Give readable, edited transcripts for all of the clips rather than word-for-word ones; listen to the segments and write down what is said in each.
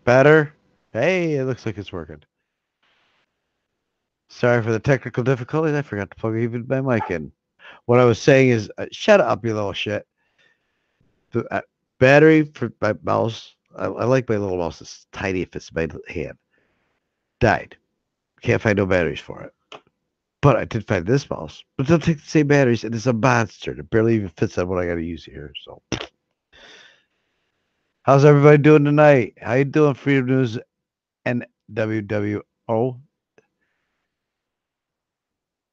Better? Hey, it looks like it's working. Sorry for the technical difficulties. I forgot to plug even my mic in. What I was saying is, shut up, you little shit. The battery for my mouse, I like my little mouse. It's tiny if it's my hand. Died. Can't find no batteries for it. But I did find this mouse. But they'll take the same batteries, and it's a monster. It barely even fits on what I got to use here. So, how's everybody doing tonight? How you doing, Freedom News and WWO?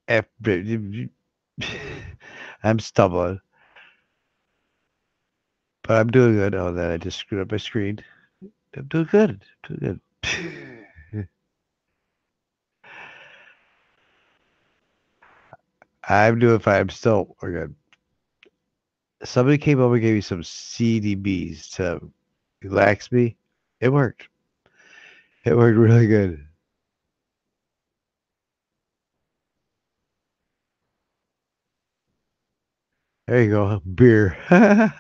F. I'm stumbling, but I'm doing good. Oh, that I just screwed up my screen. I'm doing good. Doing good. I'm doing fine. I'm still we're good. Somebody came over and gave me some CDBs to relax me. It worked. It worked really good. There you go. Beer. I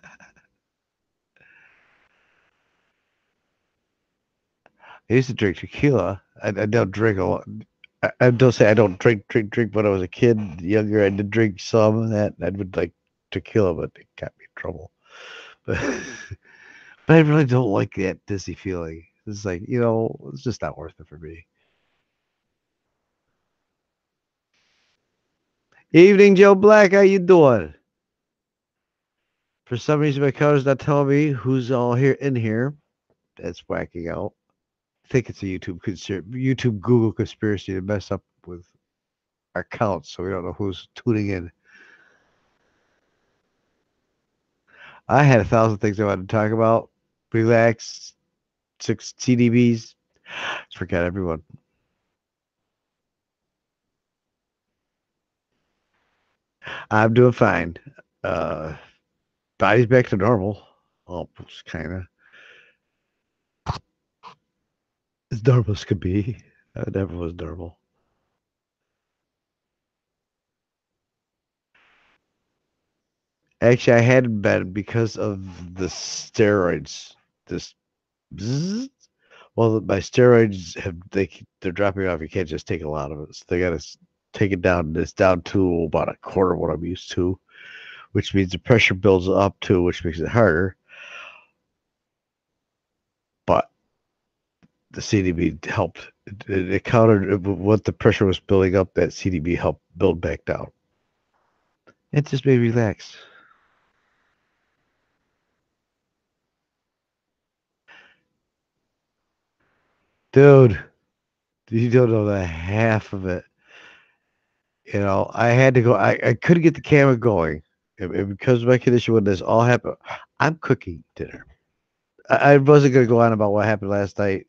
used to drink tequila. I don't drink a lot. I don't say I don't drink. When I was a kid, younger, I did drink some of that. I would like tequila, but it got me in trouble. But, but I really don't like that dizzy feeling. It's like, it's just not worth it for me. Evening, Joe Black. How you doing? For some reason, my counter's not telling me who's all here in here. That's whacking out. I think it's a YouTube Google conspiracy to mess up with our counts, so we don't know who's tuning in. I had 1,000 things I wanted to talk about. Relax, 6 CDBs. Forget everyone. I'm doing fine. Uh, Body's back to normal. Almost kind of as normal as could be. It never was normal. Actually, I hadn't been because of the steroids. This, bzzz. Well, my steroids they're dropping off. You can't just take a lot of it. So they got to take it down. It's down to about a quarter of what I'm used to, which means the pressure builds up too, which makes it harder. But the CDB helped. It countered what the pressure was building up. That CDB helped build back down. It just made me relax. Dude, you don't know the half of it. I had to go. I couldn't get the camera going. Because of my condition when this all happened. I'm cooking dinner. I wasn't going to go on about what happened last night,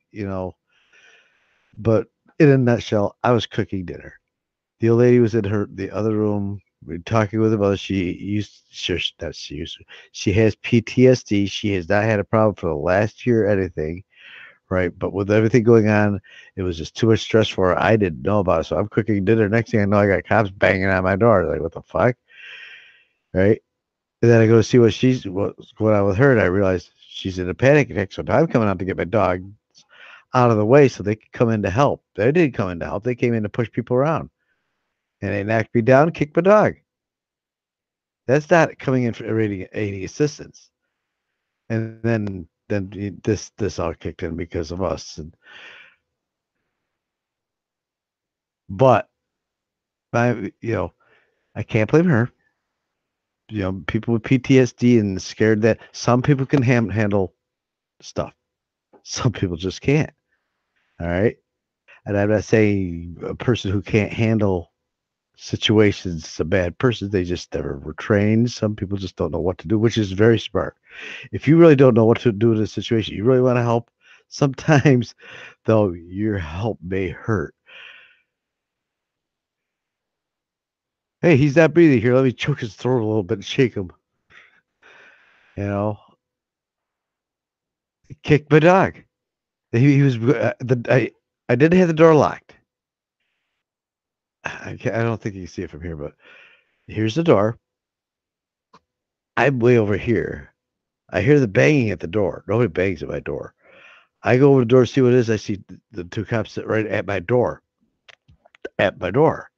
but in a nutshell, I was cooking dinner. The old lady was in the other room. We were talking with her mother. She has PTSD. She has not had a problem for the last year or anything, right? But with everything going on, it was just too much stress for her. I didn't know about it. So I'm cooking dinner. Next thing I know, I got cops banging on my door. Like, what the fuck? Right? And then I go to see what's going on with her, and I realize she's in a panic attack. So now I'm coming out to get my dog out of the way so they could come in to help. They didn't come in to help. They came in to push people around. And they knocked me down, kicked my dog. That's not coming in for aiding assistance. And then this all kicked in because of us. But I can't blame her. People with PTSD and scared that some people can handle stuff. Some people just can't. All right. And I'm not saying a person who can't handle situations is a bad person. They just never were trained. Some people just don't know what to do, which is very smart. If you really don't know what to do in a situation, you really want to help. Sometimes, though, your help may hurt. Hey, he's not breathing here. Let me choke his throat a little bit and shake him. You know, kick my dog. He was I didn't have the door locked. I don't think you can see it from here, but here's the door. I'm way over here. I hear the banging at the door. Nobody bangs at my door. I go over the door, see what it is. I see the two cops sit right at my door. At my door.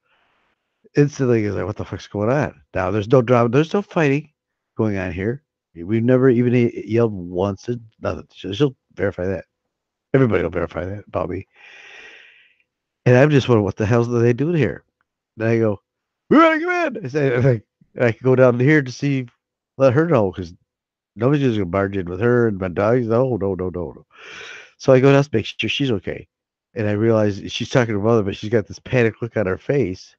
Instantly, he's like, what the fuck's going on? Now, there's no drama. There's no fighting going on here. We've never even yelled once. Nothing. She'll verify that. Everybody will verify that about me. And I'm just wondering, what the hell are they doing here? Then I go, we gotta come in. I can go down here to see, let her know, because nobody's just gonna barge in with her and my dogs. No, no, no, no, no. So I go down to make sure she's okay. And I realize she's talking to her mother, but she's got this panic look on her face.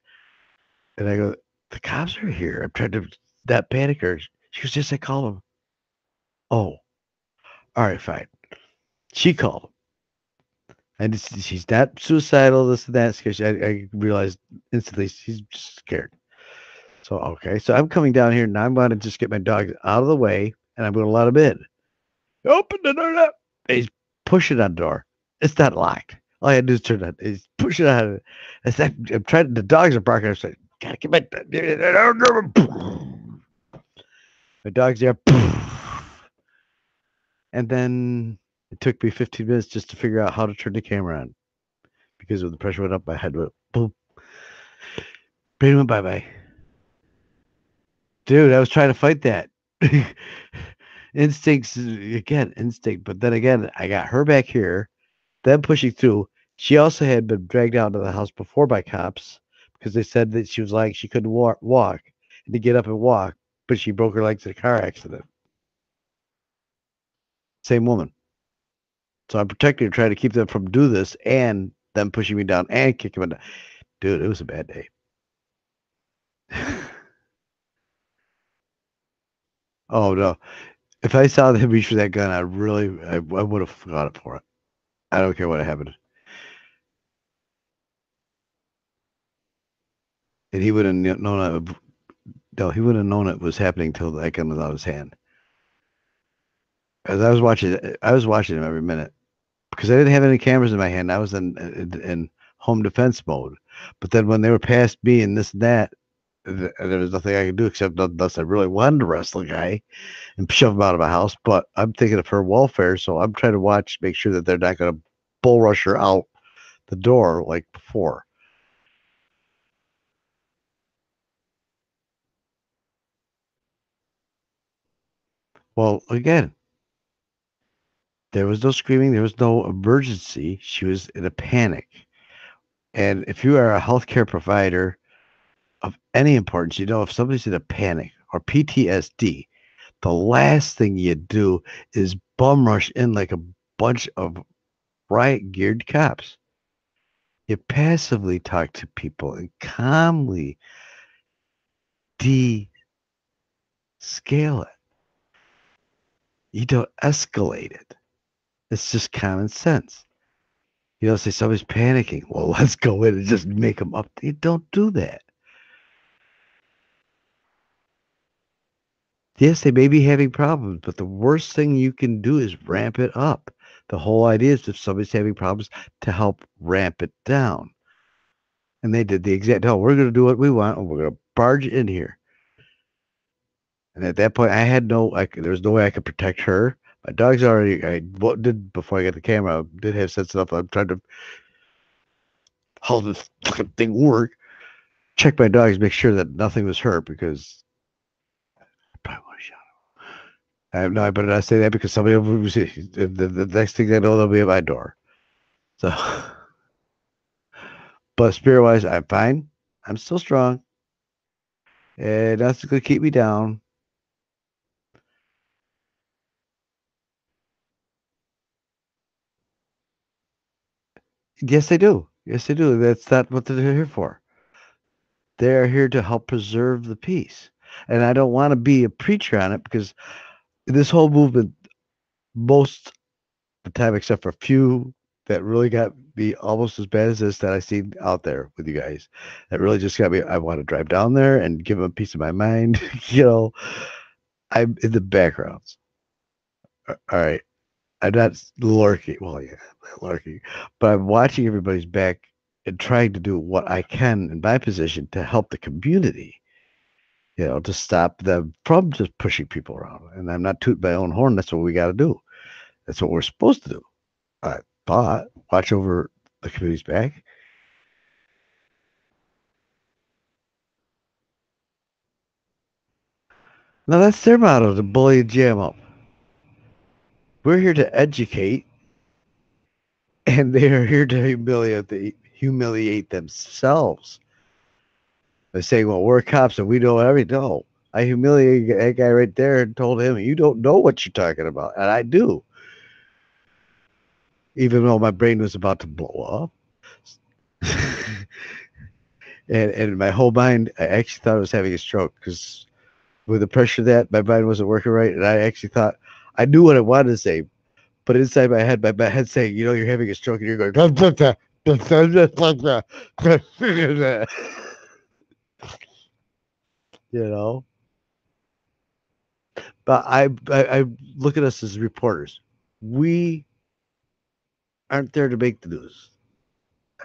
And I go, the cops are here. I'm trying to not panic her. She goes, yes, I called them. Oh, all right, fine. She called him. And she's not suicidal, this and that, because I realized instantly she's just scared. So, okay. So I'm coming down here and I'm going to just get my dog out of the way and I'm going to let him in. Open the door up. He's pushing on the door. It's not locked. All I had to do is turn it. He's pushing on it. I'm trying. The dogs are barking. I'm saying, "Gotta get my." My dog's there. And then it took me 15 minutes just to figure out how to turn the camera on because when the pressure went up, my head went boom. Brain went bye bye. Dude, I was trying to fight that. Instincts again, instinct. But then again, I got her back here, then pushing through. She also had been dragged out of the house before by cops because they said that she was like she couldn't walk and to get up and walk, but she broke her legs in a car accident. Same woman. So I'm protecting her, trying to keep them from do this and them pushing me down and kicking me down. Dude, it was a bad day. Oh no. If I saw them reach for that gun, I would have got it for it. I don't care what happened. And he would have known it. No, he would have known it was happening till that gun was out of his hand. As I was watching him every minute because I didn't have any cameras in my hand. I was in home defense mode. But then when they were past me and this and that, there was nothing I could do except unless I really wanted to wrestle a guy and shove him out of my house. But I'm thinking of her welfare, so I'm trying to make sure that they're not going to bull rush her out the door like before. Well, again, there was no screaming. There was no emergency. She was in a panic. And if you are a healthcare provider of any importance, you know if somebody's in a panic or PTSD, the last thing you do is bum rush in like a bunch of riot geared cops. You passively talk to people and calmly descale it. You don't escalate it. It's just common sense. You don't say somebody's panicking. Well, let's go in and just make them up. You don't do that. Yes, they may be having problems, but the worst thing you can do is ramp it up. The whole idea is if somebody's having problems to help ramp it down. And they did the exact, no, we're going to do what we want and we're going to barge in here. And at that point, there was no way I could protect her. My dog's already, what did before I got the camera, I did have sense enough. I'm trying to, how this fucking thing work. Check my dogs, make sure that nothing was hurt because I probably would have shot him. I better not say that because somebody will see. The next thing I know, they'll be at my door. So, but spirit wise, I'm fine. I'm still strong. And that's going to keep me down. Yes, they do. Yes, they do. That's not what they're here for. They're here to help preserve the peace. And I don't want to be a preacher on it because this whole movement, most of the time, except for a few that really got me almost as bad as this that I seen out there with you guys, that really just got me. I want to drive down there and give them a piece of my mind. I'm in the backgrounds. All right. I'm not lurking. Well, yeah, I'm lurking, but I'm watching everybody's back and trying to do what I can in my position to help the community, to stop them from just pushing people around. And I'm not tooting my own horn. That's what we got to do. That's what we're supposed to do. I thought watch over the community's back. Now that's their motto, to bully and jam up. We're here to educate, and they are here to humiliate themselves. By saying, well, we're cops and we know everything. No, I humiliated that guy right there and told him, you don't know what you're talking about. And I do, even though my brain was about to blow up. And my whole mind, I actually thought I was having a stroke because with the pressure of that, my mind wasn't working right. And I actually thought I knew what I wanted to say, but inside my head saying, you're having a stroke and you're going, you know. But I look at us as reporters. We aren't there to make the news.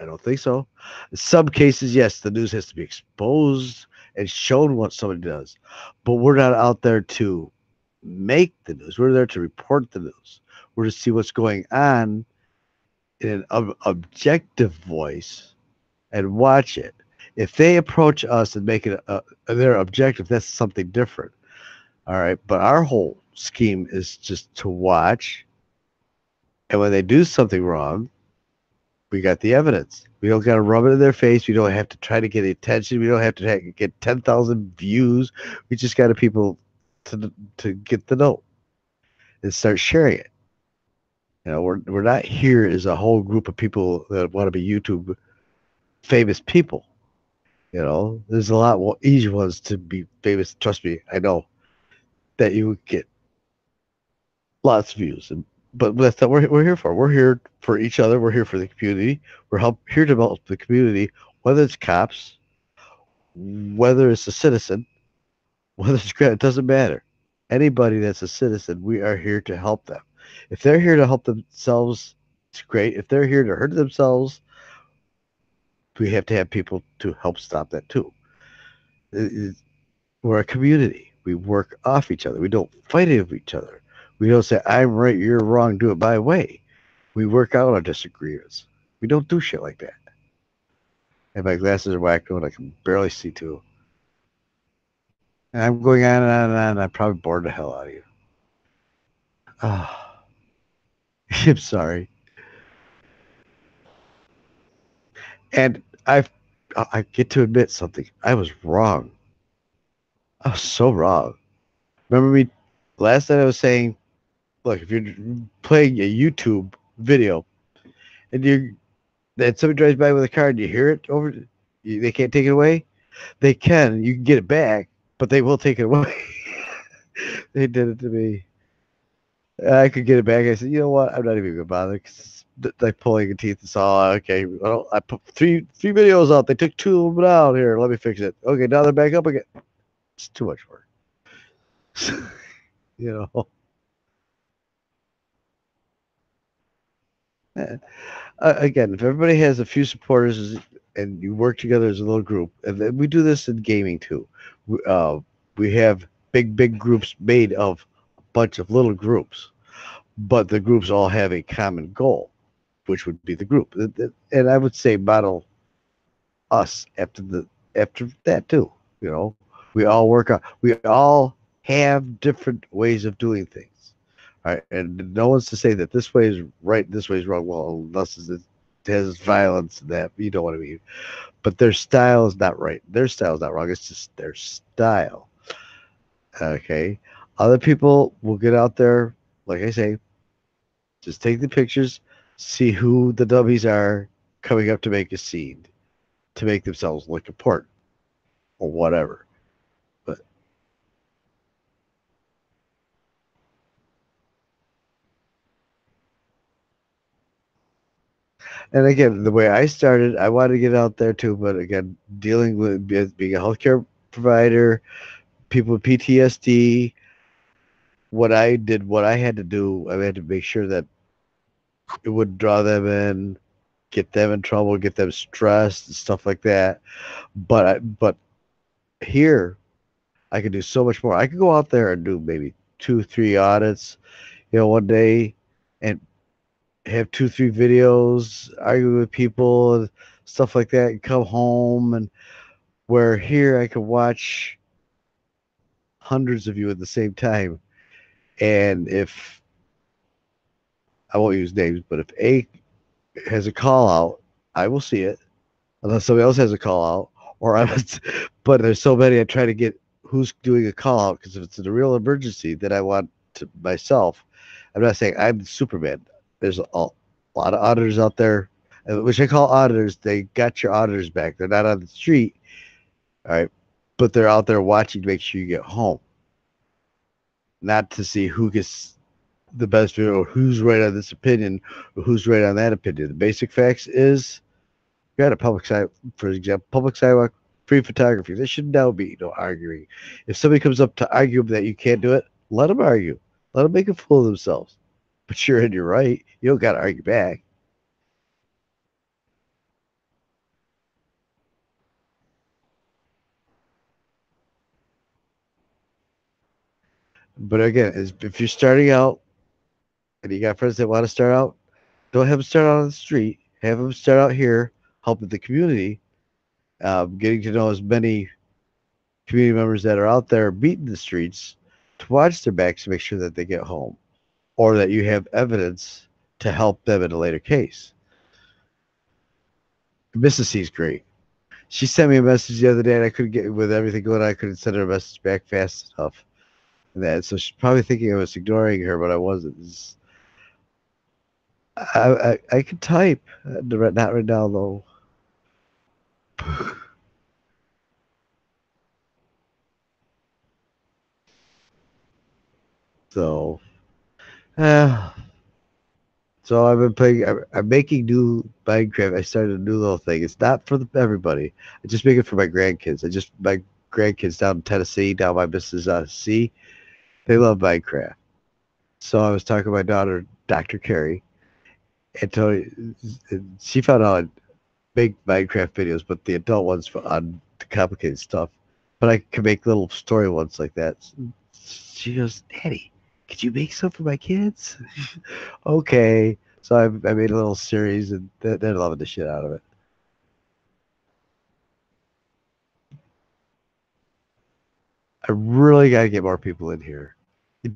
I don't think so. In some cases, yes, the news has to be exposed and shown what somebody does, but we're not out there to make the news. We're there to report the news. We're to see what's going on in an objective voice and watch it. If they approach us and make it their objective, that's something different. All right, but our whole scheme is just to watch, and when they do something wrong, we got the evidence. We don't got to rub it in their face. We don't have to try to get attention. We don't have to get 10,000 views. We just got to people to get the note and start sharing it. We're not here as a whole group of people that want to be YouTube famous people. There's a lot more easy ones to be famous. Trust me, I know that you would get lots of views. But that's not what we're here for. We're here for each other. We're here for the community. Here to help the community, whether it's cops, whether it's a citizen, whether it's it doesn't matter. Anybody that's a citizen, we are here to help them. If they're here to help themselves, it's great. If they're here to hurt themselves, we have to have people to help stop that too. We're a community. We work off each other. We don't fight with each other. We don't say, I'm right, you're wrong, do it my way. We work out our disagreements. We don't do shit like that. And my glasses are whacked out. I can barely see too. And I'm going on and on and on. And I probably bored the hell out of you. Oh, I'm sorry. And I get to admit something. I was wrong. I was so wrong. Remember me last night I was saying, look, if you're playing a YouTube video and somebody drives by with a car and you hear it they can't take it away. They can. You can get it back, but they will take it away. They did it to me. I could get it back. I said, you know what? I'm not even gonna bother because like pulling your teeth and saw. Okay, well, I put three videos out. They took two of them out. Here, let me fix it. Okay, now they're back up again. It's too much work. you know. Again, if everybody has a few supporters and you work together as a little group, and then we do this in gaming too. We have big groups made of a bunch of little groups, but the groups all have a common goal, which would be the group. And I would say model us after that too. We all work on. We all have different ways of doing things. All right, and no one's to say that this way is right, this way is wrong. Well, unless it has violence and that, you know what I mean. But their style is not right. Their style is not wrong. It's just their style. Okay. Other people will get out there, like I say, just take the pictures, see who the dummies are coming up to make a scene, to make themselves look important or whatever. But and again, the way I started, I wanted to get out there too. But again, dealing with being a healthcare provider, people with PTSD, what I had to do, I had to make sure that it would draw them in, get them in trouble, get them stressed and stuff like that. But here, I could do so much more. I could go out there and do maybe 2, 3 audits, one day, and have 2, 3 videos, argue with people, and stuff like that, and come home. And where here I can watch hundreds of you at the same time. And if I won't use names, but if A has a call out, I will see it unless somebody else has a call out, or I was. But there's so many, I try to get who's doing a call out because if it's a real emergency, then I want to myself. I'm not saying I'm Superman. There's a lot of auditors out there, which I call auditors. They got your auditors back. They're not on the street, all right, but they're out there watching to make sure you get home, not to see who gets the best view or who's right on this opinion or who's right on that opinion. The basic facts is you got a public side, for example, public sidewalk free photography. There should now be no arguing. If somebody comes up to argue that you can't do it, let them argue. Let them make a fool of themselves. But you're in your right. You don't got to argue back. But again, if you're starting out and you got friends that want to start out, don't have them start out on the street. Have them start out here, helping the community, getting to know as many community members that are out there beating the streets to watch their backs to make sure that they get home or that you have evidence to help them in a later case. Mrs. C's great. She sent me a message the other day and I couldn't get with everything going on. I couldn't send her a message back fast enough. And that, so she's probably thinking I was ignoring her, but I wasn't. I can type, not right now though. So, uh, so I've been playing. I'm making new Minecraft. I started a new little thing. It's not for everybody. I just make it for my grandkids. My grandkids down in Tennessee, down by Mrs. C. They love Minecraft. So I was talking to my daughter, Dr. Carrie, and she found out I make Minecraft videos, but the adult ones on the complicated stuff. But I can make little story ones like that. She goes, Daddy, could you make some for my kids? Okay. So I made a little series, and they're loving the shit out of it. I really got to get more people in here.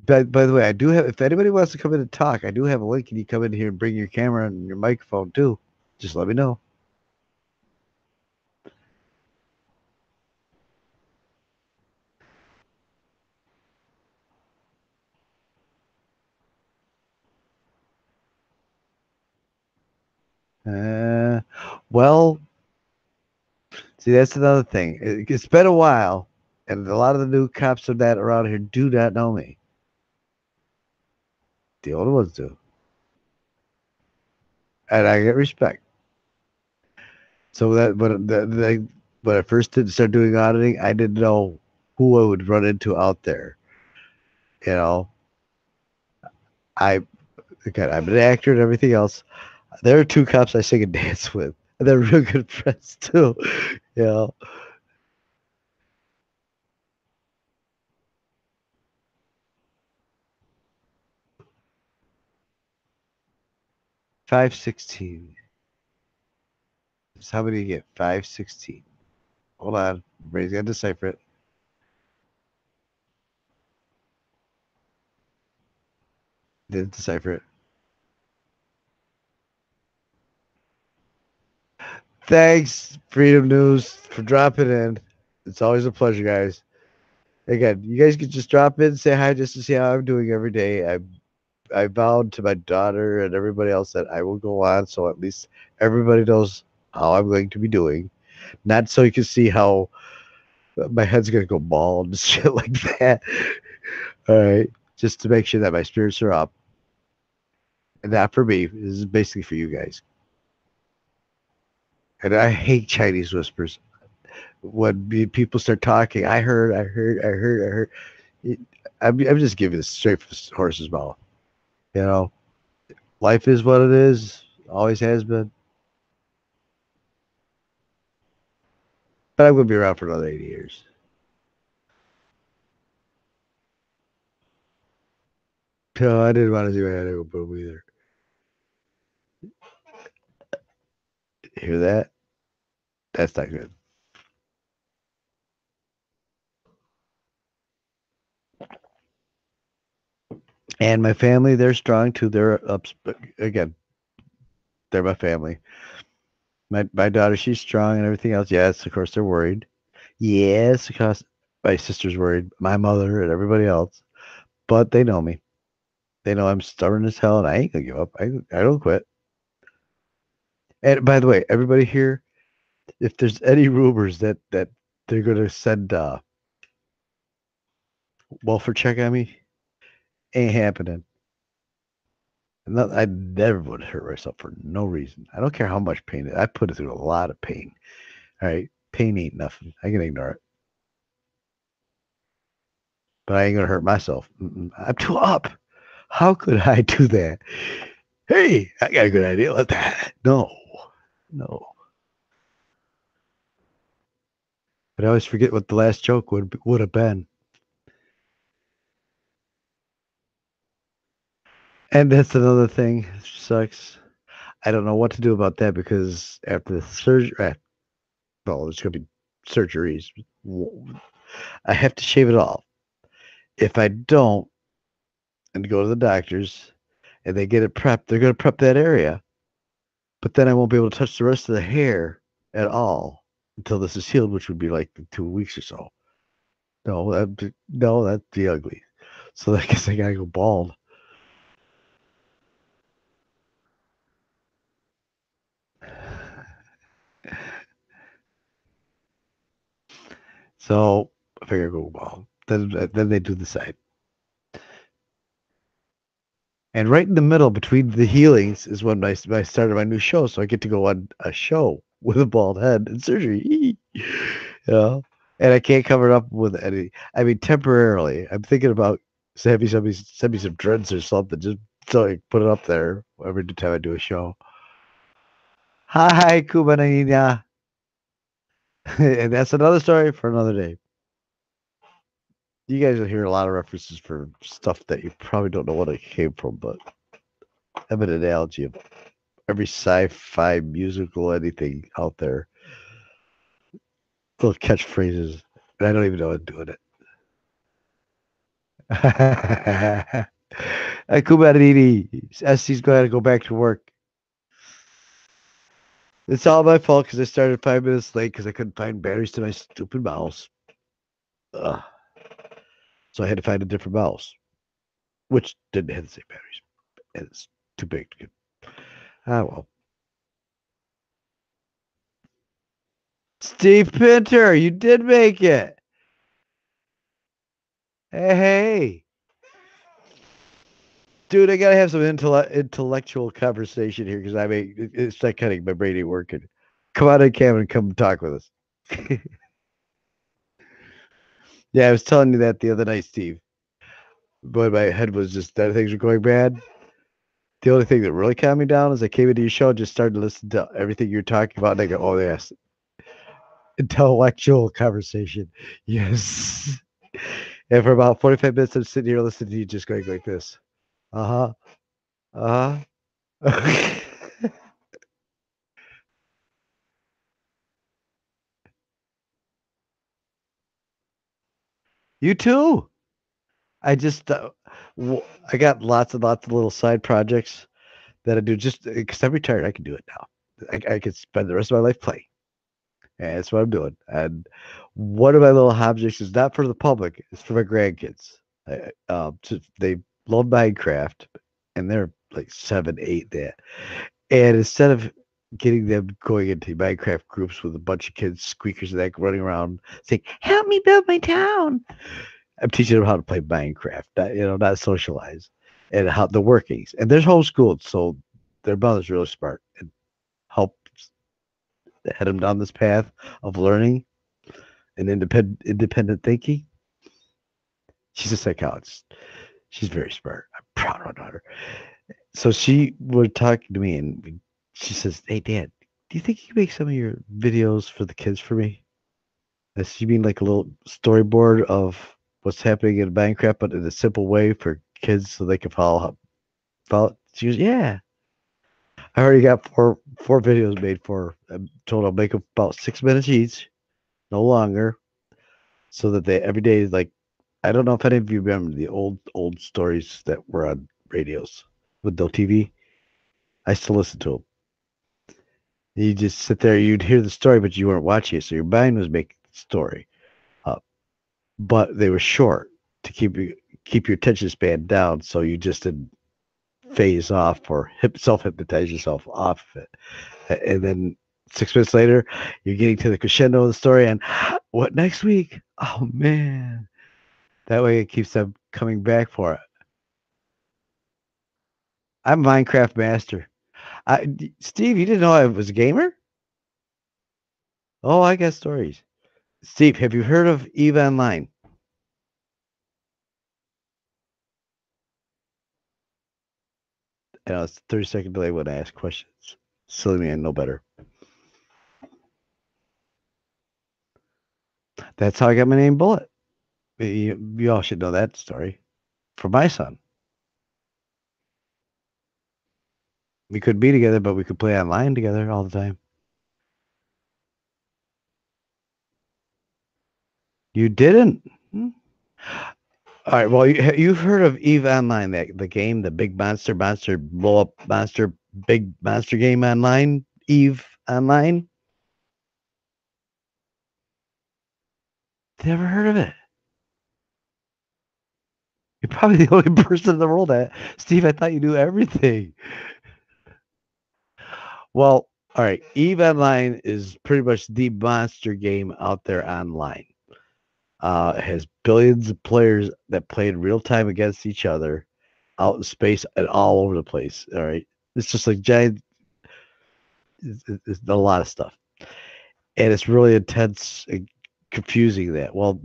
By the way, I do have, if anybody wants to come in and talk, I do have a link. Can you come in here and bring your camera and your microphone too? Just let me know. 'Kay. Well, see, that's another thing. It's been a while, and a lot of the new cops of that around here do not know me. The older ones do, and I get respect. So that, when I first did start doing auditing, I didn't know who I would run into out there. You know, I again, I'm an actor and everything else. There are 2 cops I sing and dance with, and they're real good friends too. You know, 516. So how many do you get? 516. Hold on, everybody's got to decipher it. Didn't decipher it. Thanks, Freedom News, for dropping in. It's always a pleasure, guys. Again, you guys can just drop in, say hi, just to see how I'm doing every day. I vowed to my daughter and everybody else that I will go on, so at least everybody knows how I'm going to be doing. Not so you can see how my head's gonna go bald and shit like that. All right, just to make sure that my spirits are up, and not for me. This is basically for you guys. And I hate Chinese whispers. When people start talking, I heard, I heard, I heard, I heard. It, I'm just giving this straight from the horse's mouth. You know, life is what it is. Always has been. But I'm gonna be around for another 80 years. No, I didn't want to see my head go boom either. Hear that? That's not good. And my family, they're strong too. They're up again. They're my family. My daughter, she's strong and everything else. Yes, of course they're worried. Yes, because my sister's worried, my mother and everybody else. But they know me. They know I'm stubborn as hell and I ain't gonna give up. I don't quit. And by the way, everybody here, if there's any rumors that they're gonna send welfare check on me, ain't happening. Not, I never would hurt myself for no reason. I don't care how much pain. I put it through a lot of pain. All right, pain ain't nothing. I can ignore it, but I ain't gonna hurt myself. I'm too up. How could I do that? Hey, I got a good idea. Let that. No, no. But I always forget what the last joke would have been. And that's another thing. Sucks. I don't know what to do about that because after the surgery, well, there's gonna be surgeries. I have to shave it off. If I don't, and go to the doctors, and they get it prepped, they're gonna prep that area. But then I won't be able to touch the rest of the hair at all until this is healed, which would be like 2 weeks or so. No, that'd be ugly. So I guess I gotta go bald. So I figure I go bald. Then they do the side. And right in the middle between the healings is when I started my new show, so I get to go on a show with a bald head and surgery. you know, and I can't cover it up with any. I mean, temporarily, I'm thinking about having somebody send me some dreads or something, just so I can put it up there every time I do a show. Hi, Kubanina. And that's another story for another day. You guys will hear a lot of references for stuff that you probably don't know what it came from, but I have an analogy of every sci-fi musical anything out there. Little catchphrases, and I don't even know I'm doing it. Kubarini, SC's going to go back to work. It's all my fault because I started 5 minutes late because I couldn't find batteries to my stupid mouse. Ugh. So I had to find a different mouse, which didn't have the same batteries. It's too big to get. Ah, well. Steve Pinter, you did make it. Hey. Dude, I gotta have some intellectual conversation here because I mean it's not cutting. My brain ain't working. Come on in, Kevin. Come talk with us. Yeah, I was telling you that the other night, Steve. But my head was just that things were going bad. The only thing that really calmed me down is I came into your show, just started to listen to everything you're talking about, and I go, "Oh yes, intellectual conversation, yes." And for about 45 minutes, I'm sitting here listening to you, just going like this. Uh huh. Uh huh. You too. I just, I got lots and lots of little side projects that I do just because I'm retired. I can do it now. I could spend the rest of my life playing. And that's what I'm doing. And one of my little objects is not for the public; it's for my grandkids. They love Minecraft, and they're like 7, 8 there. And instead of getting them going into Minecraft groups with a bunch of kids, squeakers, and that running around saying, "Help me build my town," I'm teaching them how to play Minecraft. Not socialize, and how the workings. And they're homeschooled, so their mother's really smart and help head them down this path of learning and independent thinking. She's a psychologist. She's very smart. I'm proud of my daughter. So she was talking to me and she says, "Hey Dad, do you think you can make some of your videos for the kids for me?" Does she mean like a little storyboard of what's happening in Minecraft, but in a simple way for kids so they can follow? Follow? She goes, "Yeah." I already got four videos made for. I told I'll make them about 6 minutes each, no longer, so that they every day is like. I don't know if any of you remember the old stories that were on radios with no TV. I still listen to them. You just sit there, you'd hear the story, but you weren't watching it, so your mind was making the story up. But they were short to keep your attention span down, so you just didn't phase off or self hypnotize yourself off of it. And then 6 minutes later, you're getting to the crescendo of the story, and what next week? Oh man, that way it keeps them coming back for it. I'm a Minecraft master. Steve, you didn't know I was a gamer? Oh, I got stories. Steve, have you heard of Eve Online? I know it's 30-second delay when I ask questions. Silly me, I know better. That's how I got my name Bullet. You all should know that story. For my son. We could be together, but we could play online together all the time. You didn't? Hmm? All right. Well, you've heard of Eve Online, the game, the big monster blow up monster, big monster game online. Eve Online. Never heard of it. You're probably the only person in the world that Steve. I thought you knew everything. Well, all right. Eve Online is pretty much the monster game out there online. It has billions of players that play in real time against each other out in space and all over the place. All right. It's just like giant, it's a lot of stuff. And it's really intense and confusing that. Well,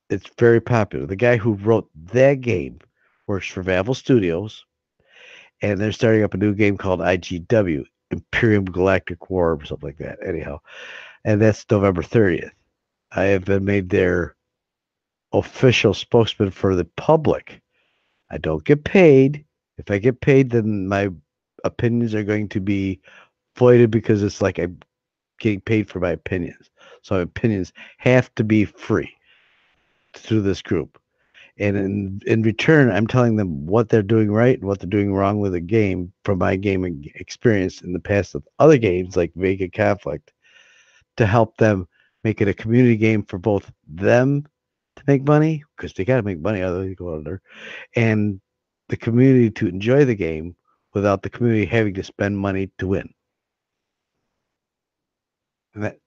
it's very popular. The guy who wrote that game works for Valve Studios, and they're starting up a new game called IGW, Imperium Galactic War, or something like that. Anyhow, and that's November 30th. I have been made their official spokesman for the public. I don't get paid. If I get paid, then my opinions are going to be voided because it's like I'm getting paid for my opinions. So my opinions have to be free through this group. And in return, I'm telling them what they're doing right and what they're doing wrong with the game from my gaming experience in the past with other games like Vega Conflict to help them make it a community game for both them to make money because they got to make money otherwise they go under, and the community to enjoy the game without the community having to spend money to win. And that,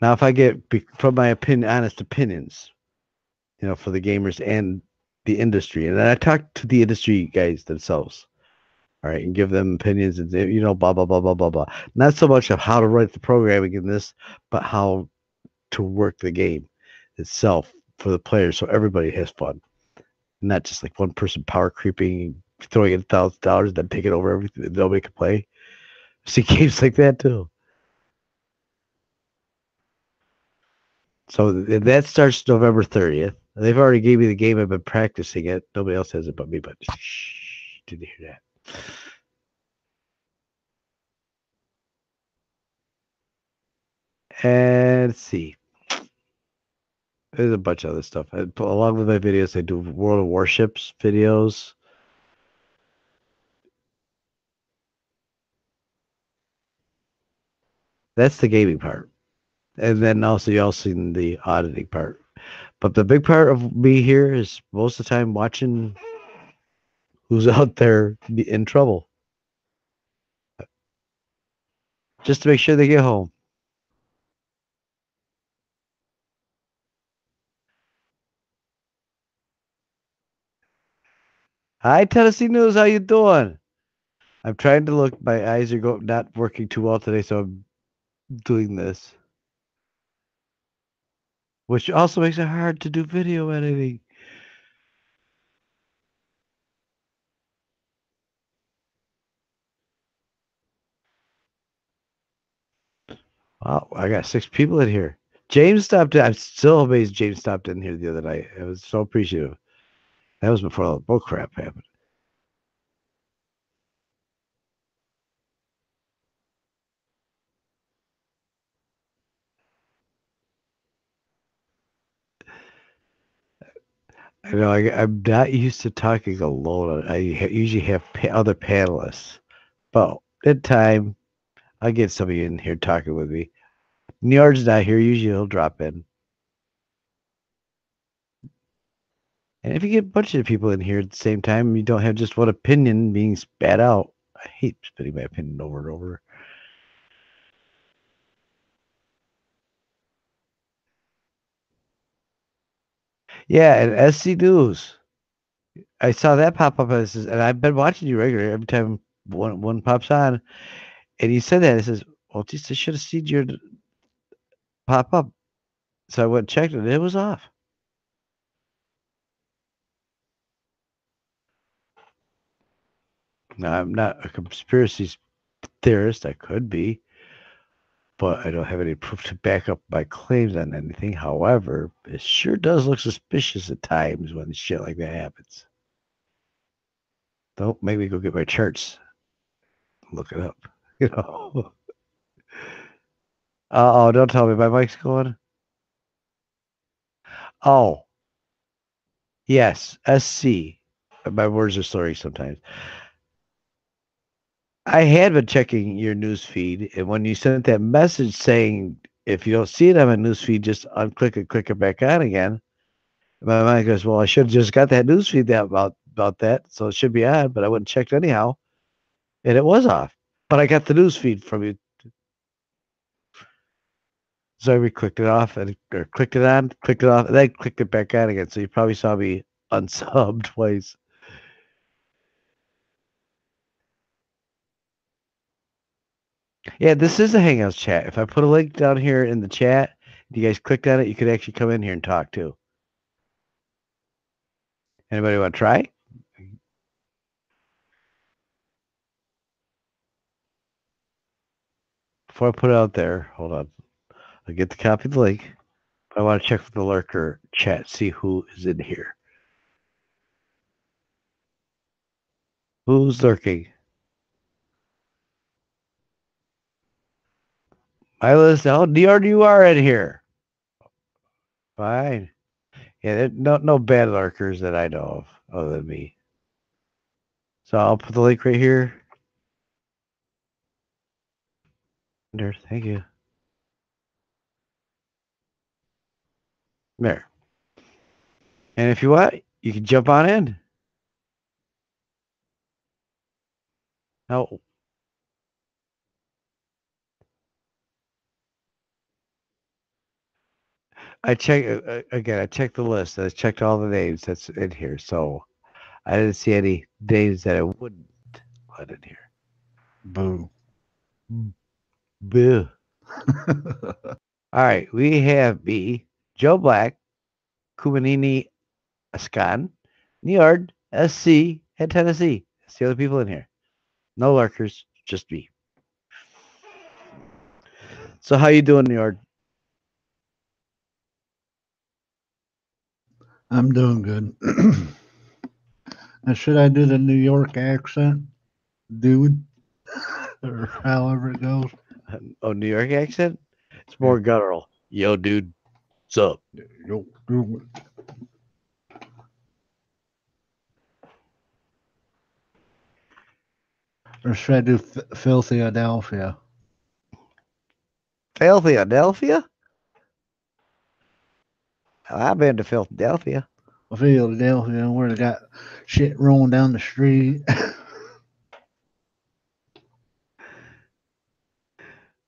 now, if I get from my opinion, honest opinions, for the gamers and the industry, and then I talk to the industry guys themselves, all right, and give them opinions and blah blah blah blah blah blah. Not so much of how to write the programming in this, but how to work the game itself for the players, so everybody has fun, not just like one person power creeping, throwing in $1,000, then taking over everything that nobody can play. See games like that too. So that starts November 30th. They've already gave me the game. I've been practicing it. Nobody else has it but me. But shh, didn't hear that. And let's see. There's a bunch of other stuff. Along with my videos, I do World of Warships videos. That's the gaming part. And then also you also seen the auditing part. But the big part of me here is most of the time watching who's out there in trouble, just to make sure they get home. Hi, Tennessee News. How you doing? I'm trying to look. My eyes are not working too well today, so I'm doing this, which also makes it hard to do video editing. Wow, I got 6 people in here. James stopped in. I'm still amazed James stopped in here the other night. I was so appreciative. That was before all the bull crap happened. I know I'm not used to talking alone. I usually have other panelists, but in time, I'll get some of you in here talking with me. Niard's not here. Usually he'll drop in. And if you get a bunch of people in here at the same time, you don't have just one opinion being spat out. I hate spitting my opinion over and over. Yeah, and SC News. I saw that pop up and I've been watching you regularly every time one pops on. And he said that. It says, well, geez, I should have seen your pop up. So I went and checked it, and it was off. Now, I'm not a conspiracy theorist. I could be, but I don't have any proof to back up my claims on anything. However, it sure does look suspicious at times when shit like that happens. Don't make me go get my charts. Look it up. You know. Oh, don't tell me my mic's going. Oh, yes, SC. My words are slurry sometimes. I had been checking your news feed, and when you sent that message saying if you don't see it on my news feed, just unclick it, click it back on again. My mind goes, well, I should have just got that news feed about that, so it should be on, but I wouldn't check anyhow, and it was off. But I got the news feed from you, so I clicked it off and or clicked it on, clicked it off, and then clicked it back on again. So you probably saw me unsub twice. Yeah, this is a Hangouts chat. If I put a link down here in the chat, if you guys clicked on it, you could actually come in here and talk too. Anybody want to try? Before I put it out there, hold on. I'll get the copy of the link. I want to check with the lurker chat, see who is in here. Who's lurking? My list. Oh, Niard, you are in here. Fine. Yeah, no bad lurkers that I know of other than me. So I'll put the link right here. There, thank you. There. And if you want, you can jump on in. Now, I check again. I checked the list. I checked all the names that's in here. So I didn't see any names that I wouldn't put in here. Boo. Boo. All right, we have B, Joe Black, Kumanini Ascan, Niard, SC, and Tennessee. That's the other people in here. No lurkers, just me. So how you doing, Niard? I'm doing good. Now, should I do the New York accent, dude? Or however it goes? Oh, New York accent? It's more guttural. Yo, dude, what's up? Yo, dude. Or should I do Filthy Adelphia? Philadelphia? I've been to Philadelphia. Philadelphia, where they got shit rolling down the street.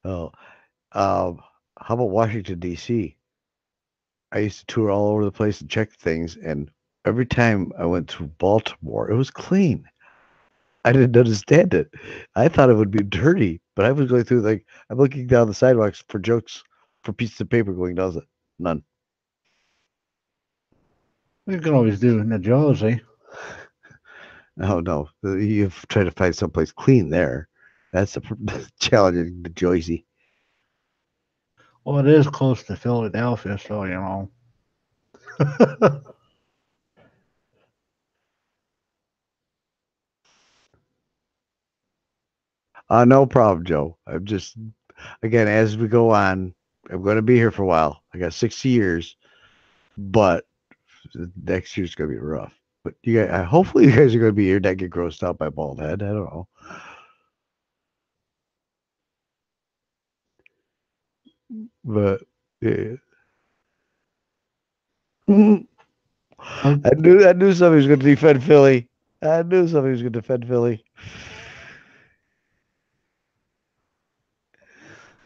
Oh, how about Washington D.C.? I used to tour all over the place and check things, and every time I went to Baltimore, it was clean. I didn't understand it. I thought it would be dirty, but I was going through like I'm looking down the sidewalks for jokes for pieces of paper going down. None. We could always do New Jersey. Oh no, you've tried to find someplace clean there. That's a challenging to Joycey. Well, it is close to Philadelphia, so you know. No problem, Joe. I'm just again as we go on. I'm going to be here for a while. I got 60 years, but next year's gonna be rough. But you guys, hopefully you guys are gonna be here, not get grossed out by bald head. I don't know. But yeah. I knew somebody was gonna defend Philly. I knew somebody was gonna defend Philly.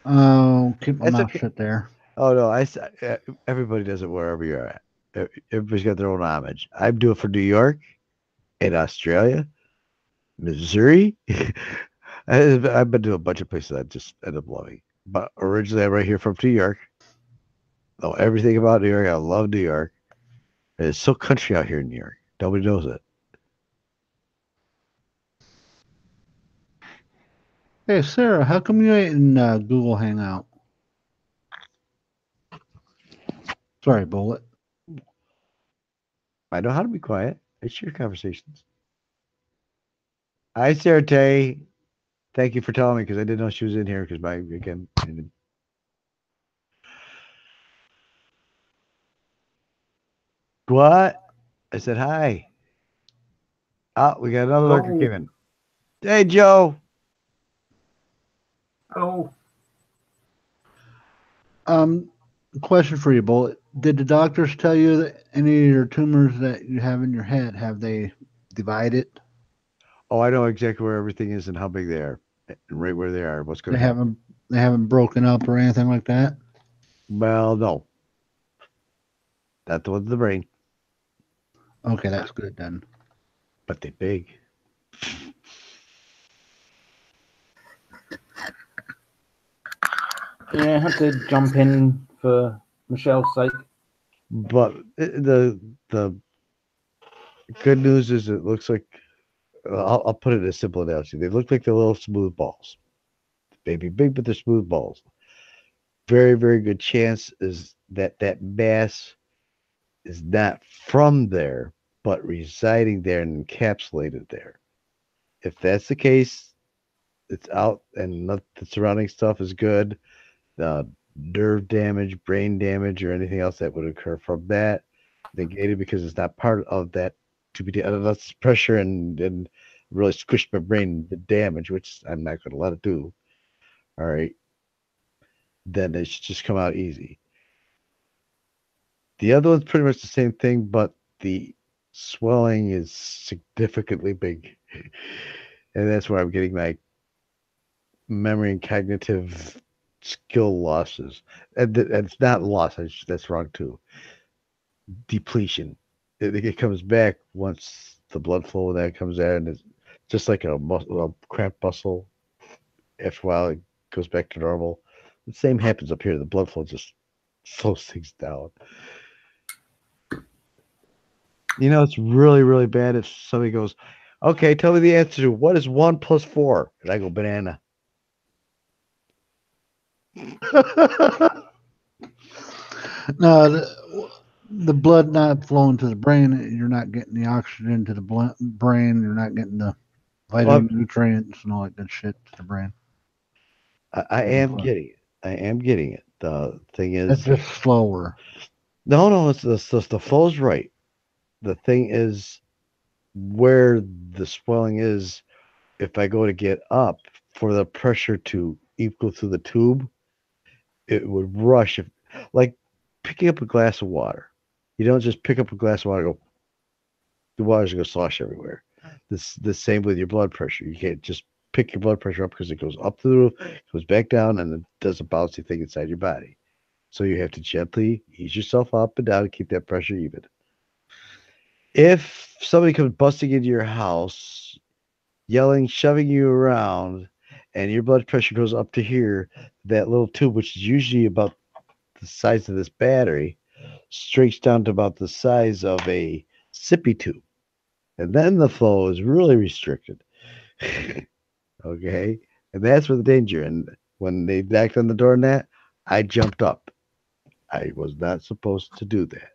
Oh, keep my That's mouth okay. shut there. Oh no, everybody does it wherever you're at. Everybody's got their own homage. I do it for New York and Australia, Missouri. I've been to a bunch of places I just end up loving. But originally, I'm right here from New York. Know everything about New York. I love New York. It's so country out here in New York. Nobody knows it. Hey, Sarah, how come you ain't in Google Hangout? Sorry, Bullet. I know how to be quiet. It's your conversations. Hi, Sarah Tay. Thank you for telling me because I didn't know she was in here because again. What? I said hi. Oh, we got another lurker came in. Hey, Joe. Oh, Question for you, Bullet. Did the doctors tell you that any of your tumors that you have in your head, have they divided? Oh, I know exactly where everything is and how big they are, and right where they are. What's going They to happen? haven't broken up or anything like that? Well, no, not the ones in the brain, Okay, that's good then. but they're big. yeah, I had to jump in for Michelle's sake. But the good news is it looks like I'll put it in a simple analogy. They look like the little smooth balls. They may be big, but they're smooth balls. Very, very good chance is that mass is not from there, but residing there and encapsulated there. If that's the case, it's out and the surrounding stuff is good. Nerve damage, brain damage, or anything else that would occur from that negated because it's not part of that to be that's pressure and really squish my brain the damage, which I'm not going to let it do. All right, then it should just come out easy. The other one's pretty much the same thing, but the swelling is significantly big, and that's where I'm getting my memory and cognitive skill losses. And it's not loss. That's wrong too. Depletion. It comes back once the blood flow that comes there, and it's just like a cramped muscle. After a while, it goes back to normal. The same happens up here. The blood flow just slows things down. You know, it's really, really bad if somebody goes, "Okay, tell me the answer to what is 1 + 4," and I go, "Banana." No, the blood not flowing to the brain, you're not getting the oxygen to the brain, you're not getting the vitamin nutrients and all that good shit to the brain. I am getting it. I am getting it. The thing It's is, just slower. no, it's the flow's right. The thing is, where the swelling is, if I go to get up for the pressure to equal through the tube, it would rush. Like picking up a glass of water. You don't just pick up a glass of water and go, the water's going to slosh everywhere. The same with your blood pressure. You can't just pick your blood pressure up because it goes up to the roof, goes back down, and it does a bouncy thing inside your body. So you have to gently ease yourself up and down to keep that pressure even. If somebody comes busting into your house, yelling, shoving you around, and your blood pressure goes up to here, that little tube, which is usually about the size of this battery, streaks down to about the size of a sippy tube. And then the flow is really restricted. Okay. And that's where the danger. And when they knocked on the door and that, I jumped up. I was not supposed to do that.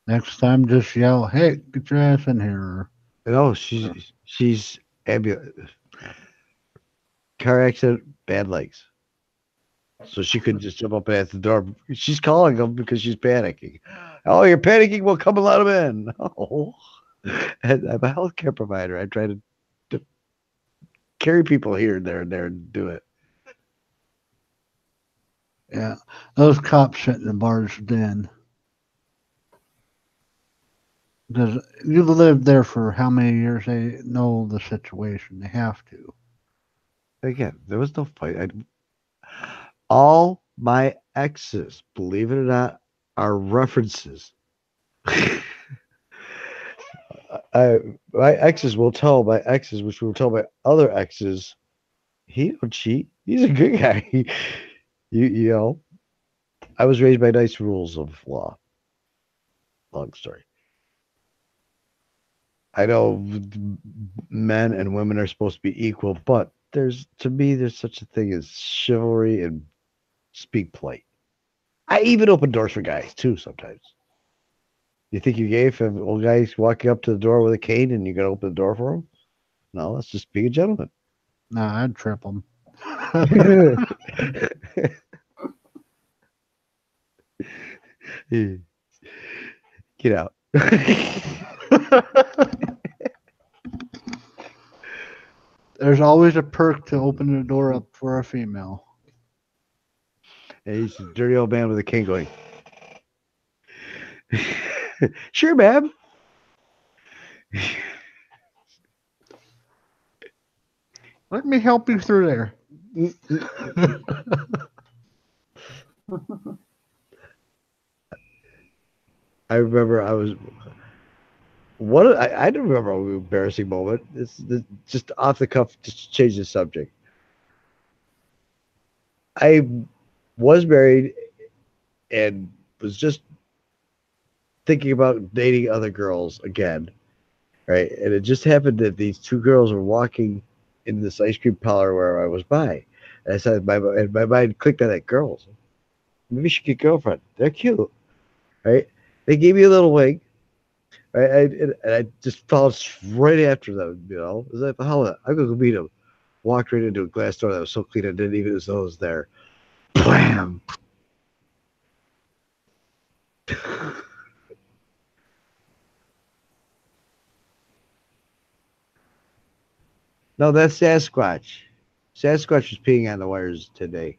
Next time, just yell, "Hey, get your ass in here!" No, she's ambulance. Car accident, bad legs. So she couldn't just jump up and answer the door. She's calling them because she's panicking. Oh, you're panicking? Well, come and let them in. Oh, and I'm a healthcare provider. I try to carry people here and there and do it. Yeah, those cops sit in the bar's den. Because you lived there for how many years? They know the situation. They have to. Again, there was no fight. All my exes, believe it or not, are references. My exes will tell my exes, which will tell my other exes, he don't cheat. He's a good guy. You know, I was raised by nice rules of law. Long story. I know men and women are supposed to be equal, but to me there's such a thing as chivalry and speak polite. I even open doors for guys too sometimes. You think you're gay if an old guy's walking up to the door with a cane and you're gonna open the door for him? No, that's just being a gentleman. Nah, I'd trip them. Get out. There's always a perk to open the door up for a female. And he's a dirty old man with a cane going, sure, ma'am. Let me help you through there. I remember I don't remember an embarrassing moment. It's just off the cuff, just to change the subject. I was married and was just thinking about dating other girls again, right? And it just happened that these two girls were walking in this ice cream parlor where I was by. And I said, my mind clicked on that girls. Maybe she could girlfriend. They're cute, right? They gave me a little wink. Right? And I just followed right after them, you know. I was like, the hell, I'm going to go meet them. Walked right into a glass door that was so clean I didn't even know it was there. Blam! No, that's Sasquatch. Sasquatch was peeing on the wires today.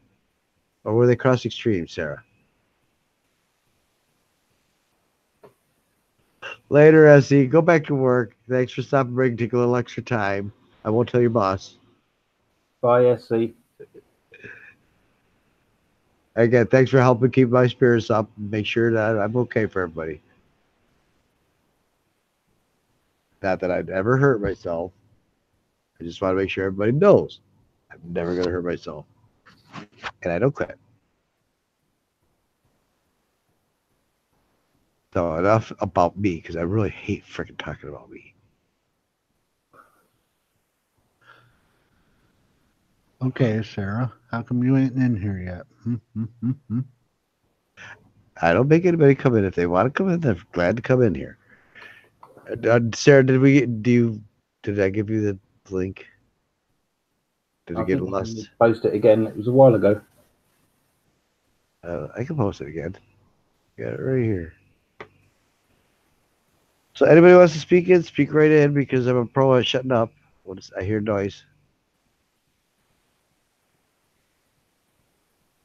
Or were they crossing streams, Sarah? Later, Essie. Go back to work. Thanks for stopping by and taking a little extra time. I won't tell your boss. Bye, SC. Again, thanks for helping keep my spirits up and make sure that I'm okay for everybody. Not that I'd ever hurt myself. I just want to make sure everybody knows I'm never going to hurt myself. And I don't quit. So enough about me, because I really hate freaking talking about me. Okay, Sarah, how come you ain't in here yet? I don't make anybody come in. If they want to come in, they're glad to come in here. Sarah, did I give you the link? Did it get lost? Post it again. It was a while ago. I can post it again. Got it right here. So anybody wants to speak in, speak right in, because I'm a pro at shutting up. I hear noise.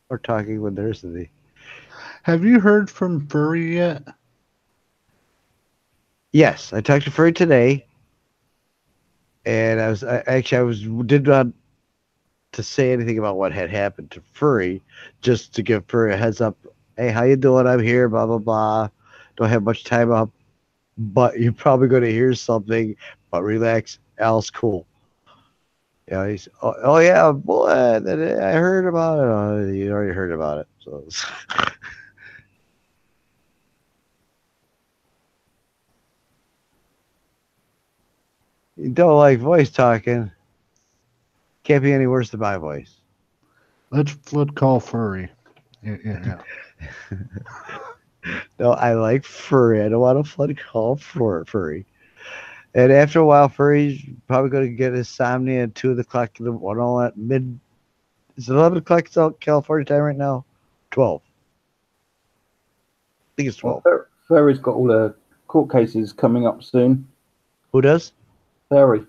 Or talking when there isn't any. Have you heard from Furry yet? Yes, I talked to Furry today, and I did not to say anything about what had happened to Furry, just to give Furry a heads up. Hey, how you doing? I'm here. Blah blah blah. Don't have much time up, but you're probably going to hear something. But relax, Al's cool. Yeah, he's oh yeah, boy, I heard about it. Oh, you already heard about it, so. You don't like voice talking. Can't be any worse than my voice. Let's call Furry. Yeah. No, I like Furry. I don't want to flood call for Furry. And after a while, Furry's probably going to get insomnia at 2 o'clock in the morning, all at Is it 11 o'clock California time right now? 12. I think it's 12. Well, Ferry's got all the court cases coming up soon. Who does? Ferry.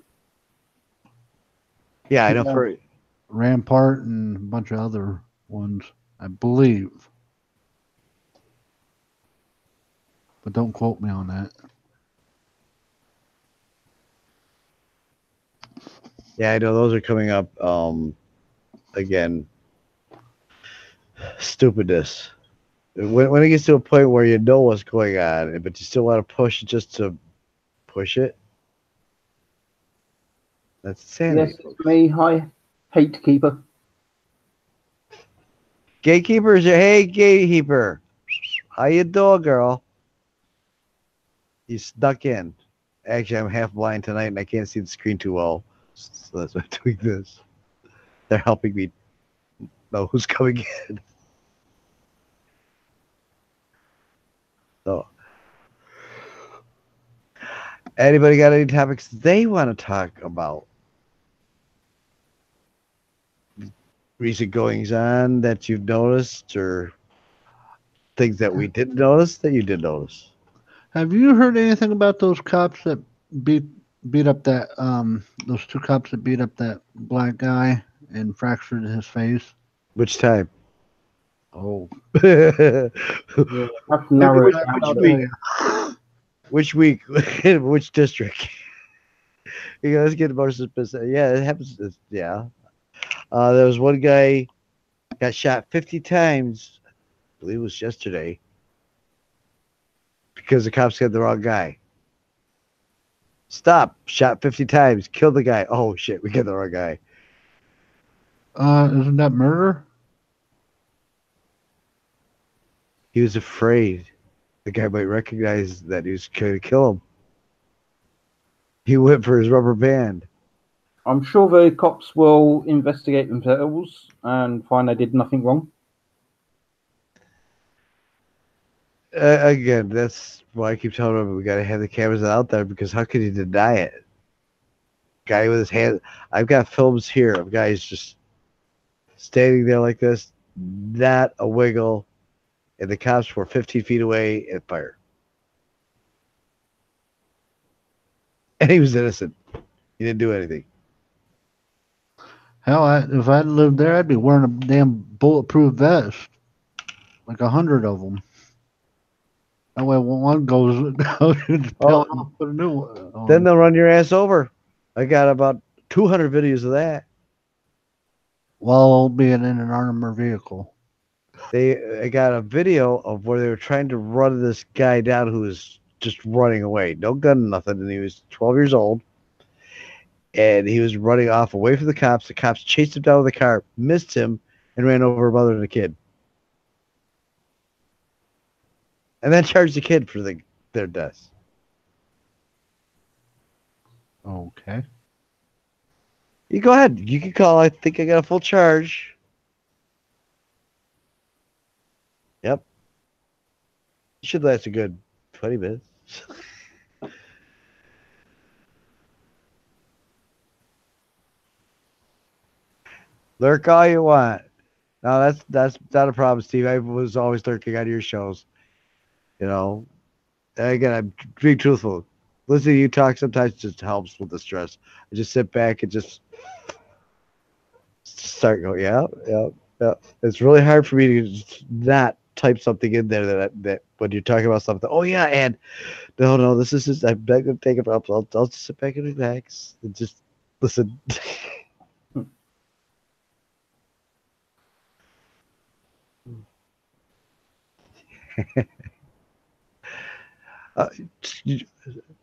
Yeah, I know. Yeah. For Rampart and a bunch of other ones, I believe. But don't quote me on that. yeah, I know those are coming up. Again, stupidness. When it gets to a point where you know what's going on, but you still want to push it just to push it, that's insanity. Yes, it's me. Hi, Hate Keeper. Gatekeepers, hey gatekeeper, how you doing, girl? You snuck in. Actually, I'm half blind tonight and I can't see the screen too well, so that's why I'm doing this. They're helping me know who's coming in. So, anybody got any topics they want to talk about? Recent goings on that you've noticed, or things that we didn't notice that you did notice? Have you heard anything about those cops that beat up that those two cops that beat up that black guy and fractured his face? Which time? Oh, which Yeah, I have to narrow it down a bit. week? Which week? Which district? You guys get more specific. Yeah, it happens. Yeah. There was one guy got shot 50 times. I believe it was yesterday because the cops had the wrong guy. Stop. Shot 50 times. Killed the guy. Oh, shit. We got the wrong guy. Isn't that murder? He was afraid the guy might recognize that he was going to kill him. He went for his rubber band. I'm sure the cops will investigate themselves and find they did nothing wrong. Again, that's why I keep telling him we got to have the cameras out there, because how could he deny it? Guy with his hand. I've got films here of guys just standing there like this, not a wiggle, and the cops were 15 feet away and fired. And he was innocent. He didn't do anything. Hell, if I lived there, I'd be wearing a damn bulletproof vest, like 100 of them. That way, when one goes, you just put a new one on. Then they'll run your ass over. I got about 200 videos of that. While being in an armored vehicle. I got a video of where they were trying to run this guy down who was just running away. No gun, nothing. And he was 12 years old. And he was running off away from the cops. The cops chased him down with a car, missed him, and ran over a mother and a kid. And then charged the kid for their deaths. Okay. You go ahead. You can call. I think I got a full charge. Yep. Should last a good 20 minutes. Lurk all you want. No, that's not a problem, Steve. I was always lurking on your shows. You know, and again, I'm being truthful. Listening to you talk sometimes just helps with the stress. I just sit back and just start going, yeah. It's really hard for me to just not type something in there that when you're talking about something. Oh yeah, and no, this is just, I'm not gonna take it up. I'll just sit back and relax and just listen.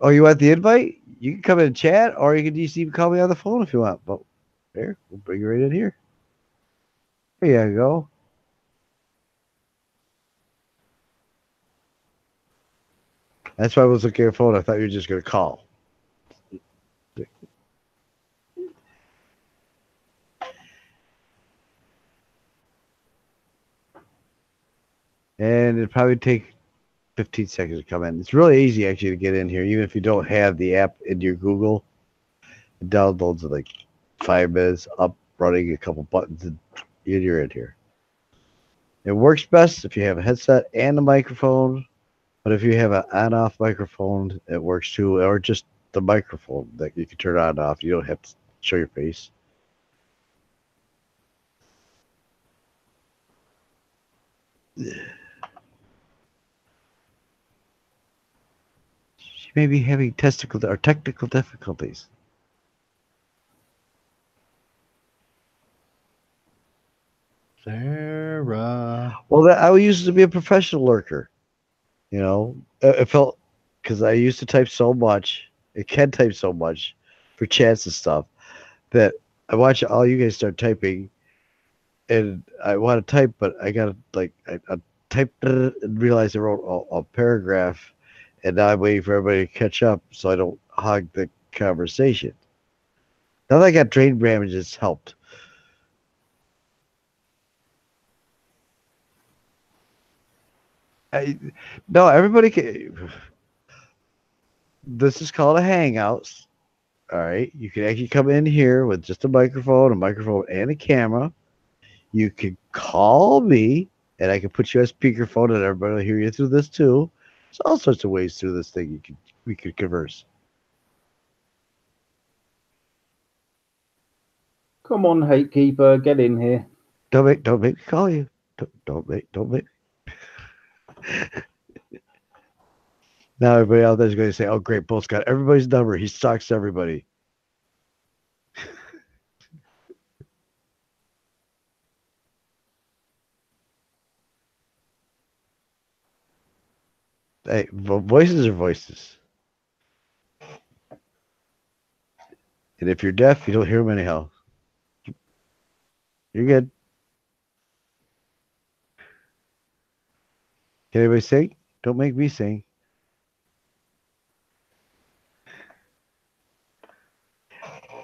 Oh, you want the invite? You can come in and chat, or you can just even call me on the phone if you want. But there, we'll bring you right in here. There you go. That's why I was looking at your phone. I thought you were just going to call. And it'd probably take 15 seconds to come in. It's really easy actually to get in here, even if you don't have the app in your Google. It downloads in like 5 minutes, up, running a couple buttons, and you're in here. It works best if you have a headset and a microphone, but if you have an on-off microphone, it works too, or just the microphone that you can turn on and off. You don't have to show your face. She may be having technical difficulties. Sarah. Well, I used to be a professional lurker. You know, it felt because I used to type so much. It can type so much for chats and stuff that I watch all you guys start typing, and I want to type, but I gotta I typed and realized I wrote a paragraph, and now I'm waiting for everybody to catch up so I don't hog the conversation. Now that I got drain damage, it's helped. No, everybody can. This is called a Hangouts. All right, you can actually come in here with just a microphone, and a camera. You can call me, and I can put you on speakerphone, and everybody will hear you through this too. There's all sorts of ways through this thing we could converse. Come on, Hatekeeper, get in here. Don't make me call you. Don't make. Now everybody out there's going to say, "Oh, great, Bolt's got everybody's number. He stalks everybody." Hey, voices are voices. And if you're deaf, you don't hear them anyhow. You're good. Can anybody sing? Don't make me sing.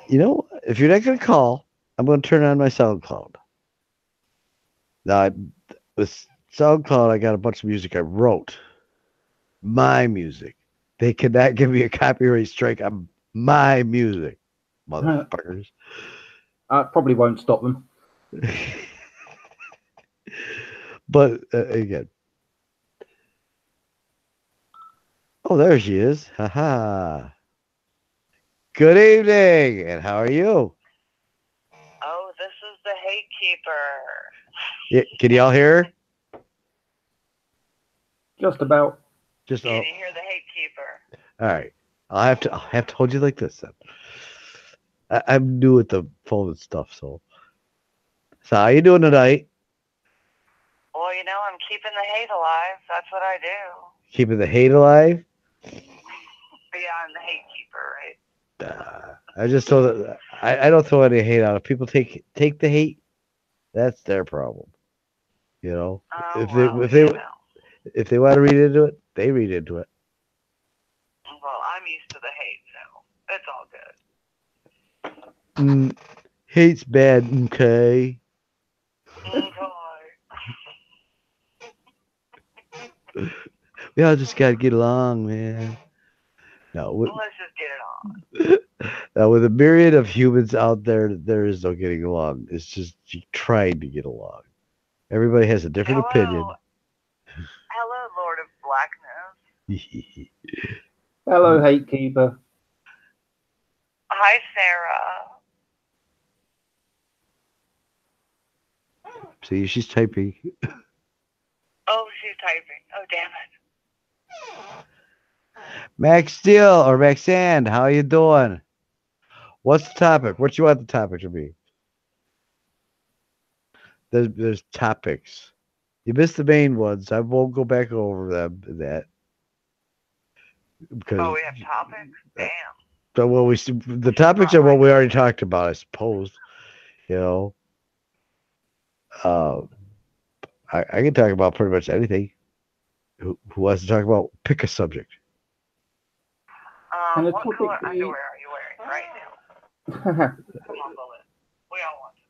You know, if you're not going to call, I'm going to turn on my SoundCloud. Now, with SoundCloud, I got a bunch of music I wrote. My music. They cannot give me a copyright strike on my music, motherfuckers. I probably won't stop them. But again. Oh, there she is. Haha. Good evening. And how are you? Oh, this is the Hatekeeper. Yeah, can y'all hear her? Just about. Just Can you hear the Hatekeeper? all right. I'll have to hold you like this then. I'm new with the phone and stuff, so how you doing tonight? Well, you know, I'm keeping the hate alive. That's what I do. Keeping the hate alive? Yeah, I'm the Hatekeeper, right? I just told that I don't throw any hate out. If people take the hate, that's their problem. You know, Oh, if well, if they want to read into it, they read into it. Well, I'm used to the hate, so it's all good. Hate's bad, okay. We all just gotta get along, man. No, Let's just get it on. Now, with a myriad of humans out there, there is no getting along. It's just you trying to get along. Everybody has a different opinion. Hello, Lord of Blackness. Hello, Hatekeeper. Hi, Sarah. See, she's typing. Oh, she's typing. Oh, damn it. Max Steel or Maxand, how you doing? What's the topic? What you want the topic to be? There's topics. You missed the main ones. I won't go back over them. Because we have topics. Damn. So the topics are what we already talked about, I suppose. You know, I can talk about pretty much anything. Who wants to talk about? Pick a subject. What color underwear are you wearing right now? Come on, Bullet. We all want to.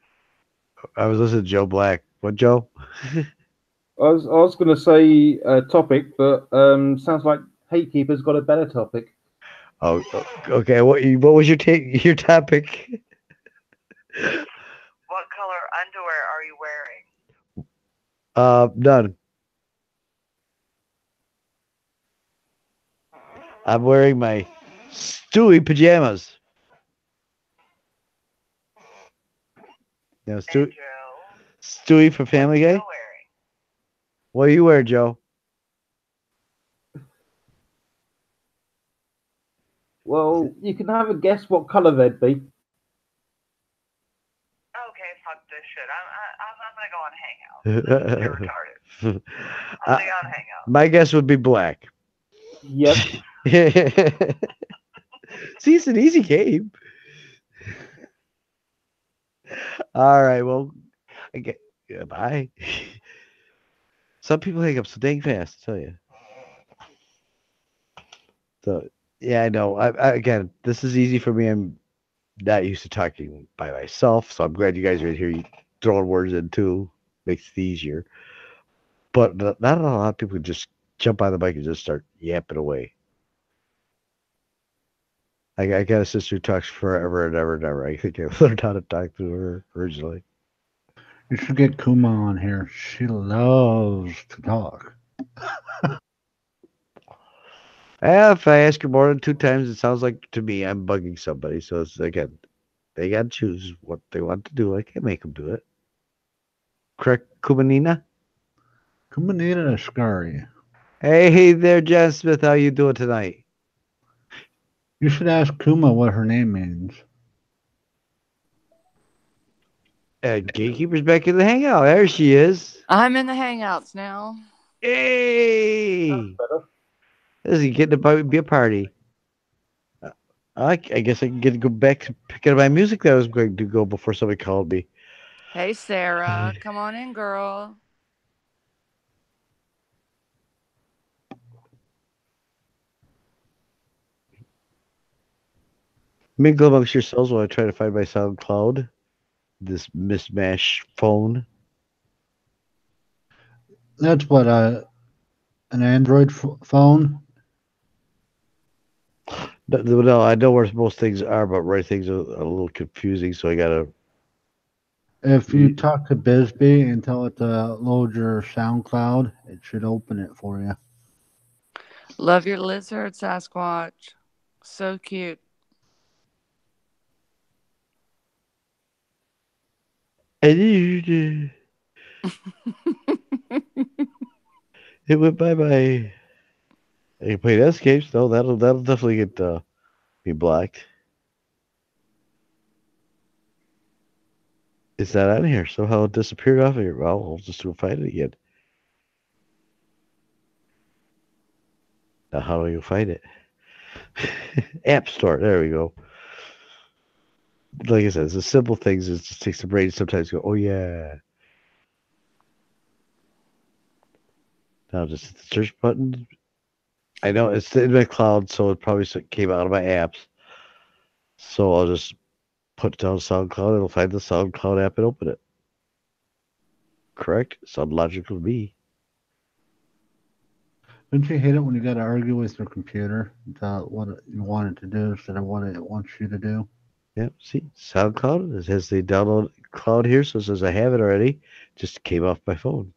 I was listening to Joe Black. What, Joe? I was going to say a topic, but sounds like Hatekeeper's got a better topic. Oh, okay. What was your topic? What color underwear are you None. I'm wearing my Stewie pajamas. You know, And Stewie, Joe, Stewie from Family what's Guy. Joe wearing? What do you wear, Joe? Well, you can have a guess what colour they'd be. Okay, fuck this shit. I'm gonna go on Hangouts. This is too retarded. I'll see you on Hangouts. My guess would be black. Yep. See, it's an easy game. All right, well, yeah, bye. Some people hang up so dang fast, I tell you. So, yeah, I know. Again, this is easy for me. I'm not used to talking by myself, so I'm glad you guys are in here. You throwing words in too makes it easier. But not a lot of people just jump on the mic and just start yapping away. I got a sister who talks forever and ever and ever. I think I learned how to talk to her originally. You should get Kuma on here. She loves to talk. If I ask her more than 2 times, it sounds like to me I'm bugging somebody. So it's again, they got to choose what they want to do. I can't make them do it. Correct, Kumanina? Kumanita Scary. Hey there, Jen Smith. How you doing tonight? You should ask Kuma what her name means. Gatekeeper's back in the hangout. There she is. I'm in the Hangouts now. Hey! Better. This is getting to be a party. I guess I can get to go back to picking up my music that I was going to go before somebody called me. Hey, Sarah. Come on in, girl. Mingle amongst yourselves while I try to find my SoundCloud. This mismatch phone. That's what an Android phone. No, I know where most things are, but right things are a little confusing, so I gotta. If you talk to Bisbee and tell it to load your SoundCloud, it should open it for you. Love your lizard, Sasquatch. So cute. It went by my. I can play escapes. No, that'll definitely get be blocked. It's not on here. Somehow it disappeared off of here. Well, I'll just go find it again. Now, how do you find it? App Store. There we go. Like I said, it's the simple things. It just takes the brain sometimes to go, oh, yeah. Now just hit the search button. I know it's in my cloud, so it probably came out of my apps. So I'll just put down SoundCloud. It'll find the SoundCloud app and open it. Correct? Sound logical to me. Don't you hate it when you got to argue with your computer about what you want it to do instead of what it wants you to do? Yep. See, SoundCloud. It has the download cloud here, so it says I have it already. Just came off my phone.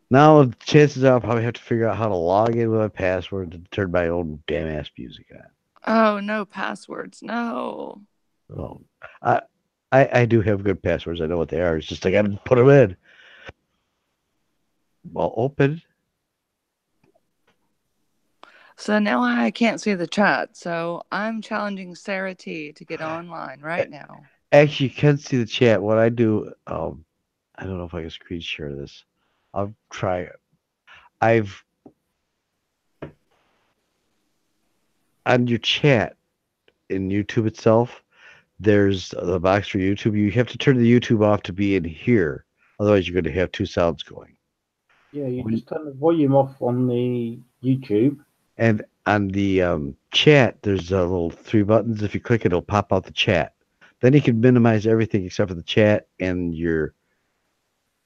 Now, chances are I'll probably have to figure out how to log in with my password to turn my own damn ass music on. Oh, no passwords. No. Oh, I do have good passwords. I know what they are. It's just I got to put them in. Well, open. So now I can't see the chat. So I'm challenging Sarah T to get online right now. Actually, you can see the chat. What I do, I don't know if I can screen share this. I'll try it. I've on your chat in YouTube itself. There's the box for YouTube. You have to turn the YouTube off to be in here. Otherwise, you're going to have two sounds going. Yeah, you just turn the volume off on the YouTube. And on the chat, there's little three buttons. If you click it, it'll pop out the chat. Then you can minimize everything except for the chat and your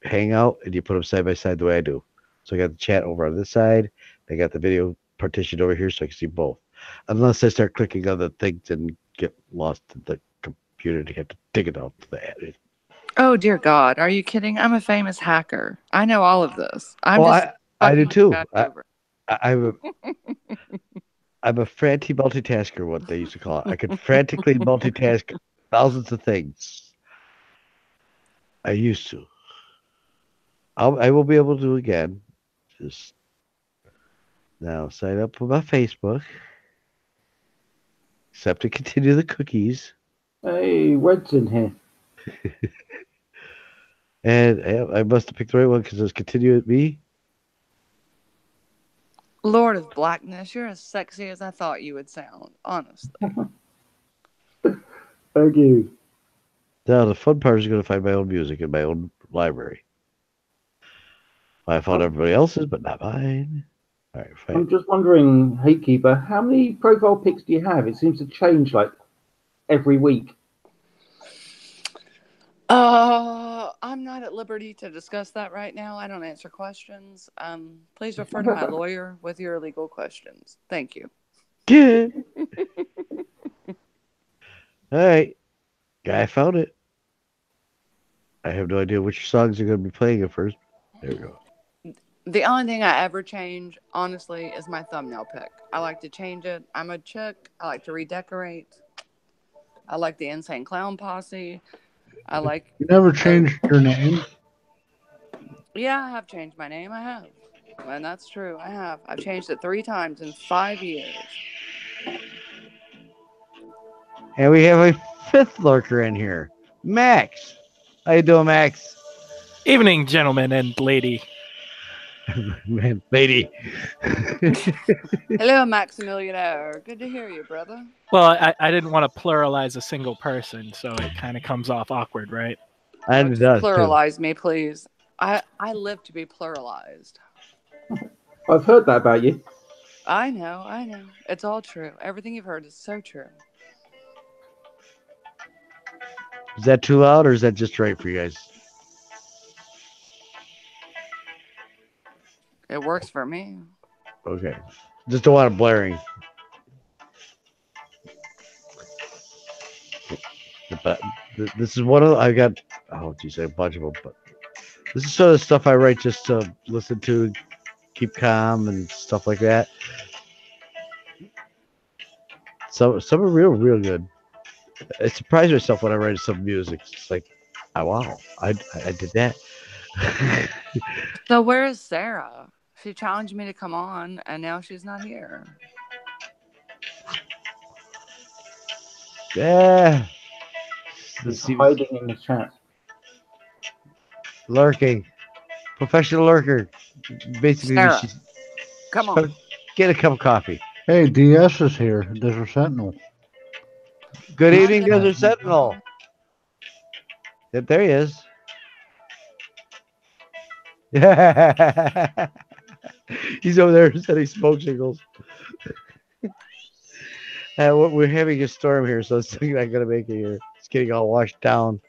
Hangout, and you put them side by side the way I do. So I got the chat over on this side. I got the video partitioned over here so I can see both. Unless I start clicking on the things and get lost in the computer to have to dig it out to the edit. Oh dear God, are you kidding? I'm a famous hacker. I know all of this. I'm Well, just I do fucking too. back over. I'm a frantic multitasker, what they used to call it. I could frantically multitask thousands of things. I used to. I will be able to again. Just now sign up for my Facebook. Except to continue the cookies. Hey, Red's in here. And I must have picked the right one because it was continue at me. Lord of Blackness, you're as sexy as I thought you would sound, honestly. Thank you. Now the fun part is going to find my own music in my own library. I found everybody else's, but not mine. All right, fine. I'm just wondering, Gatekeeper, how many profile pics do you have? It seems to change like every week. I'm not at liberty to discuss that right now. I don't answer questions. Please refer to my lawyer with your legal questions. Thank you. Yeah. All right. I found it. I have no idea which songs are going to be playing at first. There we go. The only thing I ever change, honestly, is my thumbnail pic. I like to change it. I'm a chick. I like to redecorate. I like the Insane Clown Posse. I like... You never changed your name? Yeah, I have changed my name. I have. And that's true. I have. I've changed it 3 times in 5 years. And we have a 5th lurker in here. Max. How you doing, Max? Evening, gentlemen and lady. Man, lady. Hello, Maximilianaire. Good to hear you, brother. Well, I didn't want to pluralize a single person, so it kind of comes off awkward, right? And it does, too. Pluralize me, please. I live to be pluralized. I've heard that about you. I know. It's all true. Everything you've heard is so true. Is that too loud or is that just right for you guys? It works for me. Okay. Just don't want it blaring. But this is one of I got, oh geez, a bunch of them, but this is sort of stuff I write just to listen to, keep calm and stuff like that. Some are real good. I surprise myself when I write some music. It's like, oh wow, I did that. So where is Sarah? She challenged me to come on, and now she's not here. Yeah. He's hiding in the chat. Lurking. Professional lurker. Basically, Sarah, come on. Get a cup of coffee. Hey, DS is here. Desert Sentinel. Good evening, Desert Sentinel. Yep, there he is. Yeah. He's over there setting smoke signals. We're having a storm here, so it's not going to make it here. It's getting all washed down.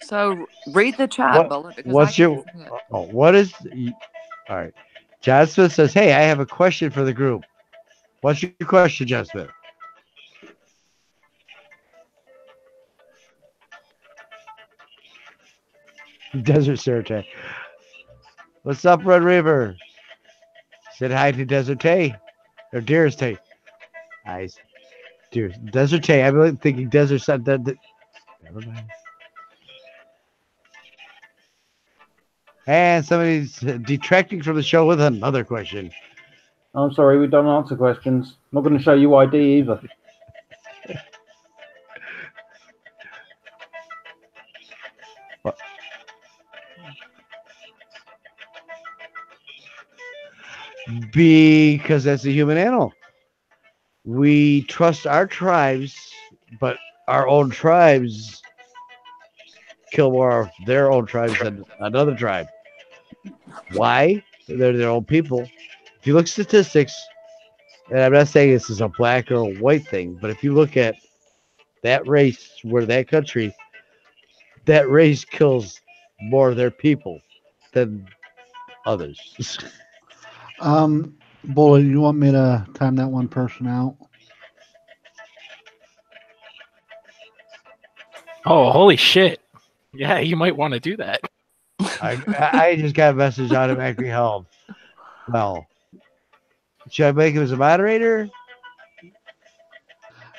So read the chat, Bullet. What is? All right. John Smith says, "Hey, I have a question for the group. What's your question, John Smith?" Desert Serta. What's up, Red River? Said hi to Desert Tay. Or Dearest Tay. Eyes. Dear Desert Tay. I'm really thinking Desert Serta. Never mind. And somebody's detracting from the show with another question. I'm sorry, we don't answer questions. I'm not going to show you ID either. Because that's a human animal. We trust our tribes, but our own tribes kill more of their own tribes than another tribe. Why? They're their own people. If you look at statistics, and I'm not saying this is a black or a white thing, but if you look at that race, where that country, that race kills more of their people than others. Bullet, you want me to time that one person out? Oh, holy shit! Yeah, you might want to do that. I just got a message automatically home. Well, should I make him as a moderator?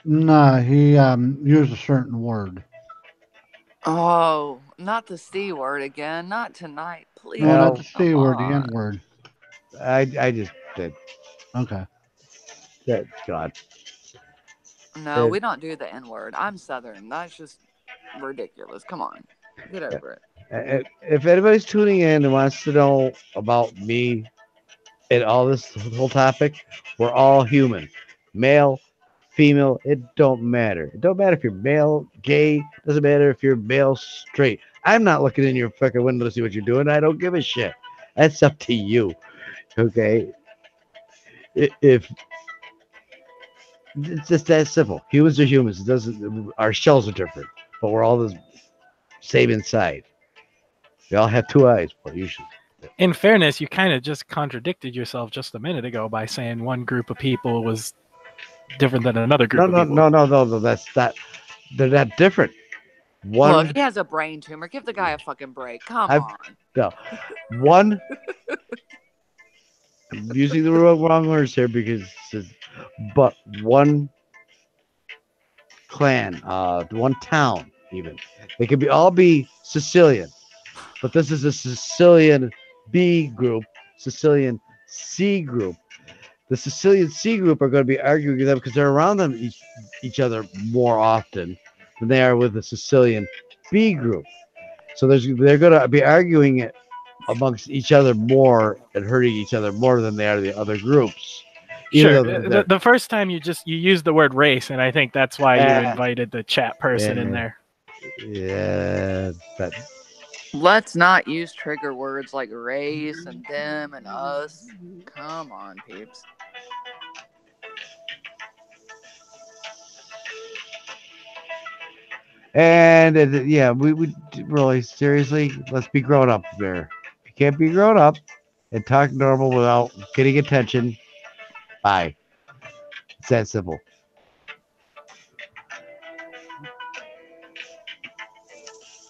Nah, he used a certain word. Oh, not the C word again. Not tonight, please. No, not Well, the C Come word, the on. N word. I just did Okay. that. God. No, we don't do the N word. I'm Southern. That's just ridiculous. Come on. Get over it. If anybody's tuning in and wants to know about me and all this whole topic, we're all human. Male, female, it don't matter. It don't matter if you're male, gay, doesn't matter if you're male, straight. I'm not looking in your fucking window to see what you're doing. I don't give a shit. That's up to you. Okay? If it's just that simple. Humans are humans. It doesn't our shells are different, but we're all the same inside. We all have two eyes, but usually. In fairness, you kind of just contradicted yourself just a minute ago by saying one group of people was different than another group No, of people. no. That's not. They're not different. One, Look, he has a brain tumor. Give the guy a fucking break. Come I've- on. no, one. I'm using the wrong words here because, but one clan, one town, even they could be all be Sicilian, but this is a Sicilian B group, Sicilian C group. The Sicilian C group are going to be arguing with them because they're around them each other more often than they are with the Sicilian B group. So they're going to be arguing it amongst each other more and hurting each other more than they are the other groups. Sure. The first time you used the word race, and I think that's why you invited the chat person in there. Yeah, that. Let's not use trigger words like race and them and us. Come on, peeps. And yeah, we really seriously, let's be grown up there. If you can't be grown up and talk normal without getting attention, bye. It's that simple.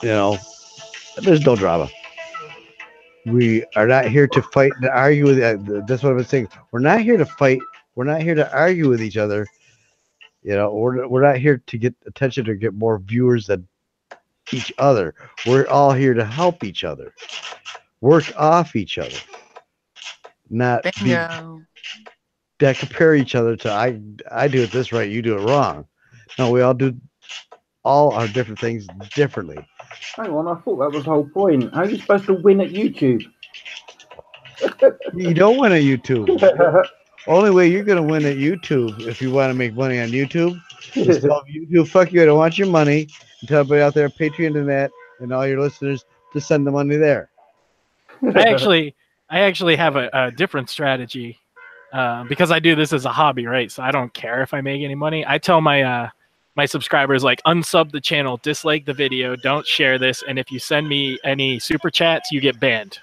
You know, there's no drama. We are not here to fight and argue with. That's what I've been saying. We're not here to fight. We're not here to argue with each other. You know, we're not here to get attention or get more viewers than each other. We're all here to help each other, work off each other, not Bingo. that compare each other to I do it this right, you do it wrong. No, we all do all our different things differently. Hang on, I thought that was the whole point. How are you supposed to win at YouTube? You don't win at YouTube. Only way you're gonna win at YouTube if you want to make money on YouTube is tell YouTube, fuck you, I don't want your money. And tell everybody out there, Patreon and that, and all your listeners to send the money there. I actually have a different strategy because I do this as a hobby, right? So I don't care if I make any money. I tell my my subscribers, like, unsub the channel, dislike the video, don't share this, and if you send me any super chats, you get banned.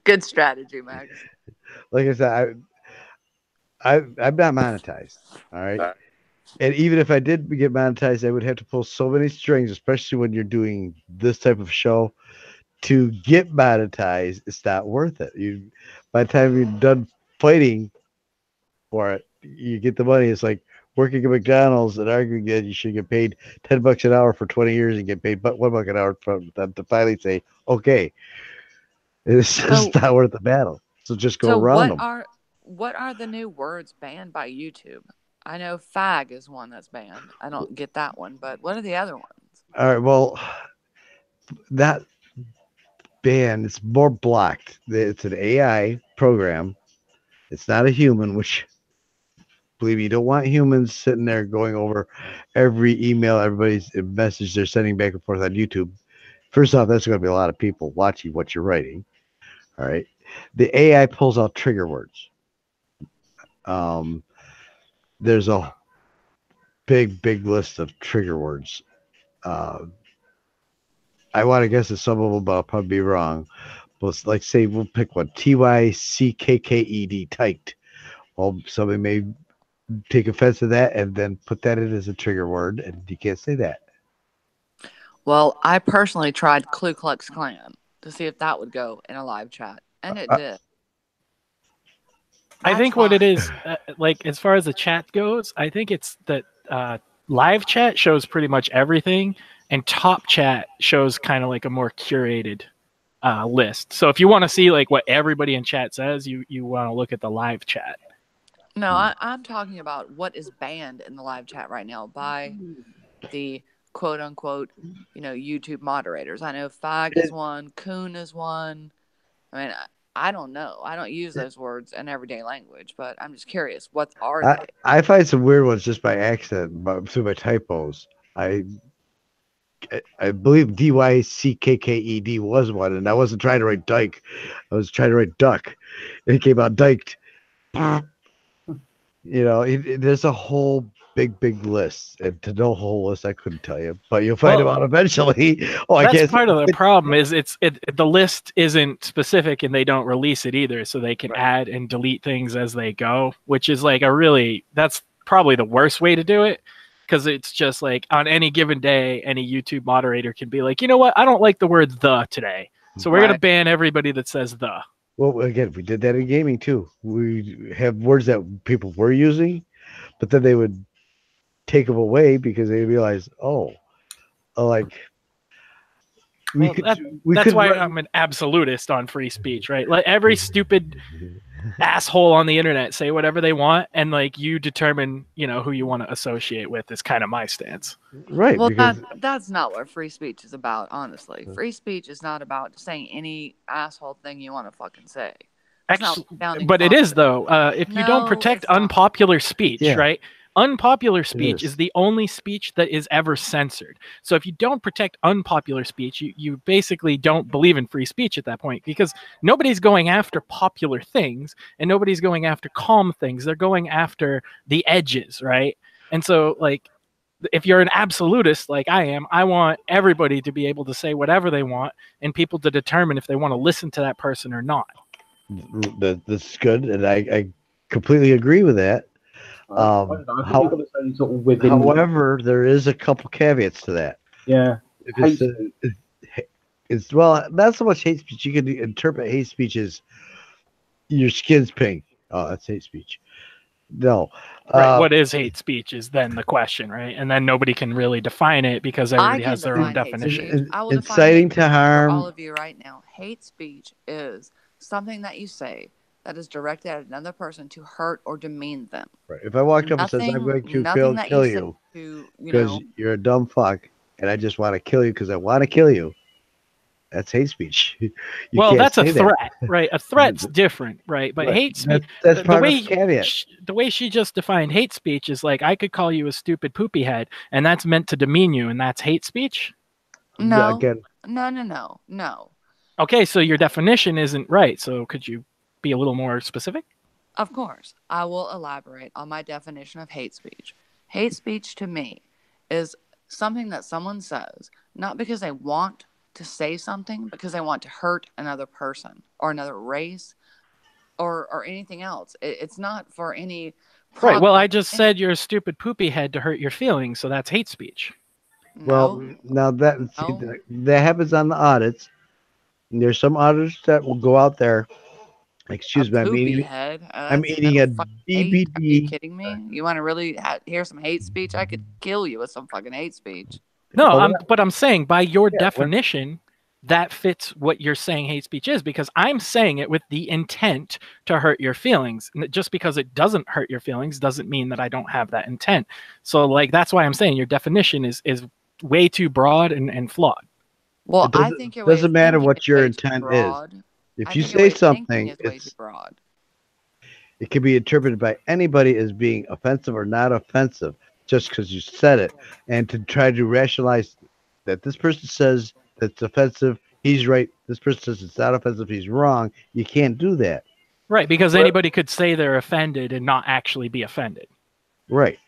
Good strategy, Max. Like I said, I'm not monetized. All right. And even if I did get monetized, I would have to pull so many strings, especially when you're doing this type of show. To get monetized, it's not worth it. By the time you're done fighting for it, you get the money. It's like working at McDonald's and arguing that you should get paid $10 an hour for 20 years and get paid but $1 an hour from them to finally say, okay, it's just not worth the battle. So just go around them. What are the new words banned by YouTube? I know fag is one that's banned. I don't get that one, but what are the other ones? All right, well, that ban, it's more blocked. It's an AI program. It's not a human, which, believe me, you don't want humans sitting there going over every email, everybody's message they're sending back and forth on YouTube. First off, that's going to be a lot of people watching what you're writing. All right. The AI pulls out trigger words. There's a big list of trigger words. I want to guess that some of them, but I'll probably be wrong. But like, say, we'll pick one. TYCKKED, tyked. Well, somebody may take offense to that and then put that in as a trigger word, and you can't say that. Well, I personally tried Ku Klux Klan to see if that would go in a live chat, and it did. I think what it is, like as far as the chat goes, I think it's that live chat shows pretty much everything, and top chat shows kind of like a more curated list. So if you want to see like what everybody in chat says, you want to look at the live chat. No, I'm talking about what is banned in the live chat right now by the quote unquote, YouTube moderators. I know fag is one, coon is one. I mean, I don't know. I don't use those words in everyday language, but I'm just curious. What are they? I find some weird ones just by accident, through my typos. I believe DYCKKED was one, and I wasn't trying to write dyke. I was trying to write duck, and it came out dyked. There's a whole big list, and to know a whole list, I couldn't tell you, but you'll find them out eventually. That's part of the problem. Is the list isn't specific, and they don't release it either, so they can add and delete things as they go, which is like that's probably the worst way to do it, because it's just like on any given day, any YouTube moderator can be like, you know what, I don't like the word "the" today, so we're gonna ban everybody that says "the." Well, again, we did that in gaming too. We have words that people were using, but then they would take them away because they realize, that's why I'm an absolutist on free speech, right? Let every stupid asshole on the internet say whatever they want, and like you determine, who you want to associate with is kind of my stance. Right. Well, that's not what free speech is about, honestly. Free speech is not about saying any asshole thing you want to fucking say. Actually, but it is though. If you don't protect unpopular speech, right? Unpopular speech is the only speech that is ever censored. So if you don't protect unpopular speech, you basically don't believe in free speech at that point, because nobody's going after popular things and nobody's going after calm things. They're going after the edges, right? And so like, if you're an absolutist like I am, I want everybody to be able to say whatever they want and people to determine if they want to listen to that person or not. That's good, and I completely agree with that. However, there is a couple caveats to that. Yeah. It's not so much hate speech. You can interpret hate speech as your skin's pink. Oh, that's hate speech. No. Right. What is hate speech is then the question, right? And then nobody can really define it because everybody has their own definition. I will inciting to harm. For all of you right now, hate speech is something that you say that is directed at another person to hurt or demean them. Right. If I walked up and says, I'm going to kill you because you're a dumb fuck, and I just want to kill you because I want to kill you, that's hate speech. Well, that's a threat, right? A threat's different, right? But hate speech, that's part of the caveat. The way she just defined hate speech is like, I could call you a stupid poopy head, and that's meant to demean you, and that's hate speech? No. No. Okay, so your definition isn't right. So could you be a little more specific? Of course. I will elaborate on my definition of hate speech. Hate speech to me is something that someone says, not because they want to say something, because they want to hurt another person or another race or anything else. It's not for any Right. Well, I just said you're a stupid poopy head to hurt your feelings, so that's hate speech. Well, now that happens on the audits. And there's some auditors that will go out there. Excuse me, I'm eating a DVD. Are you kidding me? You want to really hear some hate speech? I could kill you with some fucking hate speech. No, but I'm saying by your definition, that fits what you're saying hate speech is, because I'm saying it with the intent to hurt your feelings. Just because it doesn't hurt your feelings doesn't mean that I don't have that intent. So like, that's why I'm saying your definition is way too broad and flawed. Well, I think it doesn't matter what your intent is. If you say something, it's broad. It can be interpreted by anybody as being offensive or not offensive just because you said it. And to try to rationalize that this person says that's offensive, he's right. This person says it's not offensive, he's wrong. You can't do that. Right, because anybody could say they're offended and not actually be offended. Right.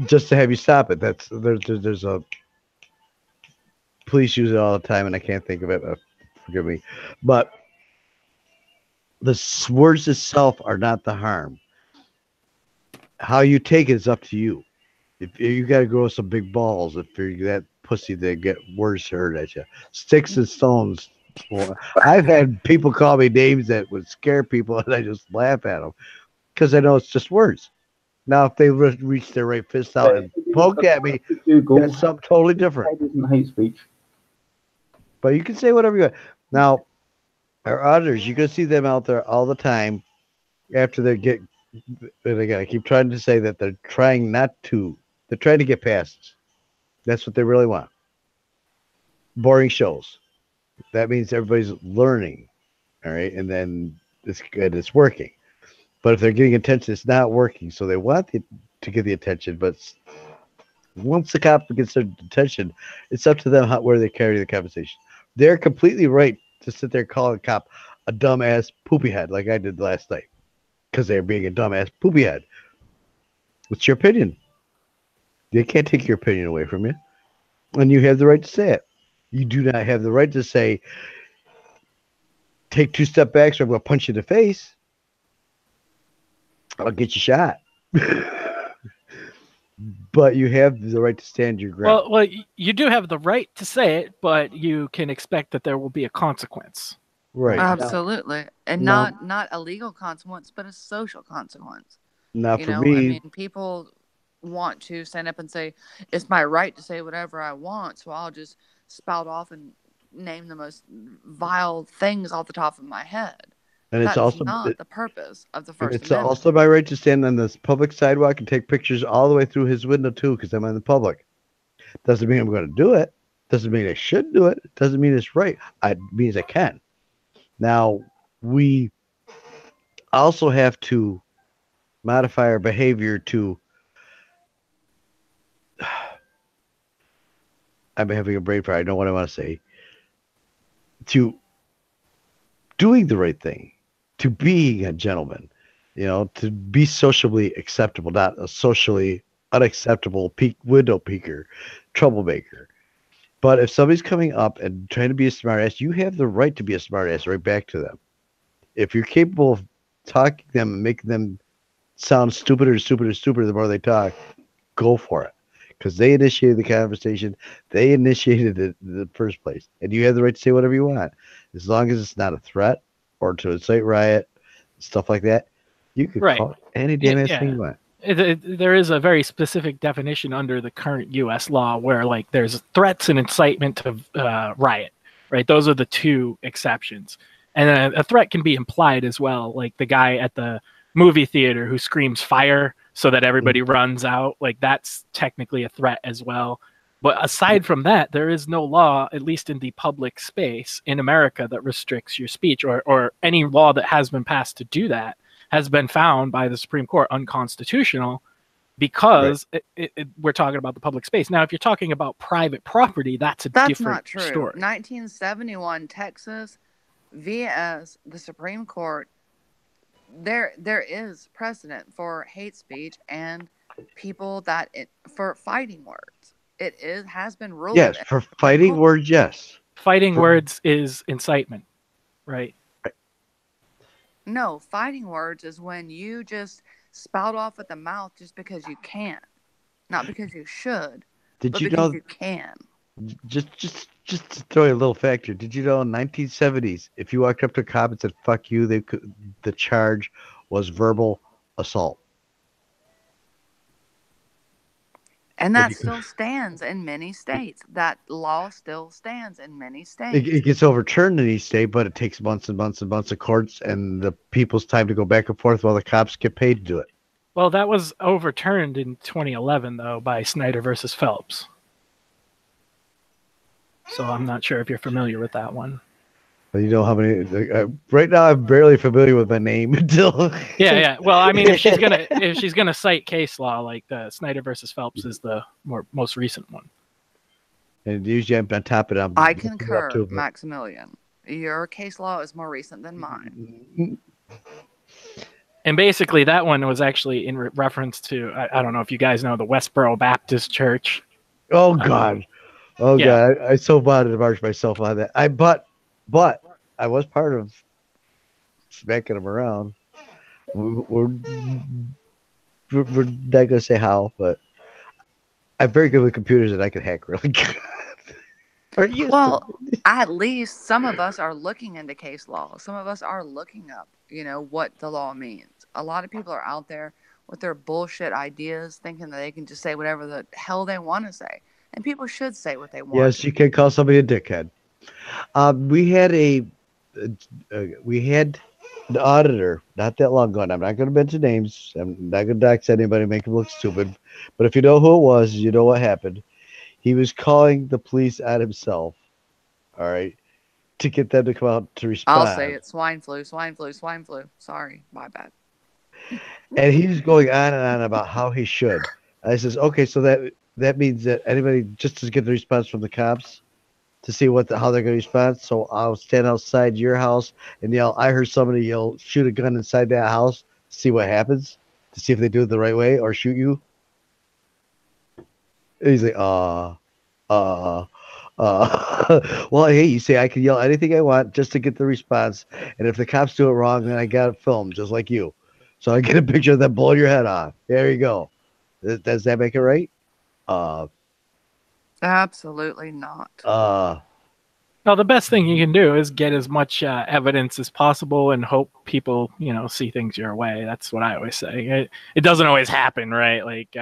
Just to have you stop it. There's a police use it all the time, and I can't think of it. Forgive me. But the words itself are not the harm. How you take it is up to you. If you got to grow some big balls, if you're that pussy, they get worse hurt at you. Sticks and stones. Well, I've had people call me names that would scare people, and I just laugh at them because I know it's just words. Now, if they reach their right fist out and poke at me, Google that's something totally different. hate isn't hate speech. But you can say whatever you want. Now, our auditors, you can see them out there all the time after they get. And again, I keep trying to say that they're trying not to. They're trying to get passes. That's what they really want. Boring shows. That means everybody's learning, all right, and then it's working. But if they're getting attention, it's not working. So they want to get the attention, but once the cop gets their attention, it's up to them where they carry the conversation. They're completely right to sit there calling a cop a dumbass poopy head like I did last night because they're being a dumbass poopy head. What's your opinion? They can't take your opinion away from you, and you have the right to say it. You do not have the right to say, take 2 step backs or I'm going to punch you in the face. I'll get you shot. But you have the right to stand your ground. Well, you do have the right to say it, but you can expect that there will be a consequence. Right. Absolutely. And now- not a legal consequence, but a social consequence. Now, You for know, me, I mean, people want to stand up and say, it's my right to say whatever I want, so I'll just spout off and name the most vile things off the top of my head. and it's That's also not the purpose of the First it's Amendment. also my right to stand on this public sidewalk and take pictures all the way through his window too, because I'm in the public. Doesn't mean I'm going to do it. Doesn't mean I should do it. Doesn't mean it's right. It means I can. Now we also have to modify our behavior to. I'm having a brain fart. I know what I want to say. To doing the right thing, to being a gentleman, to be socially acceptable, not a socially unacceptable window peeker, troublemaker. But if somebody's coming up and trying to be a smartass, you have the right to be a smartass right back to them. If you're capable of talking to them and making them sound stupider the more they talk, go for it. Because they initiated the conversation. They initiated it in the first place. And you have the right to say whatever you want. As long as it's not a threat or to incite riot, stuff like that, you can call it any damn ass thing you want. There is a very specific definition under the current U.S. law where, like, there's threats and incitement to riot, right? Those are the 2 exceptions. And a threat can be implied as well, like the guy at the movie theater who screams fire so that everybody runs out. Like, that's technically a threat as well. But aside from that, there is no law, at least in the public space in America, that restricts your speech, or any law that has been passed to do that has been found by the Supreme Court unconstitutional because we're talking about the public space. Now, if you're talking about private property, that's different not true. story. 1971 Texas vs. the Supreme Court, there is precedent for hate speech and people for fighting words. It has been ruled. Yes, for fighting words, yes. Fighting words is incitement, right? No, fighting words is when you just spout off at the mouth just because you can, not because you should, but because you can. Just to throw you a little factor, did you know in 1970s, if you walked up to a cop and said "fuck you," the charge was verbal assault. And that still stands in many states. That law still stands in many states. It gets overturned in each state, but it takes months and months and months of courts and the people's time to go back and forth while the cops get paid to do it. Well, that was overturned in 2011, though, by Snyder versus Phelps. So I'm not sure if you're familiar with that one. But you know how many? Right now, I'm barely familiar with my name until. Yeah. Well, I mean, if she's gonna cite case law, like the Snyder versus Phelps is the most recent one. And usually I'm on top of it. I concur, Maximilian. Your case law is more recent than mine. And basically, that one was actually in reference to I don't know if you guys know the Westboro Baptist Church. Oh God, God! I so wanted to march myself on that. But I was part of smacking them around. we're not gonna say how, but I'm very good with computers and I can hack really good. Or used Well, to. at least some of us are looking into case law. Some of us are looking up, what the law means. A lot of people are out there with their bullshit ideas, thinking that they can just say whatever the hell they want to say. And people should say what they want. Yes, you can call somebody a dickhead. We had we had an auditor not that long ago, and I'm not going to mention names. I'm not going to dox anybody, make them look stupid. But if you know who it was, you know what happened. He was calling the police on himself, all right, to get them to come out to respond. I'll say it. Swine flu, swine flu, swine flu. Sorry, my bad. And he was going on and on about how he should. I says, okay, so that means that anybody just to get the response from the cops to see how they're going to respond. So I'll stand outside your house and yell, I heard somebody yell, shoot a gun inside that house, see what happens, to see if they do it the right way or shoot you. And he's like, well, hey, you say I can yell anything I want just to get the response. And if the cops do it wrong, then I got it filmed just like you. So I get a picture of them blowing your head off. There you go. Does that make it right? Absolutely not. No, the best thing you can do is get as much evidence as possible and hope people, see things your way. That's what I always say. It doesn't always happen, right? Like,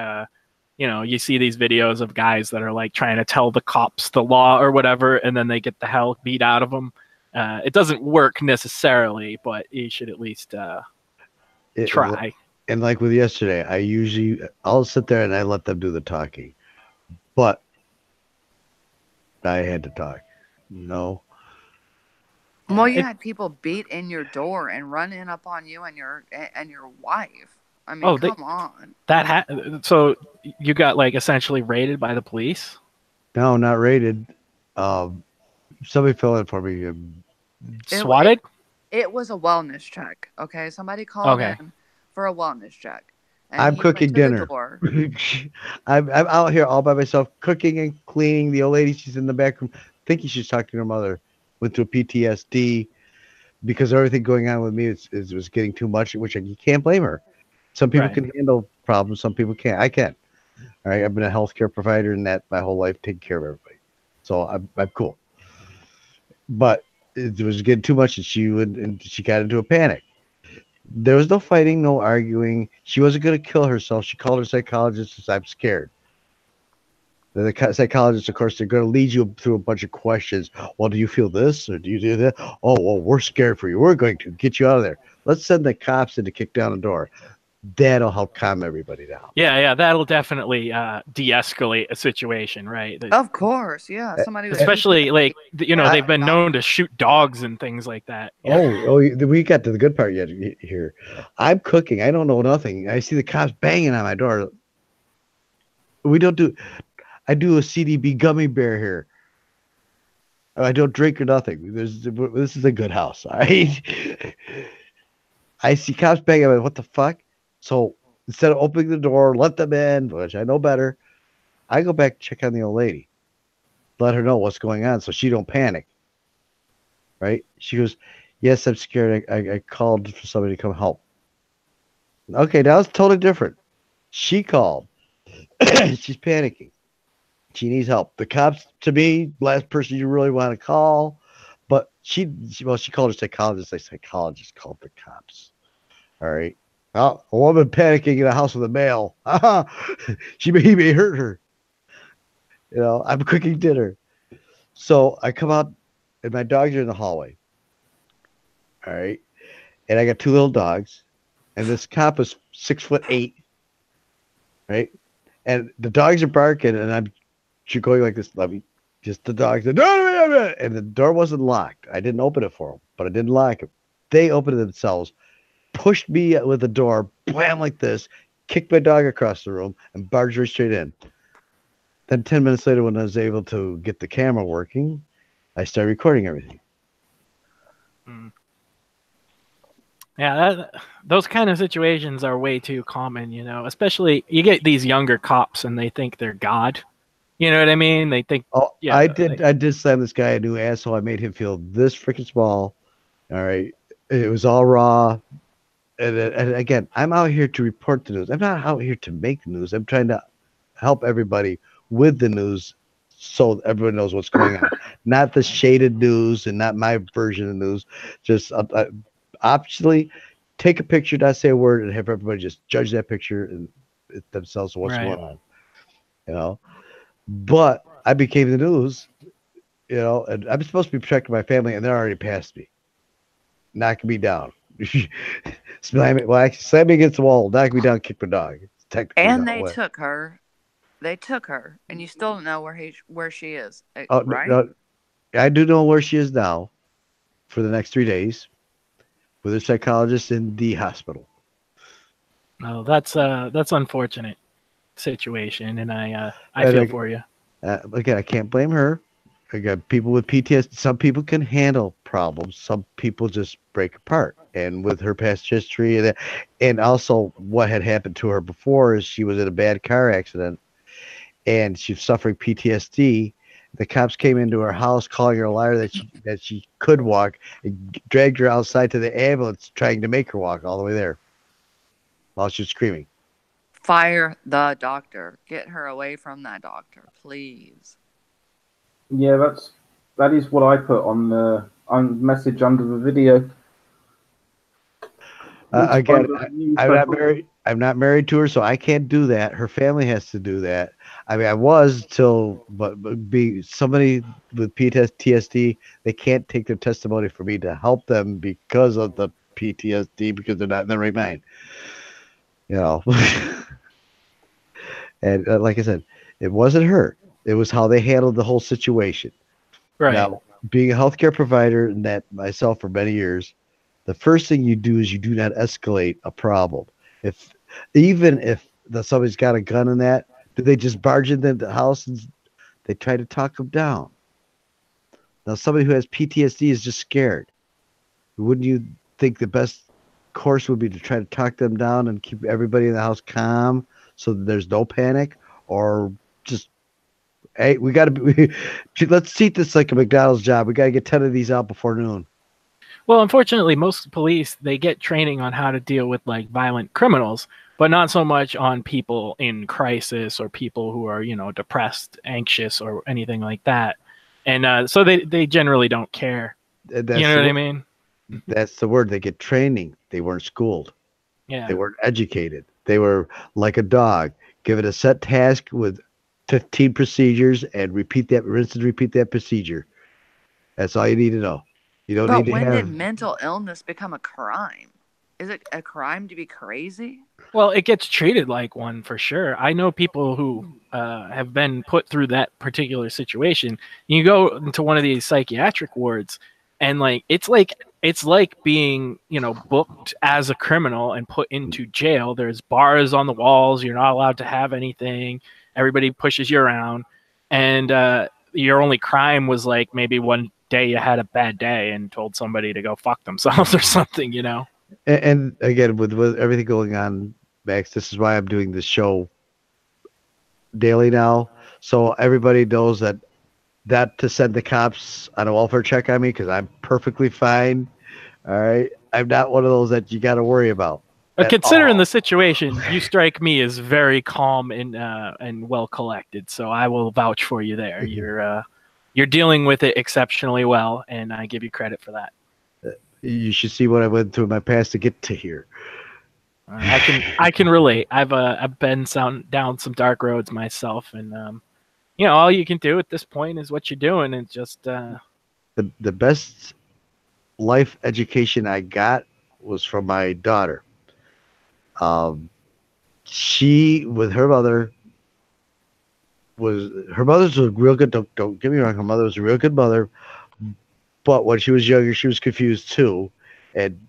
you see these videos of guys that are like trying to tell the cops the law or whatever, and then they get the hell beat out of them. It doesn't work necessarily, but you should at least try. And like with yesterday, I'll sit there and I let them do the talking, but I had to talk. No. Well, you had people beat in your door and run in upon you and your wife. I mean, come on. So you got like essentially raided by the police? No, not raided. Somebody filled in for me. Swatted? It was a wellness check. Okay, somebody called in for a wellness check. And I'm cooking dinner. I'm out here all by myself, cooking and cleaning. The old lady, she's in the back room, thinking she's talking to her mother. Went through PTSD because everything going on with me was getting too much, which you can't blame her. Some people can handle problems, some people can't. I can't. All right, I've been a healthcare provider and that my whole life, taking care of everybody. So I'm cool. But it was getting too much, and she got into a panic. There was no fighting, no arguing. She wasn't going to kill herself. She called her psychologist and said, I'm scared. The psychologists, of course, they're going to lead you through a bunch of questions. Well, do you feel this or do you do that? Oh, well, we're scared for you. We're going to get you out of there. Let's send the cops in to kick down the door. That'll help calm everybody down. Yeah, that'll definitely de-escalate a situation, right? Of course, yeah. Somebody, especially like they've been known to shoot dogs and things like that. Yeah. Oh, we got to the good part yet here. I'm cooking. I don't know nothing. I see the cops banging on my door. I do a CDB gummy bear here. I don't drink or nothing. This is a good house. All right. I see cops banging. I'm like, what the fuck? So instead of opening the door, let them in, which I know better, I go back and check on the old lady. Let her know what's going on so she don't panic. Right? She goes, yes, I'm scared. I called for somebody to come help. Okay, now it's totally different. She called. She's panicking. She needs help. The cops, to me, last person you really want to call. But she called her psychologist. The psychologist called the cops. All right. Well, a woman panicking in a house with a male. He may hurt her. I'm cooking dinner. So I come out, and my dogs are in the hallway. All right. And I got two little dogs. And this cop is 6'8". Right. And the dogs are barking, and I'm going like this. Just the dogs. And the door wasn't locked. I didn't open it for them, but I didn't lock it. They opened it themselves. Pushed me with the door, blam, like this, kicked my dog across the room, and barged right straight in. Then 10 minutes later, when I was able to get the camera working, I started recording everything. Yeah, those kind of situations are way too common, especially you get these younger cops and they think they're God. You know what I mean? They think. Oh, yeah, I did slam this guy a new asshole. I made him feel this freaking small. All right. It was all raw. and again, I'm out here to report the news. I'm not out here to make the news. I'm trying to help everybody with the news so everyone knows what's going on. Not the shaded news and not my version of the news. Just optionally take a picture, not say a word, and have everybody just judge that picture and themselves what's Right. going on. You know, but I became the news. You know, and I'm supposed to be protecting my family, and they're already past me, knocking me down. Slam me, well, actually, slam me against the wall, knock me down, kick my dog. It's technically And not they way. took her. They took her, and you still don't know where she is, Oh, right? no, I do know where she is now for the next 3 days with a psychologist in the hospital. Oh, that's unfortunate situation, and I And feel for you. again, I can't blame her. Again, people with PTSD, some people can handle problems. Some people just break apart. And with her past history, and also what had happened to her before is she was in a bad car accident, and she's suffering PTSD. The cops came into her house calling her a liar that she could walk, and dragged her outside to the ambulance, trying to make her walk all the way there while she was screaming. Fire the doctor. Get her away from that doctor, please. Yeah, that is what I put on the message under the video. Again, I'm not married. I'm not married to her, so I can't do that. Her family has to do that. I mean, I was till, but be somebody with PTSD, they can't take their testimony for me to help them because of the PTSD because they're not in their right mind. You know, and like I said, it wasn't her. It was how they handled the whole situation. Right. Now, being a healthcare provider and that myself for many years, the first thing you do is you do not escalate a problem. Even if somebody's got a gun in that, do they just barge into the house and they try to talk them down? Now, somebody who has PTSD is just scared. Wouldn't you think the best course would be to try to talk them down and keep everybody in the house calm so that there's no panic, or just, hey, we got to let's treat this like a McDonald's job. We got to get 10 of these out before noon. Well, unfortunately, most police, they get training on how to deal with like violent criminals, but not so much on people in crisis or people who are, depressed, anxious, or anything like that. And so they generally don't care. That's You know what I mean? That's the word. They get training. They weren't schooled. Yeah. They weren't educated. They were like a dog, given a set task with 15 procedures and rinse and repeat that procedure. That's all you need to know. You don't need But to when did have. mental illness become a crime? Is it a crime to be crazy? Well, it gets treated like one for sure. I know people who have been put through that particular situation. You go into one of these psychiatric wards, and it's like being booked as a criminal and put into jail. There's bars on the walls. You're not allowed to have anything. Everybody pushes you around, and your only crime was like maybe one day you had a bad day and told somebody to go fuck themselves or something. And again, with everything going on, Max, this is why I'm doing this show daily now, so everybody knows that to send the cops on a welfare check on me, because I'm perfectly fine. All right, I'm not one of those that you got to worry about. But considering the situation, you strike me as very calm and well collected. So I will vouch for you there. You're dealing with it exceptionally well, and I give you credit for that. You should see what I went through in my past to get to here. I can relate. I've been down some dark roads myself, and all you can do at this point is what you're doing, and just the best life education I got was from my daughter. She, with her mother's a real good. Don't get me wrong. Her mother was a real good mother, but when she was younger, she was confused too, and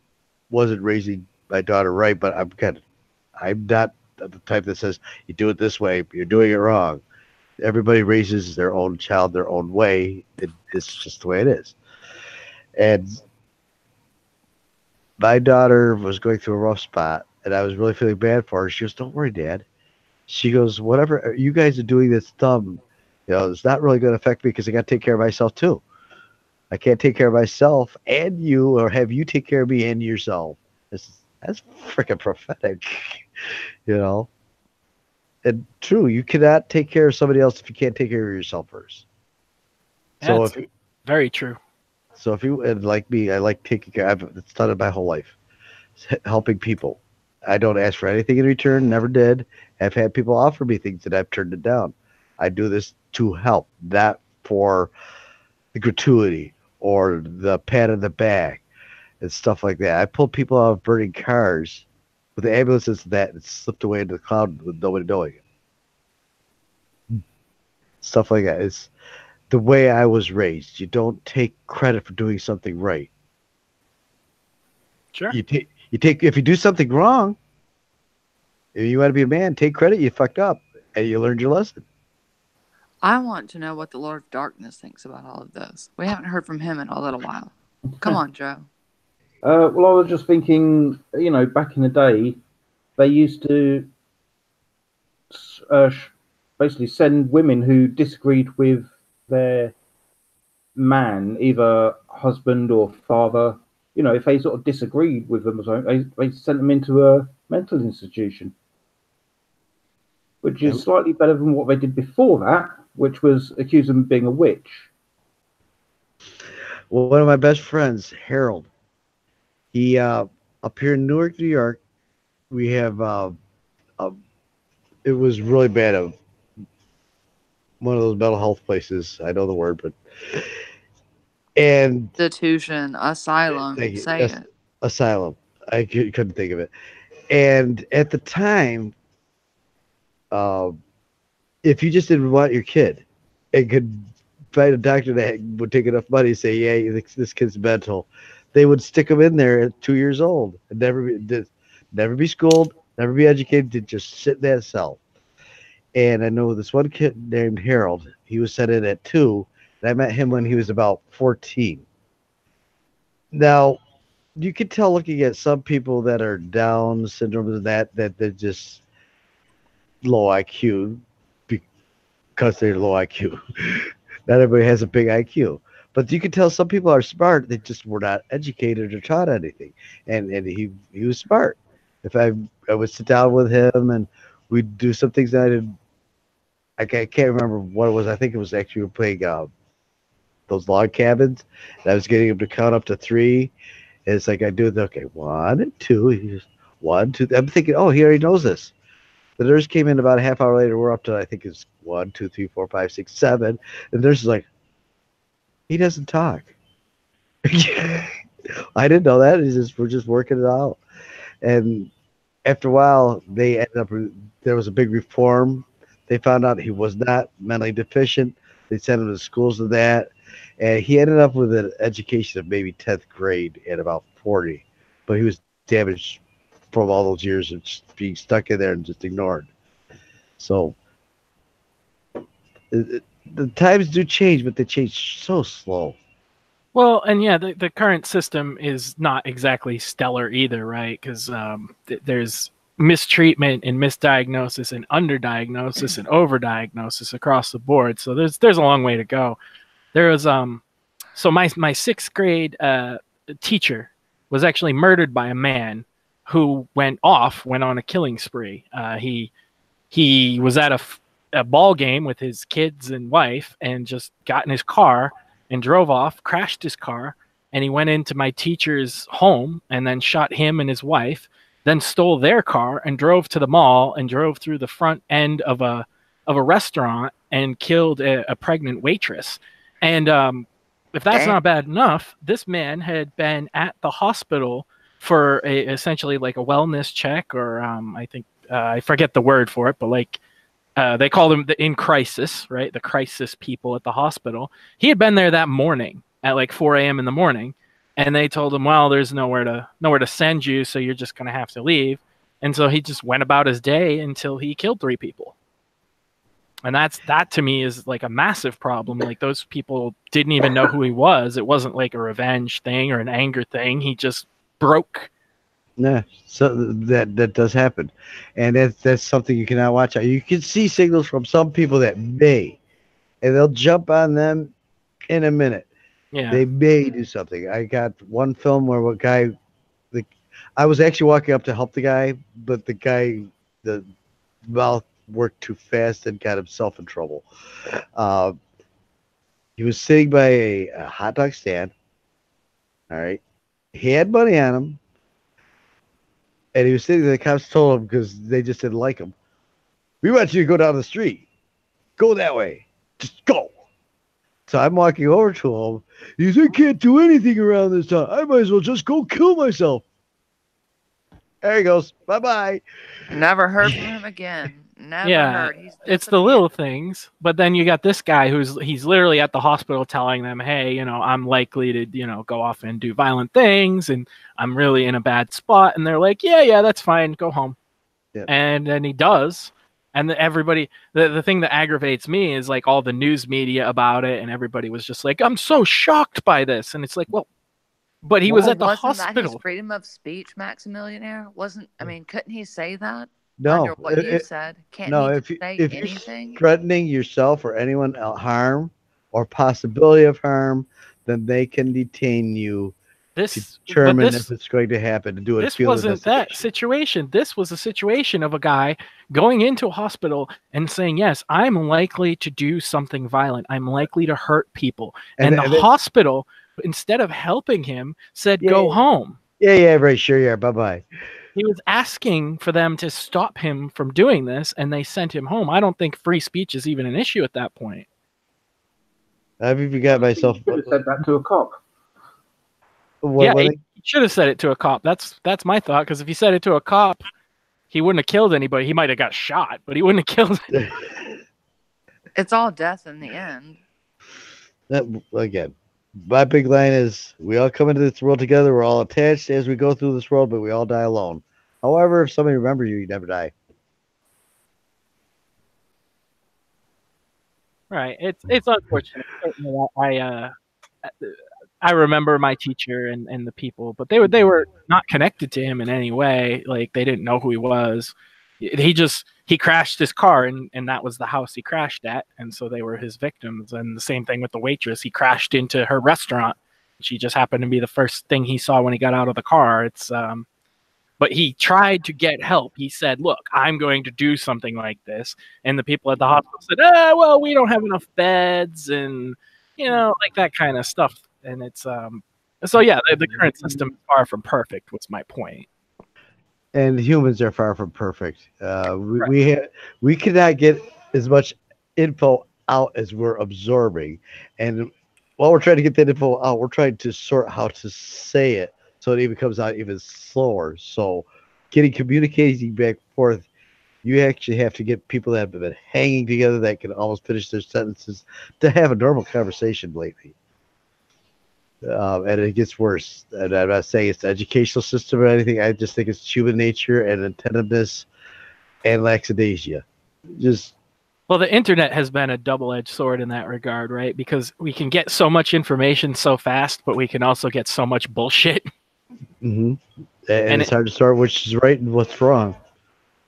wasn't raising my daughter right. But I'm not the type that says you do it this way, you're doing it wrong. Everybody raises their own child their own way. It's just the way it is. And my daughter was going through a rough spot, and I was really feeling bad for her. She goes, "Don't worry, Dad." She goes, "Whatever you guys are doing that's dumb, it's not really going to affect me because I got to take care of myself too. I can't take care of myself and you, or have you take care of me and yourself. That's freaking prophetic, you know. And true, you cannot take care of somebody else if you can't take care of yourself first. So That's very true. So if you and like me, I like taking care. I've done my whole life, helping people. I don't ask for anything in return. Never did. I've had people offer me things that I've turned it down. I do this to help, not for the gratuity or the pat on the back and stuff like that. I pulled people out of burning cars with the ambulances that and slipped away into the cloud with nobody knowing it. Stuff like that. It's the way I was raised. You don't take credit for doing something right. Sure. You take if you do something wrong, if you want to be a man, take credit. You fucked up and you learned your lesson. I want to know what the Lord of Darkness thinks about all of this. We haven't heard from him in a little while. Come on, Joe. Well, I was just thinking, you know, back in the day, they used to basically send women who disagreed with their man, either husband or father. You know, if they sort of disagreed with them or something, they sent them into a mental institution, which is slightly better than what they did before that, which was accuse them of being a witch. Well, one of my best friends, Harold, he up here in Newark, New York, we have it was really bad. One of those mental health places. I know the word, but and Institution, asylum, thank you. say Yes, it. asylum. Couldn't think of it. And at the time, if you just didn't want your kid, and could find a doctor that would take enough money to say, "Yeah, this kid's mental," they would stick him in there at 2 years old and never be schooled, never be educated, to just sit in that cell. And I know this one kid named Harold. He was sent in at 2, and I met him when he was about 14. Now, you could tell looking at some people that are Down syndrome and that they're just low IQ because they're low IQ. Not everybody has a big IQ. But you can tell some people are smart. They just were not educated or taught anything. And he was smart. If I would sit down with him and we'd do some things that I can't remember what it was. I think it was actually we were playing those log cabins. And I was getting him to count up to 3. And it's like I do it. Okay, 1 and 2. He just 1, 2. I'm thinking, oh, he already knows this. The nurse came in about a half hour later. We're up to I think it's 1, 2, 3, 4, 5, 6, 7. And the nurse is like, he doesn't talk. I didn't know that. We're just working it out. And after a while, they ended up. There was a big reform. They found out he was not mentally deficient. They sent him to schools of that, and he ended up with an education of maybe 10th grade at about 40. But he was damaged from all those years of just being stuck in there and just ignored. So the times do change, but they change so slow. Well, and yeah, the current system is not exactly stellar either, right? Because there's mistreatment and misdiagnosis and underdiagnosis and overdiagnosis across the board. So there's a long way to go. There was so my 6th grade teacher was actually murdered by a man who went on a killing spree. He was at a ball game with his kids and wife and just got in his car and drove off, crashed his car, and he went into my teacher's home and then shot him and his wife, then stole their car and drove to the mall and drove through the front end of a restaurant and killed a pregnant waitress. And if that's not bad enough, this man had been at the hospital for essentially like a wellness check, or I think I forget the word for it, but like they call them in crisis, right? The crisis people at the hospital. He had been there that morning at like 4 a.m. in the morning, and they told him, well, there's nowhere to send you, so you're just going to have to leave. And so he just went about his day until he killed 3 people. And that to me is like a massive problem. Like, those people didn't even know who he was. It wasn't like a revenge thing or an anger thing. He just broke. Yeah, so that does happen, and that's something you cannot watch out. You can see signals from some people that may, and they'll jump on them in a minute. Yeah. They may do something. I got one film where a guy, I was actually walking up to help the guy, but the mouth worked too fast and got himself in trouble. Uh, he was sitting by a hot dog stand. All right. He had money on him, and he was sitting there. The cops told him because they just didn't like him. We want you to go down the street. Go that way. Just go. So I'm walking over to him. He said, I can't do anything around this town. I might as well just go kill myself. There he goes. Bye-bye. Never heard from him again. Never Yeah, heard. He's it's the disappeared. little things. But then you got this guy he's literally at the hospital telling them, hey, you know, I'm likely to, you know, go off and do violent things, and I'm really in a bad spot. And they're like, yeah, that's fine. Go home. Yep. And then he does. And everybody, the thing that aggravates me is like all the news media about it, and everybody was just like, I'm so shocked by this. And it's like, well, but he was at the Wasn't that hospital. his freedom of speech, Maximilianaire? Couldn't he say that? No. Under what you said? Can't No, he if say you're anything? threatening yourself or anyone harm or possibility of harm, then they can detain you to determine if it's going to happen, to do a This field wasn't that investigation. situation. This was a situation of a guy going into a hospital and saying, yes, I'm likely to do something violent. I'm likely to hurt people. And the hospital, instead of helping him, said, go home. Yeah, right, sure, yeah, bye-bye. He was asking for them to stop him from doing this, and they sent him home. I don't think free speech is even an issue at that point. I've even got myself. You could have said that to a cop. He should have said it to a cop. That's my thought, because if he said it to a cop, he wouldn't have killed anybody. He might have got shot, but he wouldn't have killed anybody. It's all death in the end. Again, my big line is we all come into this world together. We're all attached as we go through this world, but we all die alone. However, if somebody remembers you, you never die. Right. It's unfortunate. I remember my teacher and the people, but they were not connected to him in any way. Like, they didn't know who he was. He crashed his car, and that was the house he crashed at, and so they were his victims. And the same thing with the waitress. He crashed into her restaurant. She just happened to be the first thing he saw when he got out of the car. But he tried to get help. He said, look, I'm going to do something like this. And the people at the hospital said, well, we don't have enough beds, and, you know, like that kind of stuff. And it's, so yeah, the current system is far from perfect, was my point. And humans are far from perfect. We cannot get as much info out as we're absorbing. And while we're trying to get that info out, we're trying to sort how to say it so it even comes out even slower. So communicating back and forth, you actually have to get people that have been hanging together that can almost finish their sentences to have a normal conversation lately. And it gets worse. And I'm not saying it's the educational system or anything. I just think it's human nature and attentiveness and lackadaisia. Well, the internet has been a double-edged sword in that regard, right? Because we can get so much information so fast, but we can also get so much bullshit. Mm-hmm. And it's hard to sort which is right and what's wrong.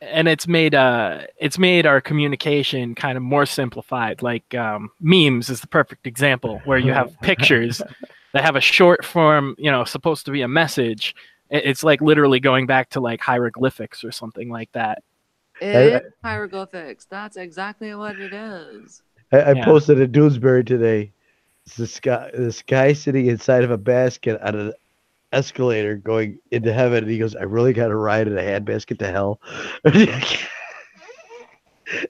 And it's made our communication kind of more simplified. Like memes is the perfect example, where you have pictures that have a short form, you know, supposed to be a message. It's like literally going back to like hieroglyphics or something like that. It is hieroglyphics. That's exactly what it is. I posted a Doonesbury today. It's this guy sitting inside of a basket on an escalator going into heaven, and he goes, I really got to ride in a handbasket to hell.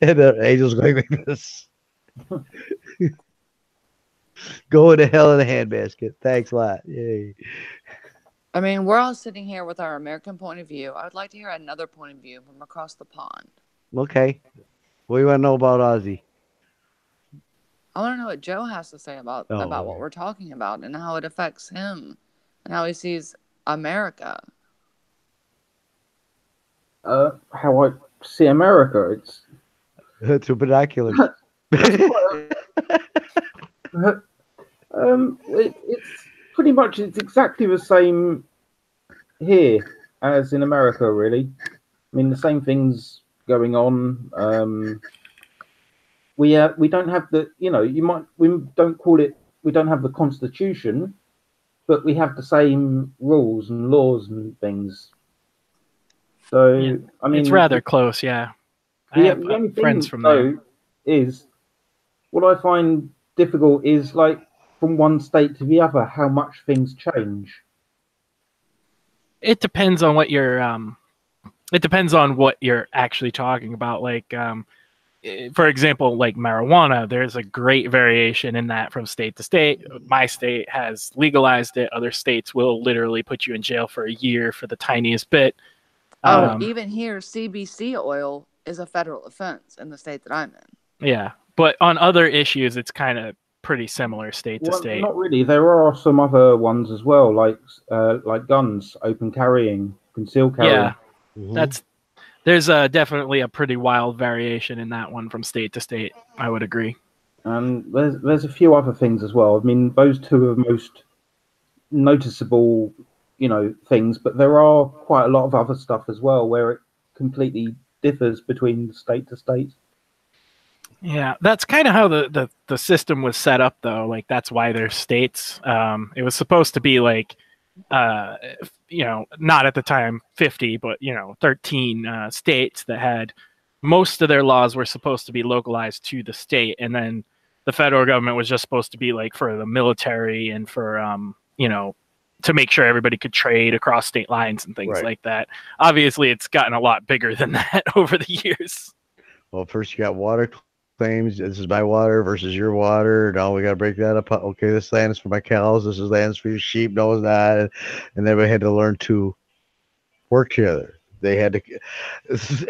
And the angel's going like this. Going to hell in a handbasket. Thanks a lot. Yay. I mean, we're all sitting here with our American point of view. I would like to hear another point of view from across the pond. Okay. What do you want to know about Ozzy? I want to know what Joe has to say about what we're talking about and how it affects him and how he sees America. How I see America, it's Through binoculars. It's pretty much, it's exactly the same here as in America, really. I mean, the same things going on. We don't have the, you know, we don't have the Constitution, but we have the same rules and laws and things. So Yeah, I mean, it's rather close. Yeah, I the have only friends thing from there. though is what I find difficult is like from one state to the other, how much things change. It depends on what you're. It depends on what you're actually talking about. Like, for example, like marijuana, there's a great variation in that from state to state. My state has legalized it. Other states will literally put you in jail for a year for the tiniest bit. Oh, even here, CBC oil is a federal offense in the state that I'm in. Yeah, but on other issues, it's kind of pretty similar state to state. Not really. There are some other ones as well, like guns, open carrying, concealed carry. Yeah, there's definitely a pretty wild variation in that one from state to state. I would agree. And there's a few other things as well. I mean, those two are most noticeable, things. But there are quite a lot of other stuff as well where it completely differs between state to state. Yeah, that's kind of how the system was set up, though. Like that's why there's states. It was supposed to be like, not at the time 50, but 13 states that had most of their laws were supposed to be localized to the state, and then the federal government was just supposed to be like for the military and for to make sure everybody could trade across state lines and things like that. Obviously, it's gotten a lot bigger than that over the years. Well, first you got water claims. This is my water versus your water. Now we got to break that up. Okay, this land is for my cows. This is land for your sheep. No, it's not. And then we had to learn to work together. They had to,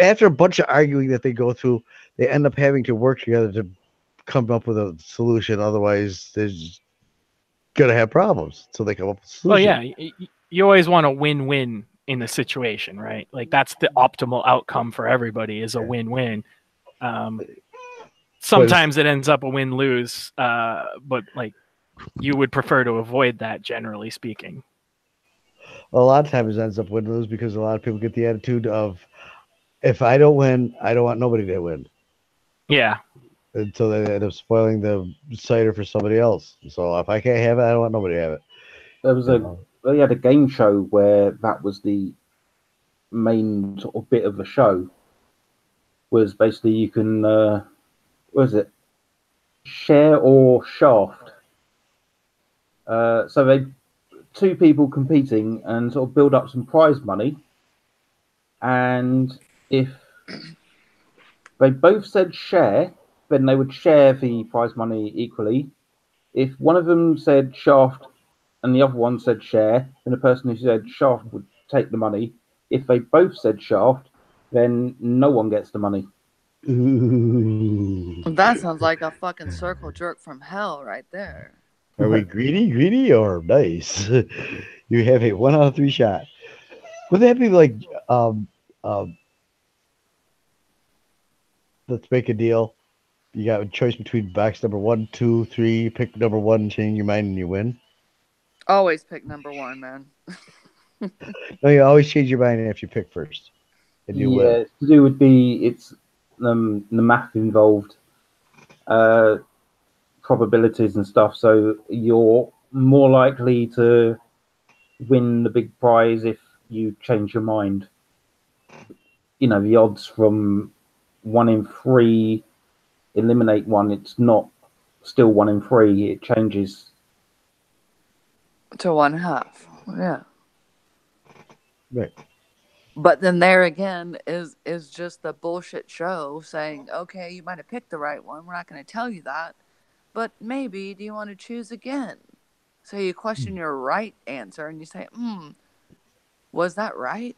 after a bunch of arguing that they go through, they end up having to work together to come up with a solution. Otherwise, they're just gonna have problems. So they come up with a solution. Well, yeah, you always want a win-win in the situation, right? Like that's the optimal outcome for everybody is a win-win. Sometimes it ends up a win-lose, but like you would prefer to avoid that, generally speaking. A lot of times it ends up win-lose because a lot of people get the attitude of, if I don't win, I don't want nobody to win. Yeah. And so they end up spoiling the cider for somebody else. So if I can't have it, I don't want nobody to have it. They had a game show where that was the main sort of bit of the show. Was basically you can, share or shaft. So they two people competing and sort of build up some prize money. And if they both said share, then they would share the prize money equally. If one of them said shaft and the other one said share, then the person who said shaft would take the money. If they both said shaft, then no one gets the money. Ooh. That sounds like a fucking circle jerk from hell right there. Are we greedy, or nice? You have a 1 out of 3 shot. Would that be like, let's make a deal. You got a choice between box number 1, 2, 3. Pick number 1, change your mind, and you win. Always pick number 1, man. No, you always change your mind after you pick first, and you win. To do with it's the math involved, probabilities and stuff. So you're more likely to win the big prize if you change your mind. The odds from 1 in 3 eliminate 1. It's not still 1 in 3. It changes to 1/2. Yeah. Right. But then there again is just the bullshit show saying, okay, you might have picked the right one. We're not going to tell you that. But maybe, do you want to choose again? So you question your right answer and you say, was that right?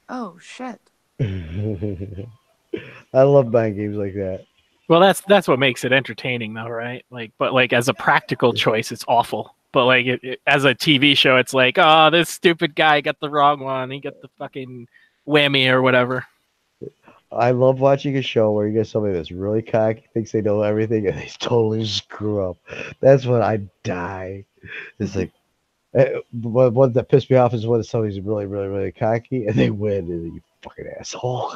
Oh, shit. I love buying games like that. Well, that's what makes it entertaining, though, right? But as a practical choice, it's awful. But as a TV show, it's like, oh, this stupid guy got the wrong one. He got the fucking whammy or whatever. I love watching a show where you get somebody that's really cocky, thinks they know everything, and they totally screw up. That's when I die. It's like, one that pissed me off is when somebody's really, really, really cocky, and they win, and you fucking asshole.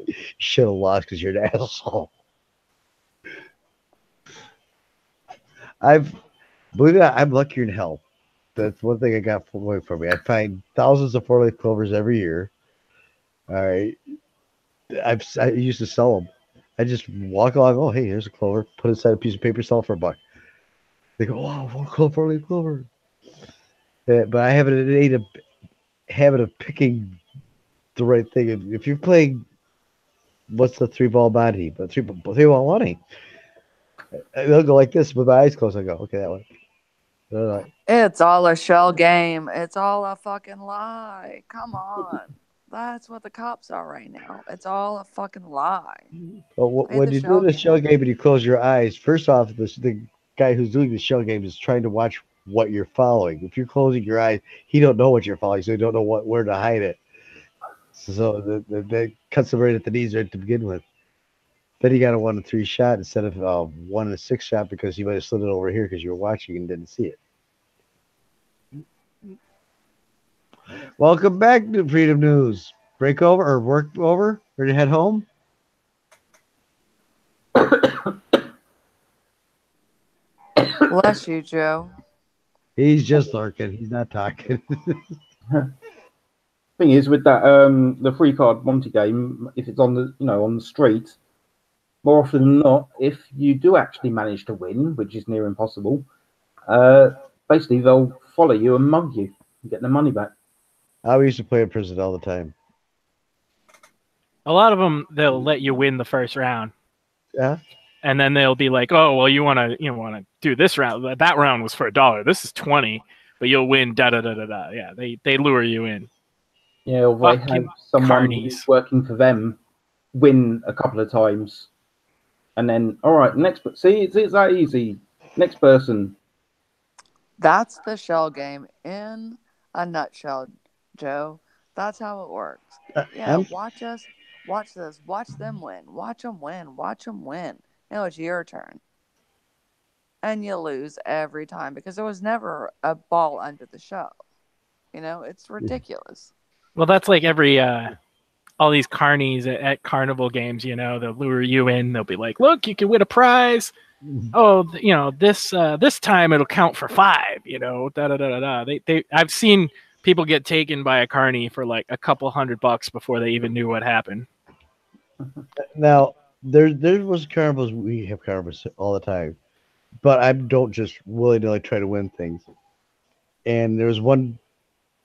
You should have lost because you're an asshole. Believe it or not, I'm luckier in hell. That's one thing I got away from me. I find thousands of 4-leaf clovers every year. All right. I used to sell them. I just walk along. Oh, hey, here's a clover. Put it inside a piece of paper. Sell it for $1. They go, wow, 4-leaf clover. But I have an innate habit of picking the right thing. If you're playing, what's the 3-ball body? But 3-ball money. They'll go like this with my eyes closed. I go, okay, that one. They're like, It's all a shell game. It's all a fucking lie. Come on. That's what the cops are right now. It's all a fucking lie. well, Play when the you shell do the game. shell game and you close your eyes, first off, the guy who's doing the shell game is trying to watch what you're following. If you're closing your eyes, he don't know what you're following, so he don't know where to hide it. So that cuts him right at the knees right to begin with. Then he got a 1-3 shot instead of 1-6 shot because he might have slid it over here because you were watching and didn't see it. Welcome back to Freedom News. Break over or work over? Ready to head home? Bless you, Joe. He's just lurking. He's not talking. Thing is, with that the free card Monty game, if it's on the on the street, more often than not, if you do actually manage to win, which is near impossible, basically they'll follow you and mug you and get their money back. I used to play in prison all the time. A lot of them, they'll let you win the first round. Yeah. And then they'll be like, "Oh, well, you want to do this round? That round was for $1. This is 20, but you'll win." Da da da da da. Yeah, they lure you in. Yeah, or they have someone who's working for them win a couple of times, and then all right, next. See, it's that easy. Next person. That's the shell game in a nutshell, Joe. That's how it works. Yeah, watch us. Watch this. Watch them win. Watch them win. Watch them win. Now it's your turn. And you lose every time because there was never a ball under the shell. It's ridiculous. Well, that's like every all these carnies at carnival games. They'll lure you in. They'll be like, "Look, you can win a prize. Oh, this time it'll count for 5. Da da da da da." I've seen people get taken by a carny for like a couple $100 before they even knew what happened. Now there was carnivals. We have carnivals all the time, but I don't just willy-nilly try to win things. And there was one,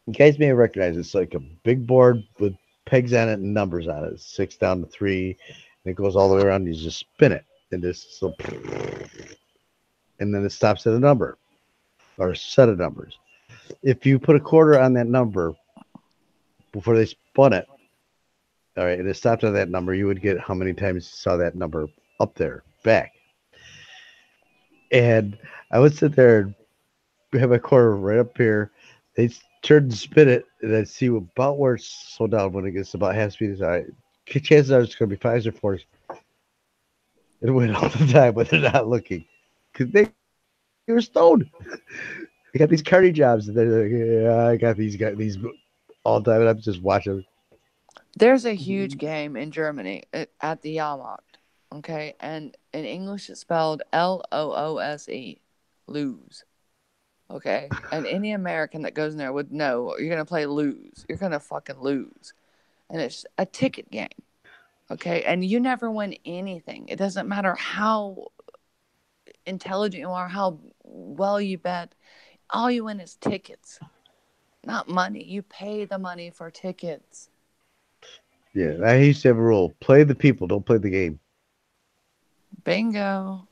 you guys may recognize it's like a big board with pegs on it and numbers on it. 6 down to 3, and it goes all the way around. You just spin it, and and then it stops at a number or a set of numbers. If you put a quarter on that number before they spun it, all right, and it stopped at that number, you would get how many times you saw that number up there, back. And I would sit there and have my quarter right up here. They turn and spin it, and I'd see about where it's slowed down when it gets about half speed. Chances are it's going to be 5s or 4s. It went all the time, but they're not looking because they were stoned. They got these carny jobs, and they're like, "Yeah, I got these all the time," and I'm just watching. There's a huge game in Germany at the Jahrmarkt, okay? And in English it's spelled LOOSE, lose, okay? And any American that goes in there would know you're going to play lose. You're going to fucking lose. And it's a ticket game, okay? And you never win anything. It doesn't matter how intelligent you are, how well you bet. All you win is tickets, not money. You pay the money for tickets. Yeah, I used to have a rule: play the people, don't play the game. Bingo.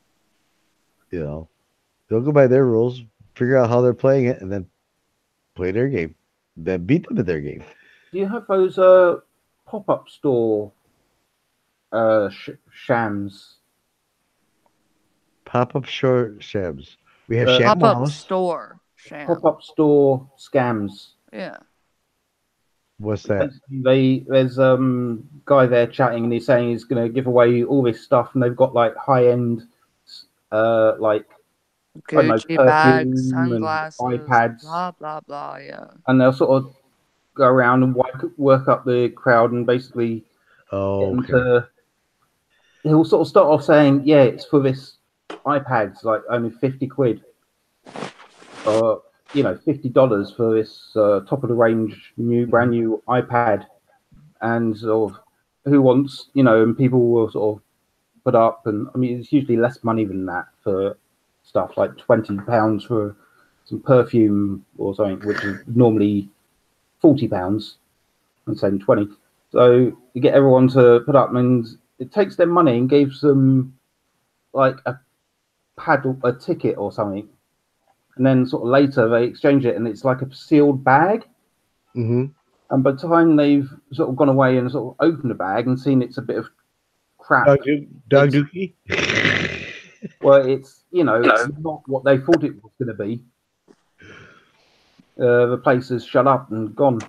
They'll go by their rules, figure out how they're playing it, and then play their game. Then beat them at their game. Do you have those pop-up store shams? Pop-up shams. We have pop-up store sham. Pop-up store scams. Yeah. What's that? There's guy there chatting, and he's saying he's going to give away all this stuff, and they've got like high-end like Gucci bags, sunglasses, iPads, blah blah blah. Yeah. And they'll sort of go around and work up the crowd, and basically, he'll sort of start off saying, "Yeah, it's for this iPad's like only 50 quid." $50 for this top of the range brand new iPad, and sort of who wants, and people will sort of put up, and I mean it's usually less money than that for stuff like £20 for some perfume or something, which is normally £40 and saying 20. So you get everyone to put up, and it takes their money and gives them like a ticket or something, and then sort of later they exchange it, and it's like a sealed bag. Mm-hmm. And by the time they've sort of gone away and sort of opened the bag and seen it's a bit of crap, Dog dookie. well, it's it's not what they thought it was going to be. The place is shut up and gone.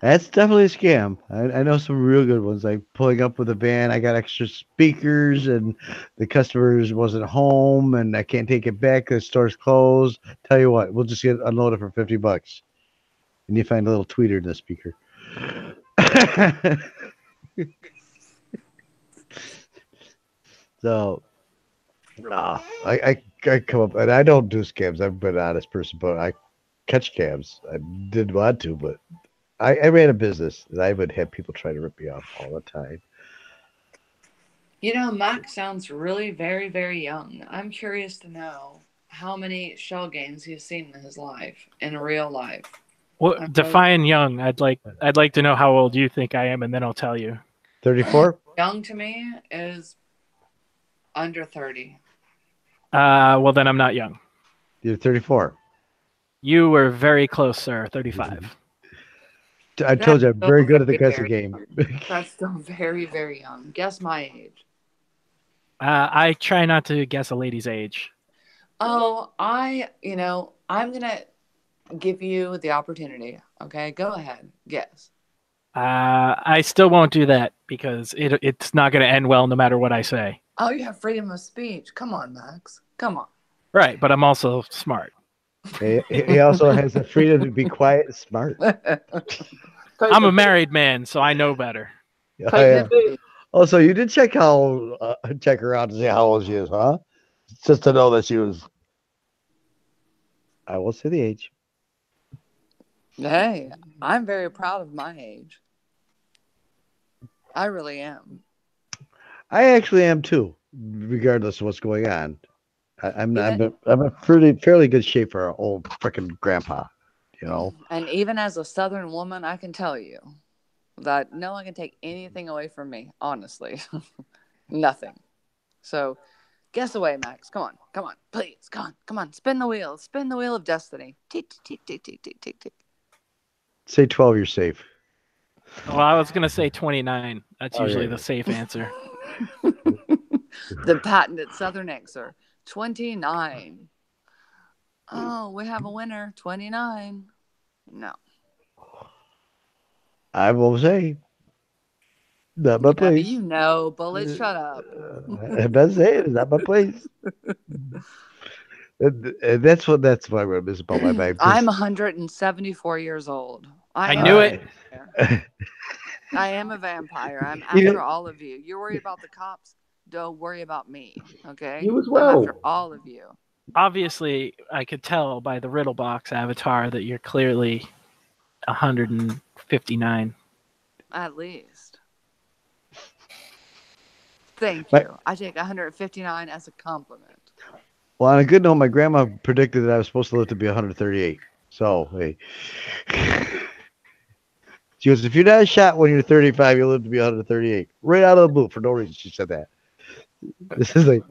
That's definitely a scam. I know some real good ones, like pulling up with a van. I got extra speakers, and the customers wasn't home, and I can't take it back. The store's closed. Tell you what, we'll just get unloaded for $50, and you find a little tweeter in the speaker. So, I come up, and I don't do scams. I've been an honest person, but I catch scams. I didn't want to, but I ran a business, and I would have people try to rip me off all the time. Mac sounds really very, very young. I'm curious to know how many shell games he's seen in his life, in real life. Well, define young. I'd like to know how old you think I am, and then I'll tell you. 34? Young to me is under 30. Well, then I'm not young. You're 34. You were very close, sir. 35. I told you I'm very good at the guessing game. That's still very, very young. Guess my age. I try not to guess a lady's age. Oh, I'm going to give you the opportunity. Okay, go ahead. Guess. I still won't do that because it's not going to end well no matter what I say. Oh, you have freedom of speech. Come on, Max. Come on. Right, but I'm also smart. He also has the freedom to be quiet and smart. I'm a married man, so I know better. Also, you did check her out to see how old she is, huh? Just to know that she was. I won't say the age. Hey, I'm very proud of my age. I really am. I actually am too, regardless of what's going on. I'm a fairly good shape for an old freaking grandpa, And even as a Southern woman, I can tell you that no one can take anything away from me. Honestly, nothing. So, guess away, Max. Come on, please, come on. Spin the wheel of destiny. Tick, tick, tick, tick, tick, tick, tick. Say 12. You're safe. Well, I was gonna say 29. That's usually the safe answer. The patented Southern answer. 29. Oh, we have a winner. 29. No. I will say. Not my place. Bullet, shut up. I'm not saying it's not my place. That's why I'm going to miss about my bag. I'm 174 years old. I knew it. I am a vampire. I'm after all of you. You're worried about the cops. Don't worry about me, okay? You as well. I'm after all of you. Obviously, I could tell by the riddle box avatar that you're clearly 159. At least. Thank you. I take 159 as a compliment. Well, on a good note, my grandma predicted that I was supposed to live to be 138. So, hey. She goes, if you're not shot when you're 35, you'll live to be 138. Right out of the blue for no reason. She said that. This is like.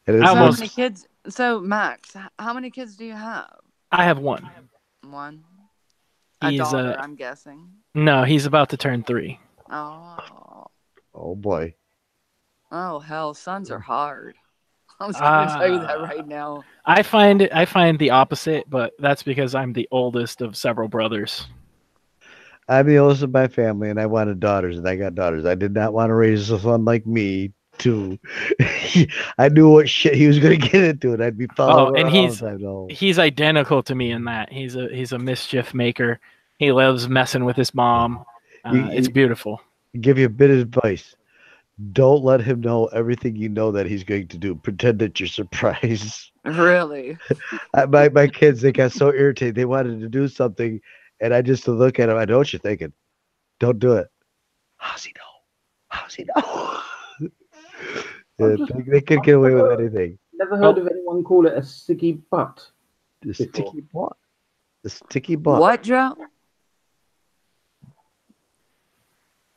How many kids? So, Max, how many kids do you have? I have one. One? A daughter, I'm guessing. No, he's about to turn 3. Oh. Oh, boy. Oh, hell. Sons are hard. I'm just going to tell you that right now. I find the opposite, but that's because I'm the oldest of several brothers. I'm the oldest of my family, and I wanted daughters, and I got daughters. I did not want to raise a son like me, too. I knew what shit he was going to get into, and I'd be following and all the time. No. He's identical to me in that. He's a mischief maker. He loves messing with his mom. It's beautiful. Give you a bit of advice. Don't let him know everything you know that he's going to do. Pretend that you're surprised. Really? My kids, they got so irritated. They wanted to do something, and I just look at them. I know what you're thinking. Don't do it. How's he know? How's he know? Yeah, they could get away with anything. Never heard of anyone call it a sticky butt. The sticky butt. The sticky butt. What, Joe?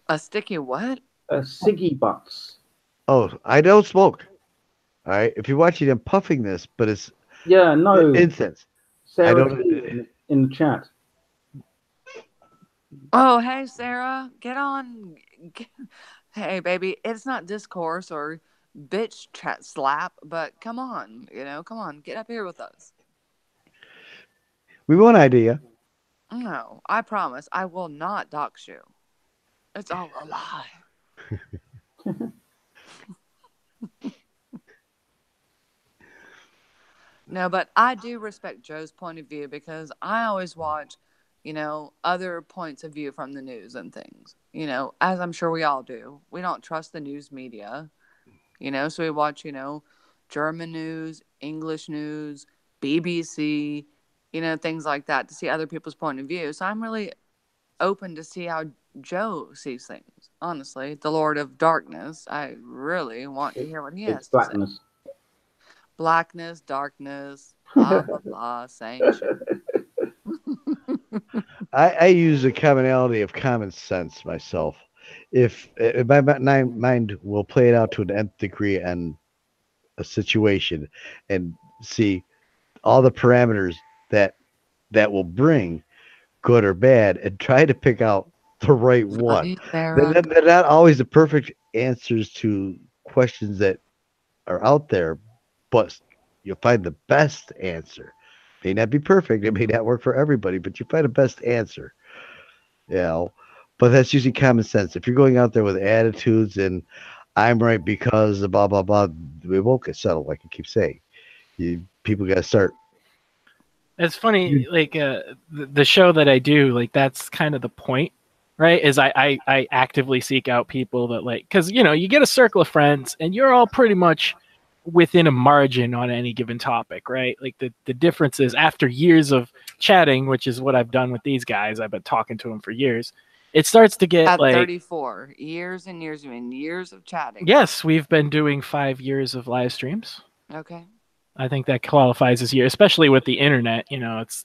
A sticky what? Siggy butts. Oh, I don't smoke. All right. If you're watching them puffing this, but it's incense. Sarah T in the chat. Oh, hey, Sarah. Get on. Hey, baby. It's not discourse or bitch chat slap, but come on. Come on. Get up here with us. We want idea. No, I promise I will not dox you. It's all a lie. No, but I do respect Joe's point of view because I always watch, other points of view from the news and things. As I'm sure we all do. We don't trust the news media, so we watch, German news, English news, BBC, things like that to see other people's point of view. So I'm really open to see how Joe sees things. Honestly, the Lord of Darkness, I really want to hear what he has to say. Blackness, darkness, blah, blah, blah, same shit. I use a commonality of common sense myself. If my mind will play it out to an nth degree and a situation and see all the parameters that will bring, good or bad, and try to pick out the right one. They're not always the perfect answers to questions that are out there, but you'll find the best answer. May not be perfect, it may not work for everybody, but you find the best answer. But that's usually common sense. If you're going out there with attitudes and I'm right because blah blah blah, we won't get settled, like you keep saying. People got to start. It's funny, like the show that I do, like that's kind of the point, right? Is I actively seek out people that because you get a circle of friends and you're all pretty much within a margin on any given topic, right? Like the difference is after years of chatting, which is what I've done with these guys, I've been talking to them for years. It starts to get at 34 years and years, years of chatting. Yes, we've been doing 5 years of live streams. Okay. I think that qualifies as year, especially with the internet.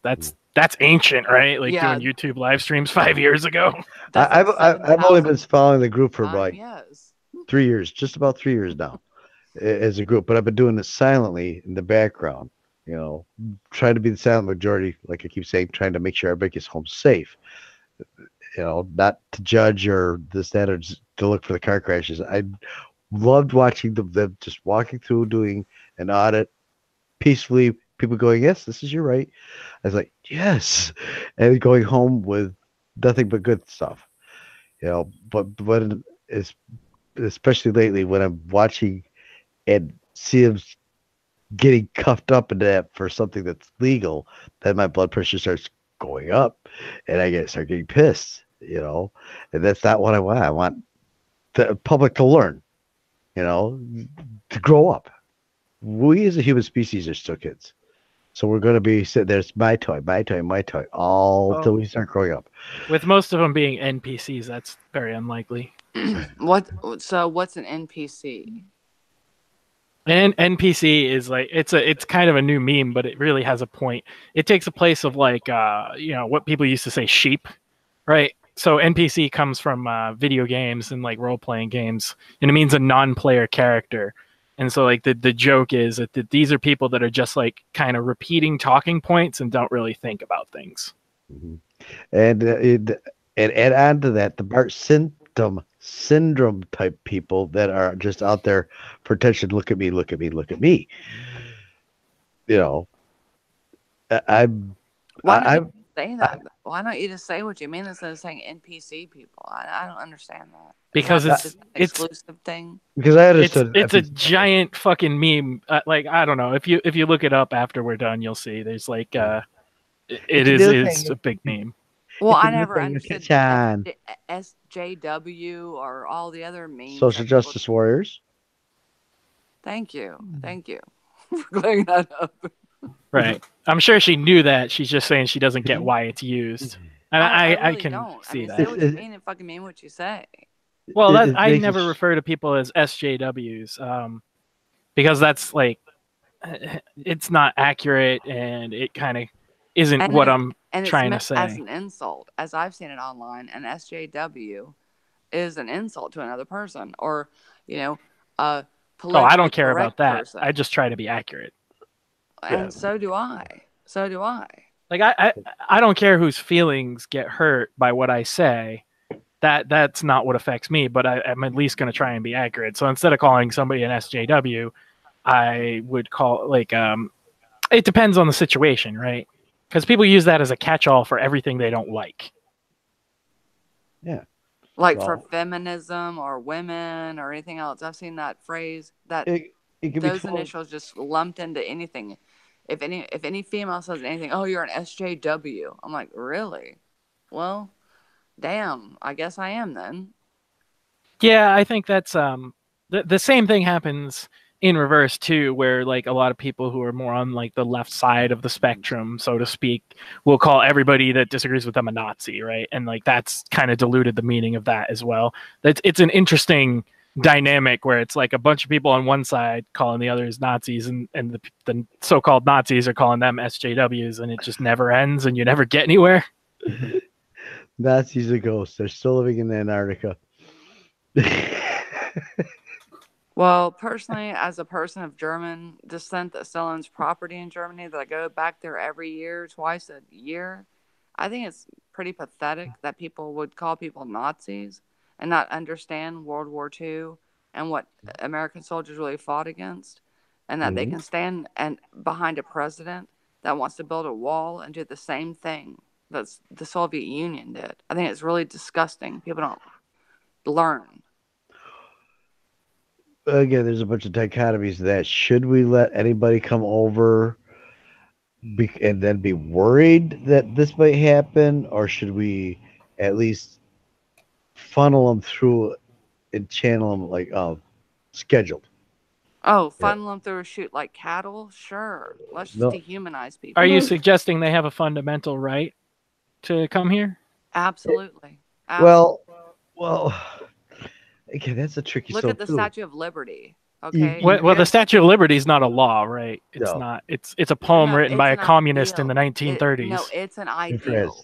That's ancient, right? Like doing YouTube live streams 5 years ago. I've only been following the group for 3 years, just about 3 years now, as a group. But I've been doing this silently in the background. Trying to be the silent majority, like I keep saying, trying to make sure everybody gets home safe. Not to judge or this, that, or just to look for the car crashes. I loved watching them just walking through, doing an audit peacefully. People going, yes, this is your right. I was like, yes, and going home with nothing but good stuff. But it's especially lately when I'm watching and see them getting cuffed up into that for something that's legal, then my blood pressure starts going up, and I start getting pissed. And that's not what I want. I want the public to learn, to grow up. We as a human species are still kids. So we're going to be sitting there, it's my toy, all till we start growing up. With most of them being NPCs, that's very unlikely. So what's an NPC? An NPC is it's kind of a new meme, but it really has a point. It takes a place of what people used to say sheep, right? So NPC comes from video games and role-playing games, and it means a non-player character. And so the joke is that these are people that are just kind of repeating talking points and don't really think about things. Mm-hmm. And add on to that, the Bart syndrome type people that are just out there for attention. Look at me, look at me, look at me. Why don't you just say what you mean instead of saying NPC people? I don't understand that. Because it's an exclusive thing. Because I understood it's a giant fucking meme. I don't know, if you look it up after we're done, you'll see. There's it's a big meme. Well, I never understood SJW or all the other memes. Social justice warriors. Thank you for clearing that up. Right. I'm sure she knew that. She's just saying she doesn't get why it's used. And I I really can don't. see Say that. what you mean and fucking mean what you say. Well, It I makes never it- refer to people as SJWs because that's like it's not accurate and it kind of isn't And what it- I'm And it's trying to meant say. as an insult, as I've seen it online. An SJW is an insult to another person, or a Oh, I don't politically care about correct that. person. I just try to be accurate. And so do I. So do I. Like I don't care whose feelings get hurt by what I say. That's not what affects me, but I'm at least going to try and be accurate. So instead of calling somebody an SJW, I would call it depends on the situation, right? Because people use that as a catch-all for everything they don't like. Yeah. Like for Well, feminism or women or anything else. I've seen that phrase that it can be those told- initials just lumped into anything. If any female says anything, oh, you're an SJW. I'm like, really? Well, damn, I guess I am then. Yeah, I think that's the same thing happens in reverse too, where like a lot of people who are more on like the left side of the spectrum, so to speak, will call everybody that disagrees with them a Nazi, right? And like that's kind of diluted the meaning of that as well. It's an interesting dynamic where it's like a bunch of people on one side calling the others Nazis, and the so-called Nazis are calling them SJWs, and it just never ends, and you never get anywhere. Nazis are ghosts. They're still living in Antarctica. Well, personally, as a person of German descent that still owns property in Germany, that I go back there every year, twice a year, I think it's pretty pathetic that people would call people Nazis and not understand World War II and what American soldiers really fought against, and that they can stand behind a president that wants to build a wall and do the same thing that the Soviet Union did. I think it's really disgusting. People don't learn. Again, there's a bunch of dichotomies that should we let anybody come over and then be worried that this might happen, or should we at least funnel them through and channel them like scheduled? Oh, funnel them through a chute like cattle? Sure. Let's just No. dehumanize people. Are you suggesting they have a fundamental right to come here? Absolutely. Well, again, that's a tricky. Look at the Statue of Liberty. Okay. Well, the Statue of Liberty is not a law, right? It's No. not. It's a poem written by a it's an communist in the ideal. 1930s. No, it's an ideal.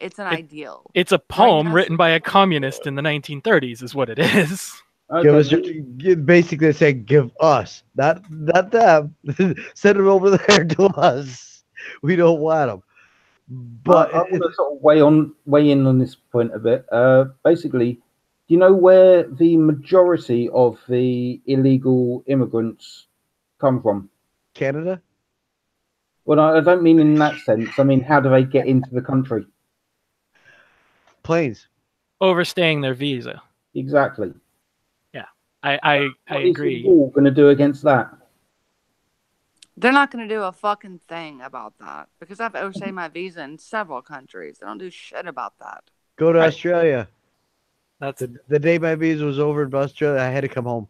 It's an ideal. It's a poem now- written by a communist in the 1930s, is what it is. Give us basically saying give us, not them. Send them over there to us. We don't want them. But I want to sort of weigh in on this point a bit. Basically, do you know where the majority of the illegal immigrants come from? Canada? Well, I don't mean in that sense. I mean, how do they get into the country? Planes. Overstaying their visa. Exactly. I What is agree. the law going to do against that? They're not going to do a fucking thing about that because I've overstayed my visa in several countries. They don't do shit about that. Go to Right. Australia. That's The day my visa was over in Australia, I had to come home.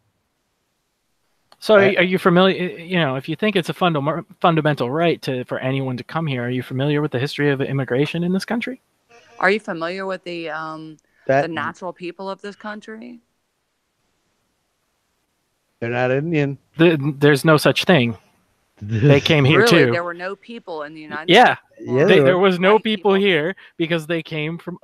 so. Are you familiar? You know, if you think it's a fundamental right for anyone to come here, are you familiar with the history of immigration in this country? Are you familiar with the That natural people of this country? they're not Indian. There's no such thing. They came here Really? too. There were no people in the United Yeah, States. Yeah, there was no White people here because they came from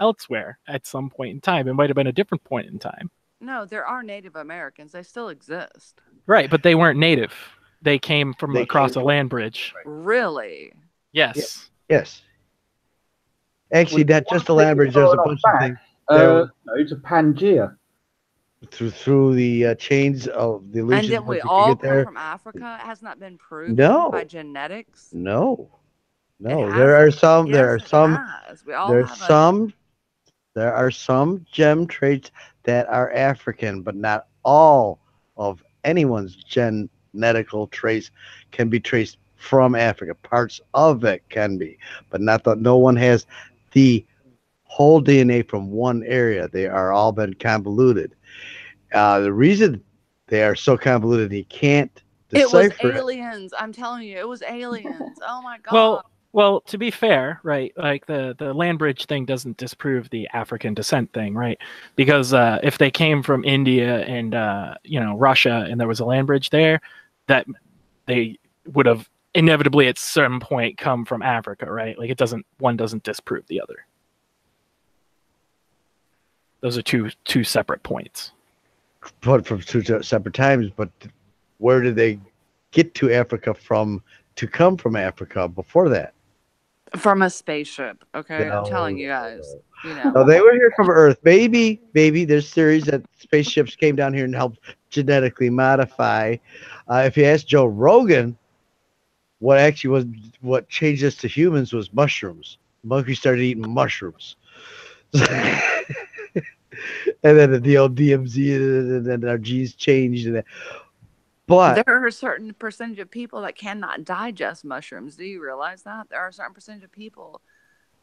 elsewhere at some point in time. It might have been a different point in time. No, there are Native Americans. They still exist. Right, but they weren't native. They came from They across came a land bridge. Really? Yes. Yes. Actually, not just the land bridge. There's a bunch of things No, to Pangaea. through the chains of the And illusions. then we once you all get come there. from Africa. It has not been proven No. by genetics. No. It There are hasn't. some. Yes, There are it some. has. We all There's have some. There are some gem traits that are African, but not all of anyone's genetical traits can be traced from Africa. Parts of it can be, but not that. No one has the whole DNA from one area. They are all been convoluted. The reason they are so convoluted, he can't It was decipher it. aliens. I'm telling you, it was aliens. Oh my god. Well, to be fair, right? Like the land bridge thing doesn't disprove the African descent thing, right? Because if they came from India and Russia, and there was a land bridge there, that they would have inevitably at some point come from Africa, right? Like one doesn't disprove the other. Those are two separate points. But from two separate times. But where did they get to Africa from to come from Africa before that? From a spaceship, okay? No. I'm telling you guys. No, they were here from Earth. Maybe there's theories that spaceships came down here and helped genetically modify. If you ask Joe Rogan, what changed us to humans was mushrooms. Monkeys started eating mushrooms. And then the old DMZ, and then our genes changed. But there are a certain percentage of people that cannot digest mushrooms. Do you realize that? There are a certain percentage of people.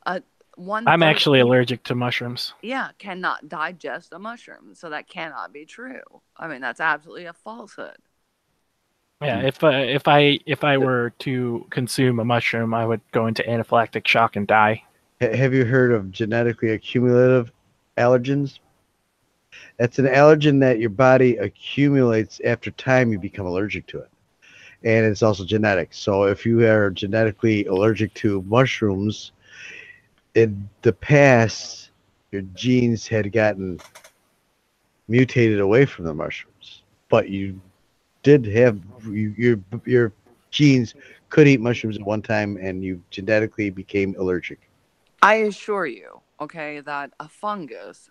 I'm actually allergic to mushrooms. Yeah, cannot digest a mushroom. So that cannot be true. I mean, that's absolutely a falsehood. Yeah, if I were to consume a mushroom, I would go into anaphylactic shock and die. Have you heard of genetically accumulative allergens? That's an allergen that your body accumulates after time you become allergic to it. And it's also genetic. So if you are genetically allergic to mushrooms, in the past, your genes had gotten mutated away from the mushrooms. But you did have, your genes could eat mushrooms at one time, and you genetically became allergic. I assure you, okay, that a fungus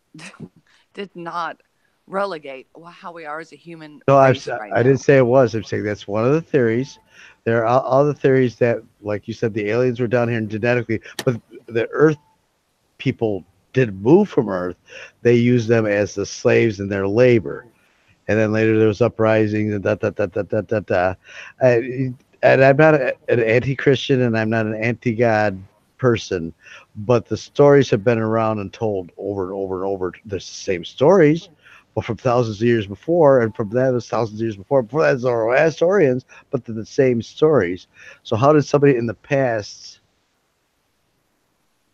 did not relegate how we are as a human race right I now. didn't say it was. I'm saying that's one of the theories. There are other theories that, like you said, the aliens were down here and genetically, but the Earth people didn't move from Earth. They used them as the slaves in their labor. And then later there was uprisings and And I'm not an anti-Christian and I'm not an anti-God person, but the stories have been around and told over and over and over. They're the same stories, but from thousands of years before, and from that was thousands of years before that Zoroastrians, but they're the same stories. So how did somebody in the past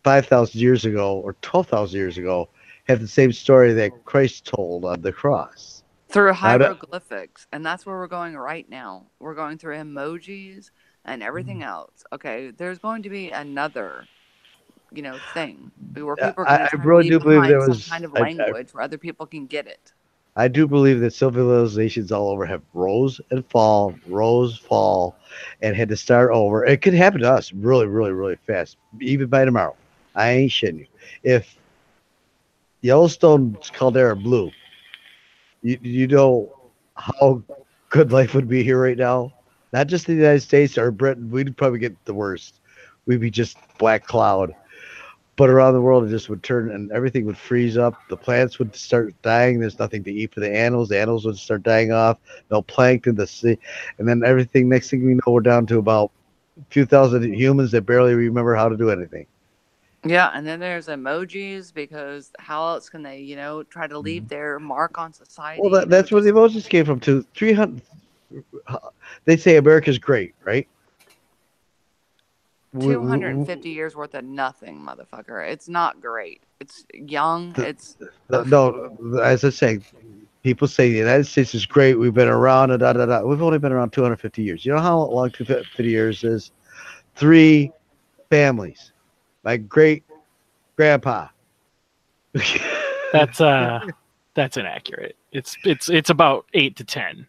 5,000 years ago or 12,000 years ago have the same story that Christ told on the cross? Through hieroglyphics, and that's where we're going right now. We're going through emojis and everything else. Okay, there's going to be another, thing where people are going to I really do believe there was some kind of language where other people can get it. I do believe that civilizations all over have rose, fall, and had to start over. It could happen to us really, really, really fast, even by tomorrow. I ain't shitting you. If Yellowstone's caldera blew, you know how good life would be here right now? Not just the United States or Britain. We'd probably get the worst. We'd be just black cloud. But around the world, it just would turn and everything would freeze up. The plants would start dying. There's nothing to eat for the animals. The animals would start dying off. No plankton, the sea. And then everything, next thing we know, we're down to about a few thousand humans that barely remember how to do anything. Yeah, and then there's emojis because how else can they, try to leave their mark on society? Well, that's where the emojis came from, too. 300. They say America's great, right? 250 years worth of nothing, motherfucker. It's not great. It's young. No, as I say, people say the United States is great. We've been around, We've only been around 250 years. You know how long 250 years is? 3 families. My great grandpa. That's inaccurate. It's about 8 to 10.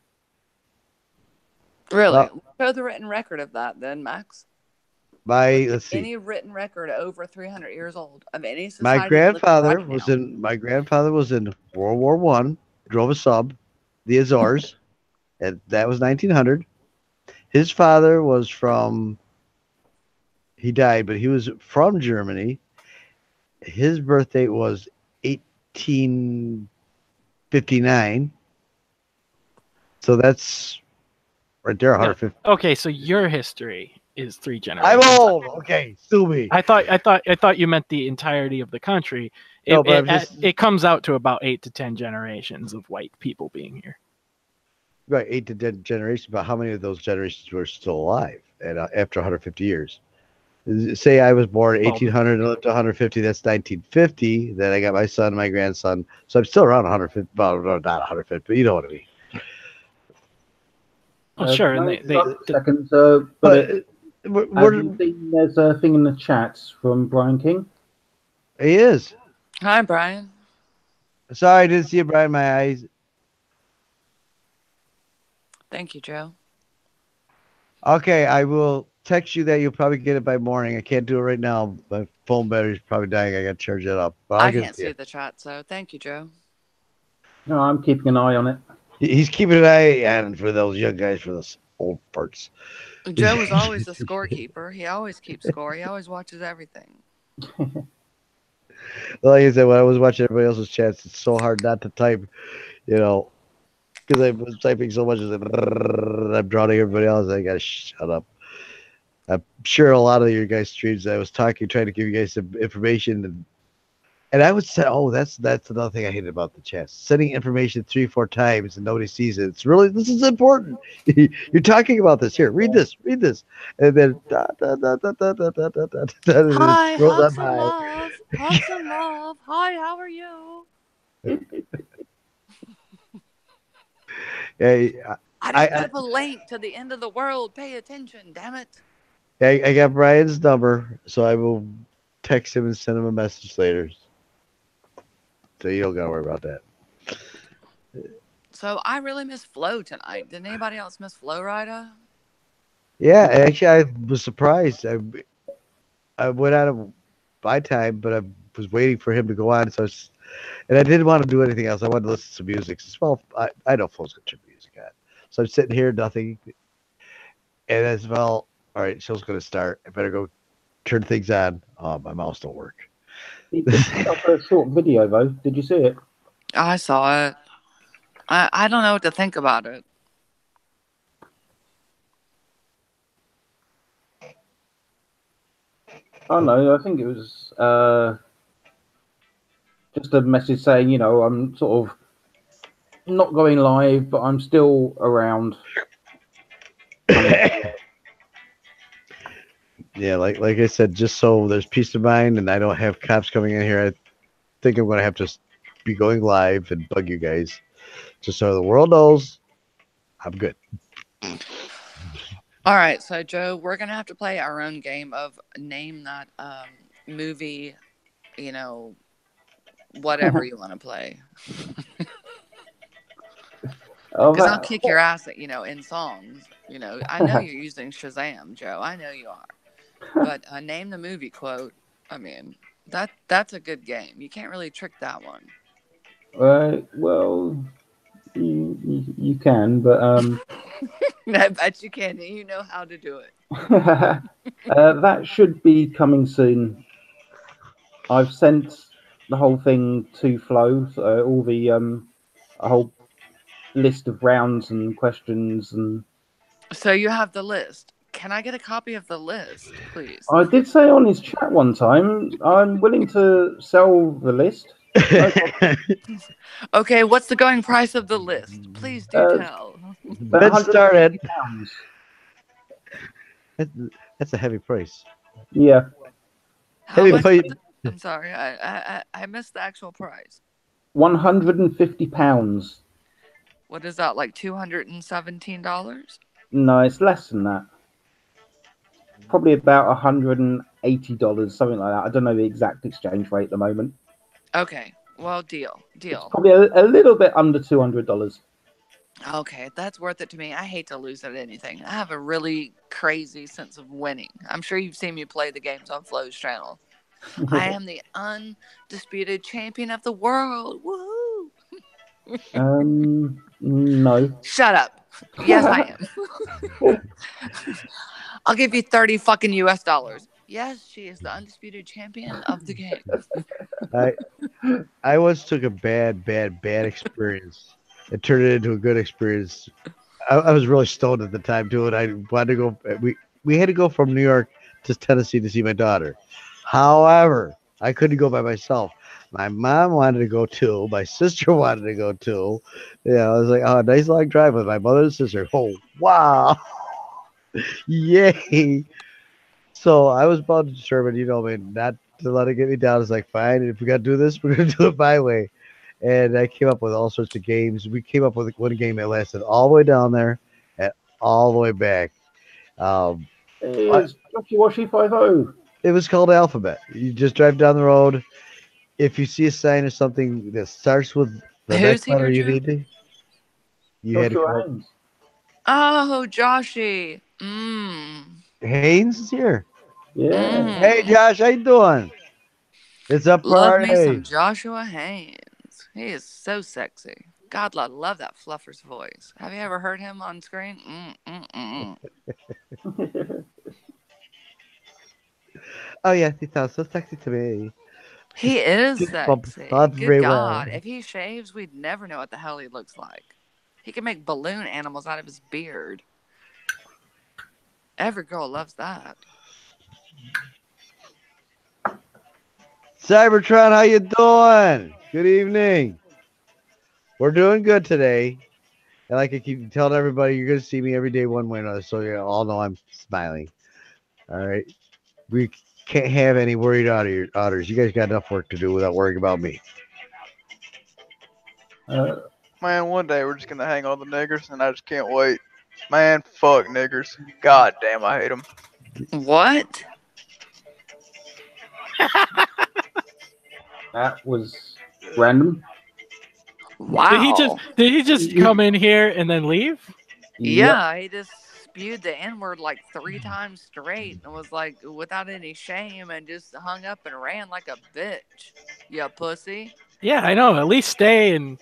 Really? Show the written record of that, then, Max. Let's see. Any written record over 300 years old of any society. My grandfather was in World War I. Drove a sub, the Azores, and that was 1900. His father was he died, but he was from Germany. His birth date was 1859. So that's right there, 150. Okay, so your history is 3 I'm generations. old. Okay, sue me. I thought you meant the entirety of the country. No, but I'm just It comes out to about 8 to 10 generations of white people being here. right 8 to 10 generations. But how many of those generations were still alive and after 150 years? Say I was born 1800 and lived to 150. That's 1950. Then I got my son, my grandson. So I'm still around 150. Well, no, not 150, but you know what I mean. Oh, sure. And Seconds, But have you seen there's a thing in the chats from Brian King? he is. Hi, Brian. Sorry, I didn't see you, Brian. My eyes. Thank you, Joe. Okay, I will text you that. You'll probably get it by morning. I can't do it right now. My phone battery's probably dying. I got to charge it up. But I can't see the chat, so thank you, Joe. No, I'm keeping an eye on it. He's keeping an eye on for those young guys, for those old parts. Joe was always the scorekeeper. He always keeps score. He always watches everything. Like I said, when I was watching everybody else's chats, it's so hard not to type, because I was typing so much. I'm drowning everybody else. I got to shut up. I'm sure a lot of your guys' streams, I was trying to give you guys some information, and I would say, oh, that's another thing I hated about the chats. Sending information 3-4 times and nobody sees it. It's really, this is important. You're talking about this. Here, read this, and then Hi, hugs and love. Hugs and love. Hi, how are you? Yeah, I just put a link to the end of the world. Pay attention, damn it. I got Brian's number, so I will text him and send him a message later. So you don't gotta worry about that. So I really miss Flo tonight. Did anybody else miss Flo Rida? Yeah, actually, I was surprised. I went out of my time, but I was waiting for him to go on. And I didn't want to do anything else. I wanted to listen to some music. Well, I know Flo's gonna turn music on, so I'm sitting here, nothing. And as well, all right, show's gonna start. I better go turn things on. My mouse don't work. He put up a short video though. Did you see it? I saw it. I don't know what to think about it. Oh no, I think it was just a message saying, I'm sort of not going live, but I'm still around. Yeah, like I said, just so there's peace of mind and I don't have cops coming in here, I think I'm going to have to be going live and bug you guys, just so the world knows I'm good. All right, so Joe, we're going to have to play our own game of name that movie, whatever you want to play. Because I'll kick your ass at, in songs. I know you're using Shazam, Joe. I know you are. But name the movie quote. I mean, that's a good game. You can't really trick that one. Well, you can, but I bet you can. You know how to do it. That should be coming soon. I've sent the whole thing to Flo, so all the a whole list of rounds and questions and. So you have the list. Can I get a copy of the list, please? I did say on his chat one time, I'm willing to sell the list. Okay, what's the going price of the list? Please do tell. Let's start it. That's a heavy price. Yeah. I'm sorry, I missed the actual price. £150. What is that, like $217? No, it's less than that. Probably about $180, something like that. I don't know the exact exchange rate at the moment. Okay, well, deal. It's probably a little bit under $200. Okay, that's worth it to me. I hate to lose at anything. I have a really crazy sense of winning. I'm sure you've seen me play the games on Flo's channel. I am the undisputed champion of the world. Woohoo! No. Shut up. Yes, I am. I'll give you 30 fucking US dollars. Yes, she is the undisputed champion of the game. I once took a bad experience and turned it into a good experience. I was really stoned at the time too, and I wanted to go. we had to go from New York to Tennessee to see my daughter. However, I couldn't go by myself. My mom wanted to go too. My sister wanted to go too. Yeah, I was like, oh, nice long drive with my mother and sister. Oh, wow. Yay. So I was about to determine, not to let it get me down. It's like, fine, if we got to do this, we're going to do it my way. And I came up with all sorts of games. We came up with one game that lasted all the way down there and all the way back. It's Joshi Washi 5-0. It was called Alphabet. You just drive down the road. If you see a sign or something that starts with the Who's next here, letter you Drew? need to, you had to Joshua come up. Haynes. Oh, Joshy. Haynes is here. Yeah. Hey, Josh, how you doing? It's a Love me some party. Joshua Haynes. He is so sexy. God, I love that fluffer's voice. Have you ever heard him on screen? Oh, yeah, he sounds so sexy to me. He is Just bump sexy. thoughts Good very God. well. If he shaves, we'd never know what the hell he looks like. He can make balloon animals out of his beard. Every girl loves that. Cybertron, how you doing? Good evening. We're doing good today. And like I keep telling everybody, you're going to see me every day one way or another, so you all know I'm smiling. All right? We can't have any worried otters. You guys got enough work to do without worrying about me. Man, one day we're just gonna hang all the niggers, and I just can't wait. Man, fuck niggers. God damn, I hate them. What? That was random. Wow. Did he just come in here and then leave? Yeah, he just spewed the N-word like 3 times straight and was like, without any shame, and just hung up and ran like a bitch. You pussy. Yeah, I know. At least stay and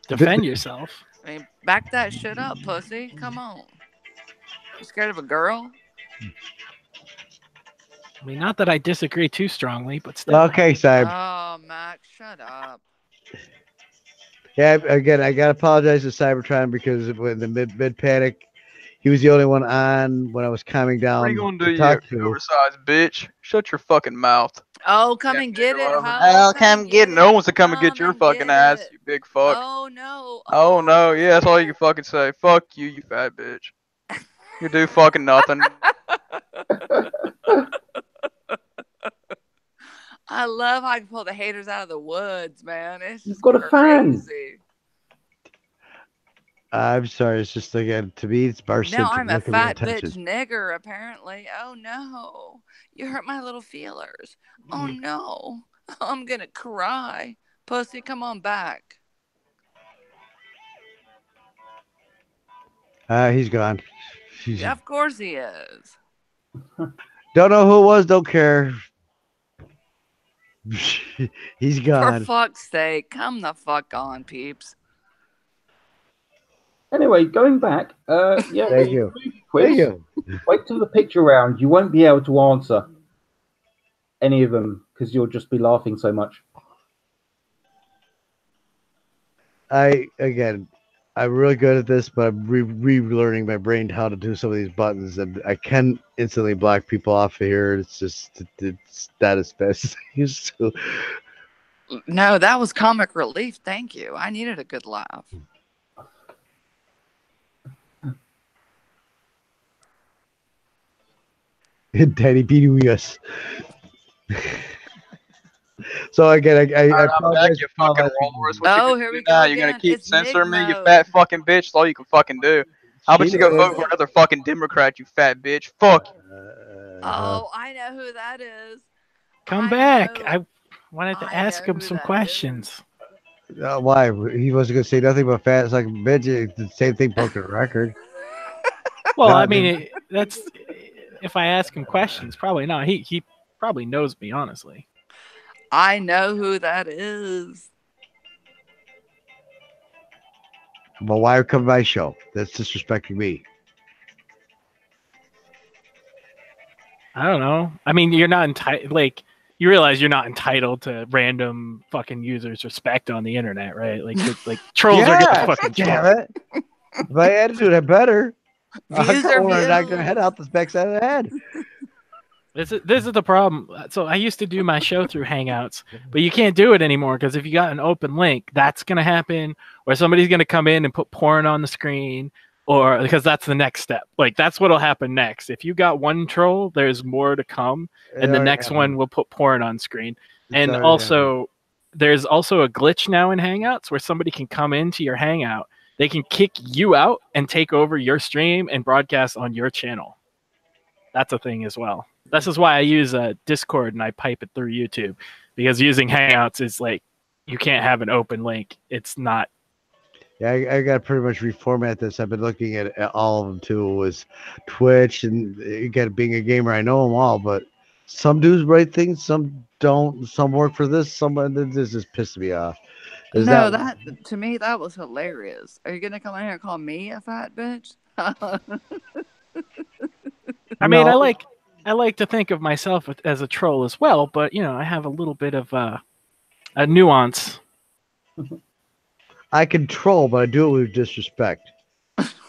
defend yourself. I mean, back that shit up, pussy. Come on. You scared of a girl? I mean, not that I disagree too strongly, but still. Okay, Cyber. Oh, Max, shut up. Yeah, again, I got to apologize to Cybertron because when the mid panic, he was the only one on when I was calming down. What are you gonna do, to you talk to. oversized bitch? Shut your fucking mouth. Oh, come Yeah, and get it, nigger ho. lover. Come get it. No one wants to come and get Come your and fucking get ass, it. you big fuck. Oh, no. Oh no, yeah, that's all you can fucking say. Fuck you, you fat bitch. You do fucking nothing. I love how I can pull the haters out of the woods, man. It's You've just got a fan. crazy. I'm sorry. It's just, again, to me, it's bar Now symptom. I'm a Look at me fat attention. bitch nigger, apparently. Oh, no. You hurt my little feelers. Oh, no. I'm going to cry. Pussy, come on back. He's gone. Yeah, of course he is. Don't know who it was. Don't care. He's For gone. fuck's sake, come the fuck on, peeps. Anyway, going back, yeah. Thank you. Quiz. Thank you. Wait till the picture round. You won't be able to answer any of them because you'll just be laughing so much. I'm really good at this, but I'm relearning my brain how to do some of these buttons, and I can instantly block people off of here. It's just, it's not as fast as I used to. No, that was comic relief. Thank you. I needed a good laugh. Daddy Beatus. So again, I I'm back, apologize you for all fucking my- walrus. What Oh, you here gonna we do go now? You're gonna again. keep It's censoring me, you Nick fat fucking bitch? That's all you can fucking do. How about you go She vote did. for another fucking Democrat, you fat bitch? Fuck you. Oh, I know who that is. Come I back. know- I wanted to I ask know him who some that questions. Why? He wasn't going to say nothing but fat. It's like, bitch, it's the same thing broken record. Well, No, I mean, that's if I ask him questions, probably not. He probably knows me, honestly. I know who that is. Well, why come to my show? That's disrespecting me. I don't know. I mean, you're not entitled. Like, you realize you're not entitled to random fucking users' respect on the internet, right? Like trolls are gonna fucking damn it. If I attitude, I better. Views I are want to knock their head views. out the backside of the head. This is the problem. So I used to do my show through Hangouts, but you can't do it anymore because if you got an open link, that's gonna happen, or somebody's gonna come in and put porn on the screen, or because that's the next step. Like that's what'll happen next. If you got one troll, there's more to come, It and the already next happened. one will put porn on screen. It's And already also, there's also a glitch now in Hangouts where somebody can come into your Hangout, they can kick you out and take over your stream and broadcast on your channel. That's a thing as well. This is why I use Discord and I pipe it through YouTube, because using Hangouts is like you can't have an open link. It's not. Yeah, I got to pretty much reformat this. I've been looking at all of them too. It was Twitch, and again, being a gamer, I know them all, but some do right things, some don't. Some work for this, some this just pissed me off. Is No, that that to me that was hilarious. Are you gonna come in here and call me a fat bitch? I mean, No. I like to think of myself as a troll as well, but you know, I have a little bit of a nuance. I control, but I do it with disrespect,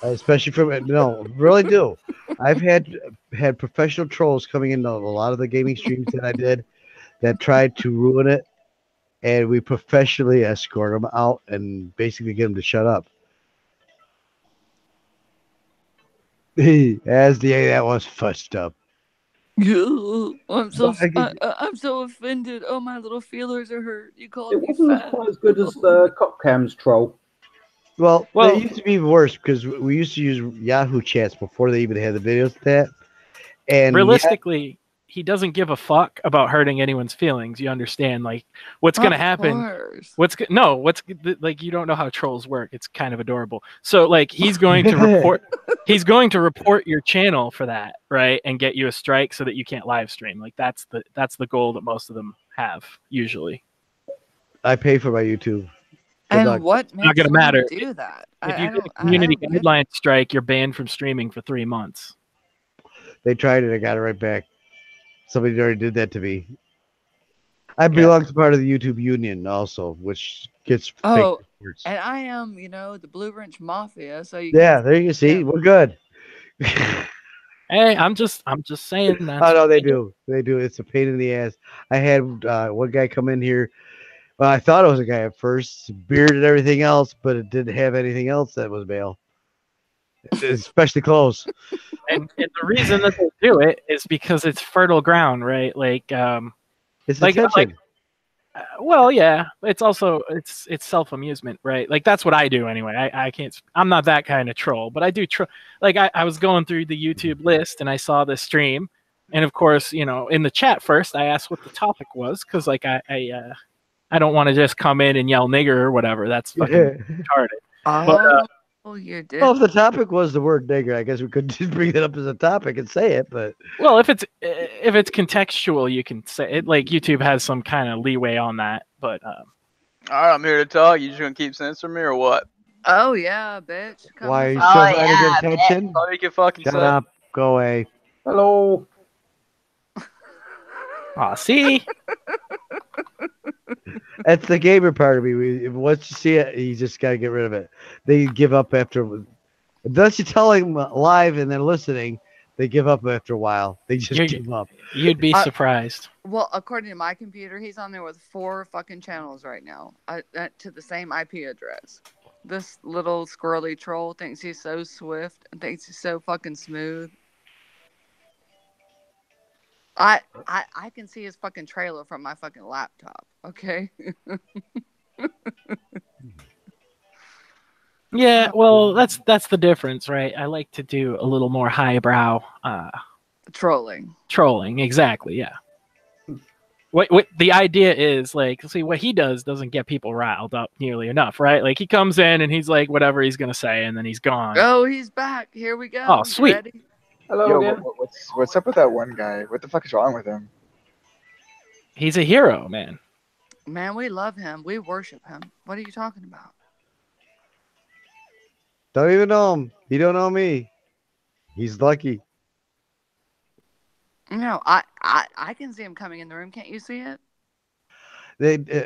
especially from no, really do. I've had professional trolls coming into a lot of the gaming streams that I did that tried to ruin it, and we professionally escort them out and basically get them to shut up. As that was fussed up. I'm so But I could- I'm so offended. Oh, my little feelers are hurt. You called It me wasn't fat. quite as good as the Copcam's troll. Well, Well- it used to be worse because we used to use Yahoo chats before they even had the videos of that. And Realistically, he doesn't give a fuck about hurting anyone's feelings. You understand? Like, what's going to happen? Like, you don't know how trolls work. It's kind of adorable. So, like, he's going to report. He's going to report your channel for that, right, and get you a strike so that you can't live stream. Like, that's the goal that most of them have usually. I pay for my YouTube. Good And luck. what not makes gonna you matter. do that? If you I get a don't. community I don't get it. guideline strike, you're banned from streaming for 3 months. They tried it. I got it right back. Somebody already did that to me. I belong to part of the YouTube union also, which gets Oh, fake reports. And I am, the Blue Wrench Mafia. So you Yeah, can, there you see. yeah. We're good. Hey, I'm just saying that. Oh no, they do. They do. It's a pain in the ass. I had one guy come in here. Well, I thought it was a guy at first, beard and everything else, but it didn't have anything else that was male, especially clothes. And the reason that they do it is because it's fertile ground, right? Like, It's like- attention. well, yeah. It's also it's self amusement, right? Like that's what I do anyway. I can't. I'm not that kind of troll, but I do troll. Like I was going through the YouTube list and I saw this stream, and of course, in the chat first I asked what the topic was because like I don't want to just come in and yell nigger or whatever. That's fucking retarded. Oh, you did. Well, if the topic was the word nigger, I guess we could just bring it up as a topic and say it. But Well, if it's contextual, you can say it. Like YouTube has some kind of leeway on that, but All right, I'm here to talk. You just gonna keep censoring me or what? Oh yeah, bitch. Come why are on. you Oh, still trying yeah, to get attention? All you can fucking Shut say. up. Go away. Hello. see, That's the gamer part of me. Once you see it, you just gotta get rid of it. They give up after. Unless you tell them live and they're listening, they give up after a while. They just give up. you'd be surprised. Well, according to my computer, he's on there with 4 fucking channels right now to the same IP address. This little squirrely troll thinks he's so swift and thinks he's so fucking smooth. I can see his fucking trailer from my fucking laptop. Okay. Yeah, well, that's the difference, right? I like to do a little more highbrow Trolling. trolling. Exactly, yeah. What the idea is, like, see, what he does doesn't get people riled up nearly enough, right? Like, he comes in and he's like, whatever he's gonna say, and then he's gone. Oh, he's back. Here we go. Oh, You sweet. ready? Hello Yo, again. what's up with that one guy? What the fuck is wrong with him? He's a hero, man. Man, we love him. We worship him. What are you talking about? Don't even know him. He don't know me. He's lucky. No, I can see him coming in the room. Can't you see it?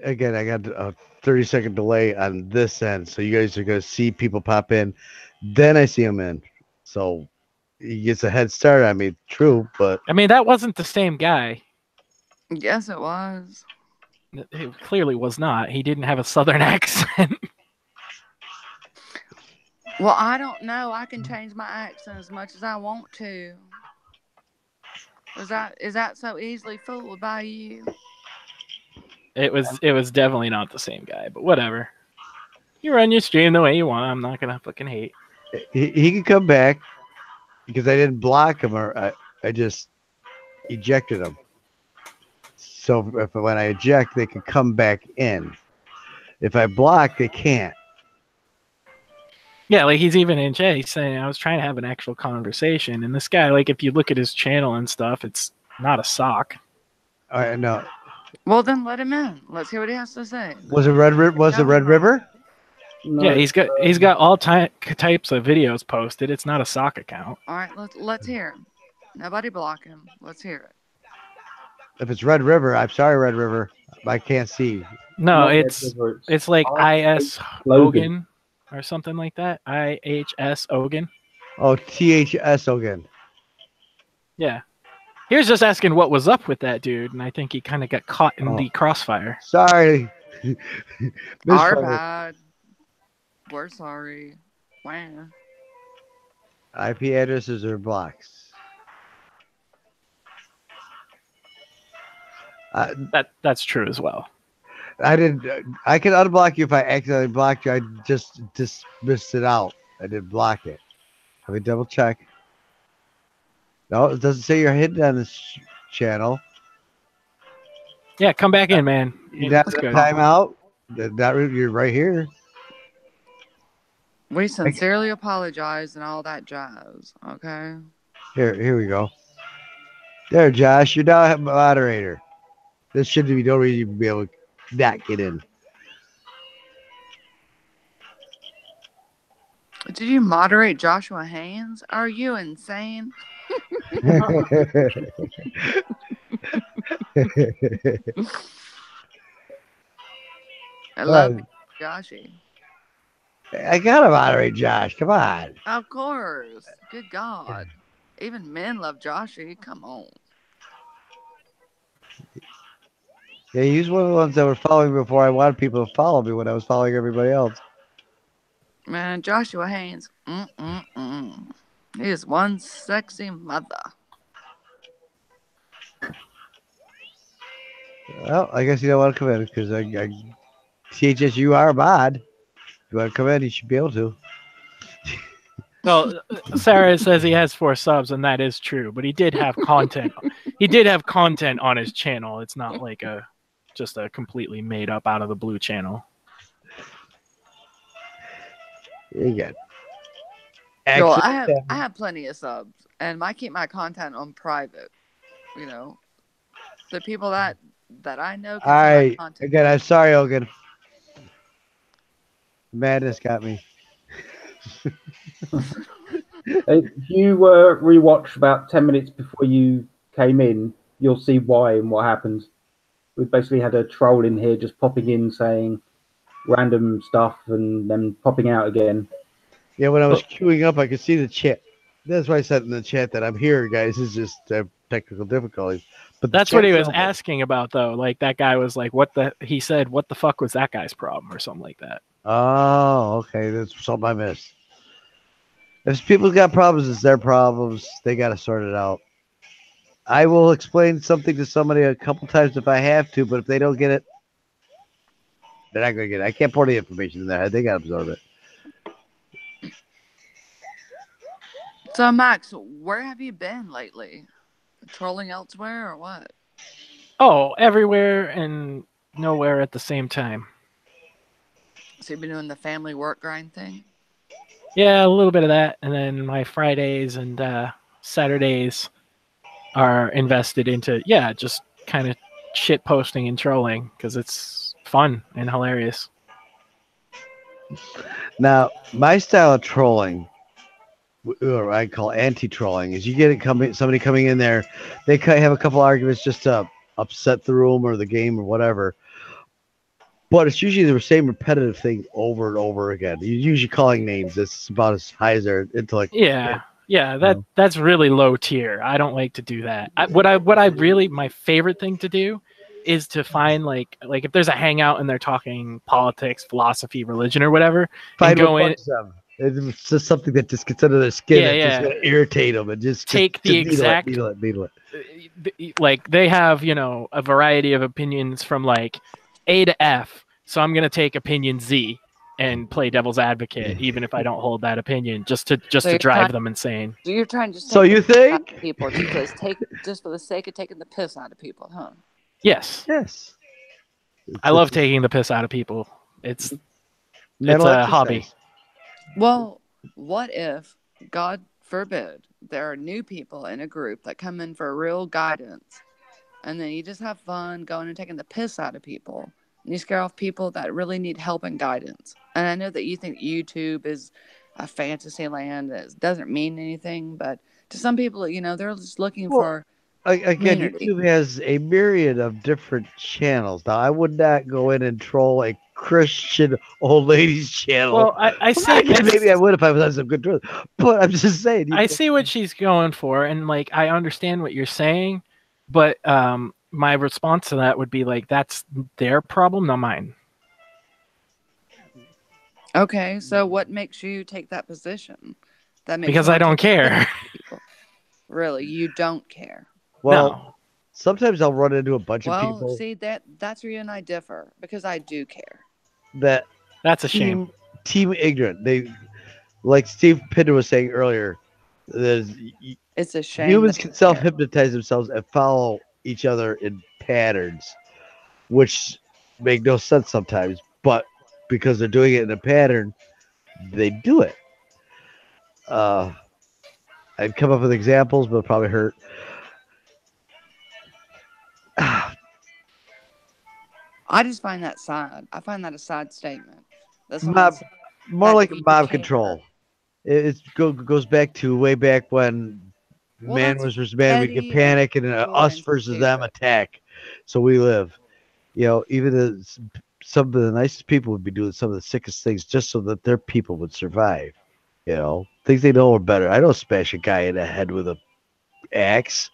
Again, I got a 30-second delay on this end, so you guys are gonna see people pop in. Then I see them in. So he gets a head start on me. True, but I mean, that wasn't the same guy. Yes, it was. It clearly was not. He didn't have a southern accent. Well, I don't know. I can change my accent as much as I want to. Is that so easily fooled by you? It was definitely not the same guy, but whatever. You run your stream the way you want. I'm not gonna fucking hate. he can come back because I didn't block him or I just ejected him. So when I eject, they can come back in. If I block, they can't. Yeah, like he's even in chat. He's saying I was trying to have an actual conversation, and this guy, like, if you look at his channel and stuff, it's not a sock. I know. Well, then let him in. Let's hear what he has to say. Was it Red River? Was it Red River? No, Yeah, he's got all types of videos posted. It's not a sock account. All right, let's hear him. Nobody block him. Let's hear it. If it's Red River, I'm sorry, Red River. I can't see. No, not Red it's River, like IS Logan. Hogan or something like that. IHS Hogan. Oh, THS again. Yeah. He was just asking what was up with that dude, and I think he kind of got caught in Oh. the crossfire. Sorry. Our Misfire. bad. We're sorry. Wow. IP addresses or blocks. That's true as well. I didn't. I can unblock you if I accidentally blocked you. I just dismissed it out. I didn't block it. Let me double check. No, it doesn't say you're hidden on this channel. Yeah, come back in, man. You That's got good. timeout. You're right here. We sincerely apologize and all that jazz. Okay. Here we go. There, Josh. You're now a moderator. This shouldn't be no reason you to be able to not get in. Did you moderate Joshua Haynes? Are you insane? I love you, Joshy. I gotta moderate Josh. Come on. Of course. Good God. Even men love Joshy. Come on. Yeah, he's one of the ones that were following me before I wanted people to follow me when I was following everybody else. Man, Joshua Haynes. He is one sexy mother. Well, I guess you don't want to come in because THS, you are a mod. If you want to come in, you should be able to. Well, Sarah says he has 4 subs, and that is true. But he did have content. He did have content on his channel. It's not like just a completely made up out of the blue channel. You got. Well, I have plenty of subs, and I keep my content on private. You know, the people that I know. All right. Again, I'm sorry, Hogan. Madness got me. If you rewatch about 10 minutes before you came in, you'll see why and what happened. We basically had a troll in here just popping in saying random stuff and then popping out again. Yeah, when I was queuing up, I could see the chat. That's why I said in the chat that I'm here, guys. It's just technical difficulties. But that's what he was asking about, though. Like, that guy was like, he said, what the fuck was that guy's problem or something like that. Oh, okay. That's something I missed. If people got problems, it's their problems. They got to sort it out. I will explain something to somebody a couple times if I have to, but if they don't get it, they're not going to get it. I can't pour the information in their head. They got to absorb it. So, Max, where have you been lately? Trolling elsewhere or what? Oh, everywhere and nowhere at the same time. So you've been doing the family work grind thing? Yeah, a little bit of that. And then my Fridays and Saturdays are invested into, just kind of shit posting and trolling because it's fun and hilarious. Now, my style of trolling, or I call anti-trolling, is you get somebody coming in there, they have a couple arguments just to upset the room or the game or whatever. But it's usually the same repetitive thing over and over again. You're usually calling names. It's about as high as their intellect. Yeah. Yeah, that's really low tier. I don't like to do that. What I really, my favorite thing to do is to find like if there's a hangout and they're talking politics, philosophy, religion, or whatever, and go in. It's just something that just gets under their skin. Yeah, That's just yeah. gonna irritate them and just Take the exact needle it. like they have a variety of opinions from like A to F. So I'm gonna take opinion Z and play devil's advocate, even if I don't hold that opinion, just to drive them insane. So you're trying to. So you think people just for the sake of taking the piss out of people, huh? Yes. Yes. I love taking the piss out of people. It's a hobby. Well, what if, God forbid, there are new people in a group that come in for real guidance, and then you just have fun going and taking the piss out of people, and you scare off people that really need help and guidance. And I know that you think YouTube is a fantasy land that doesn't mean anything, but to some people, they're just looking for. Again, community. YouTube has a myriad of different channels. Now, I would not go in and troll a Christian old lady's channel. Well, I see. Maybe I would if I was on some good truth. But I'm just saying. I see what she's going for, and like I understand what you're saying, but my response to that would be like, that's their problem, not mine. Okay, so what makes you take that position? Because I don't care. Really, you don't care. Well, no. Sometimes I'll run into a bunch of people. Well, see, that's where you and I differ, because I do care. That's a shame. Team ignorant. They, like Steve Pinder was saying earlier, it's a shame. Humans can self-hypnotize themselves and follow each other in patterns, which make no sense sometimes, but because they're doing it in a pattern, they do it. I'd come up with examples, but it'll probably hurt. I just find that sad. I find that a sad statement. That's more like mob control. It goes back to way back when man versus man. We can panic and us versus them attack. So we live. Even some of the nicest people would be doing some of the sickest things just so that their people would survive. Things they know are better. I don't smash a guy in the head with an axe.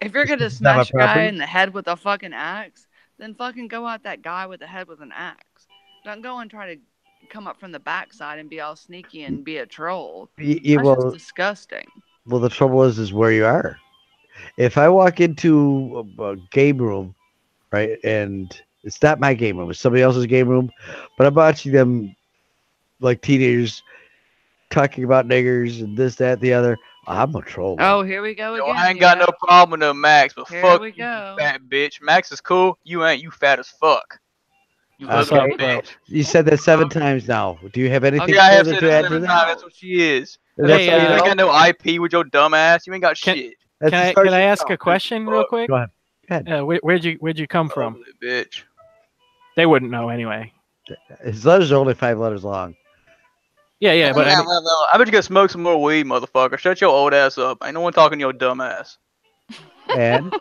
If you're gonna smash a guy in the head with a fucking axe, then fucking go at that guy with the head with an axe. Don't go and try to come up from the backside and be all sneaky and be a troll. That's just disgusting. Well, the trouble is where you are. If I walk into a game room, right, and it's not my game room, it's somebody else's game room, but I'm watching them like teenagers talking about niggers and this, that, the other. I'm a troll. Oh, here we go again. I ain't got no problem with no Max, but here fuck we you, go. fat bitch. Max is cool. You ain't. You fat as fuck. You ugly bitch. You said that 7 times now. Do you have anything Okay, I have further said to add that to 7 that? times. That's what she is. Hey, you ain't got no IP with your dumb ass. You ain't got shit. Can I ask a question real quick? Go ahead. Where'd you come from? Ugly bitch. They wouldn't know anyway. His letters are only 5 letters long. Yeah, but I bet you gonna smoke some more weed, motherfucker. Shut your old ass up. Ain't no one talking to your dumb ass. And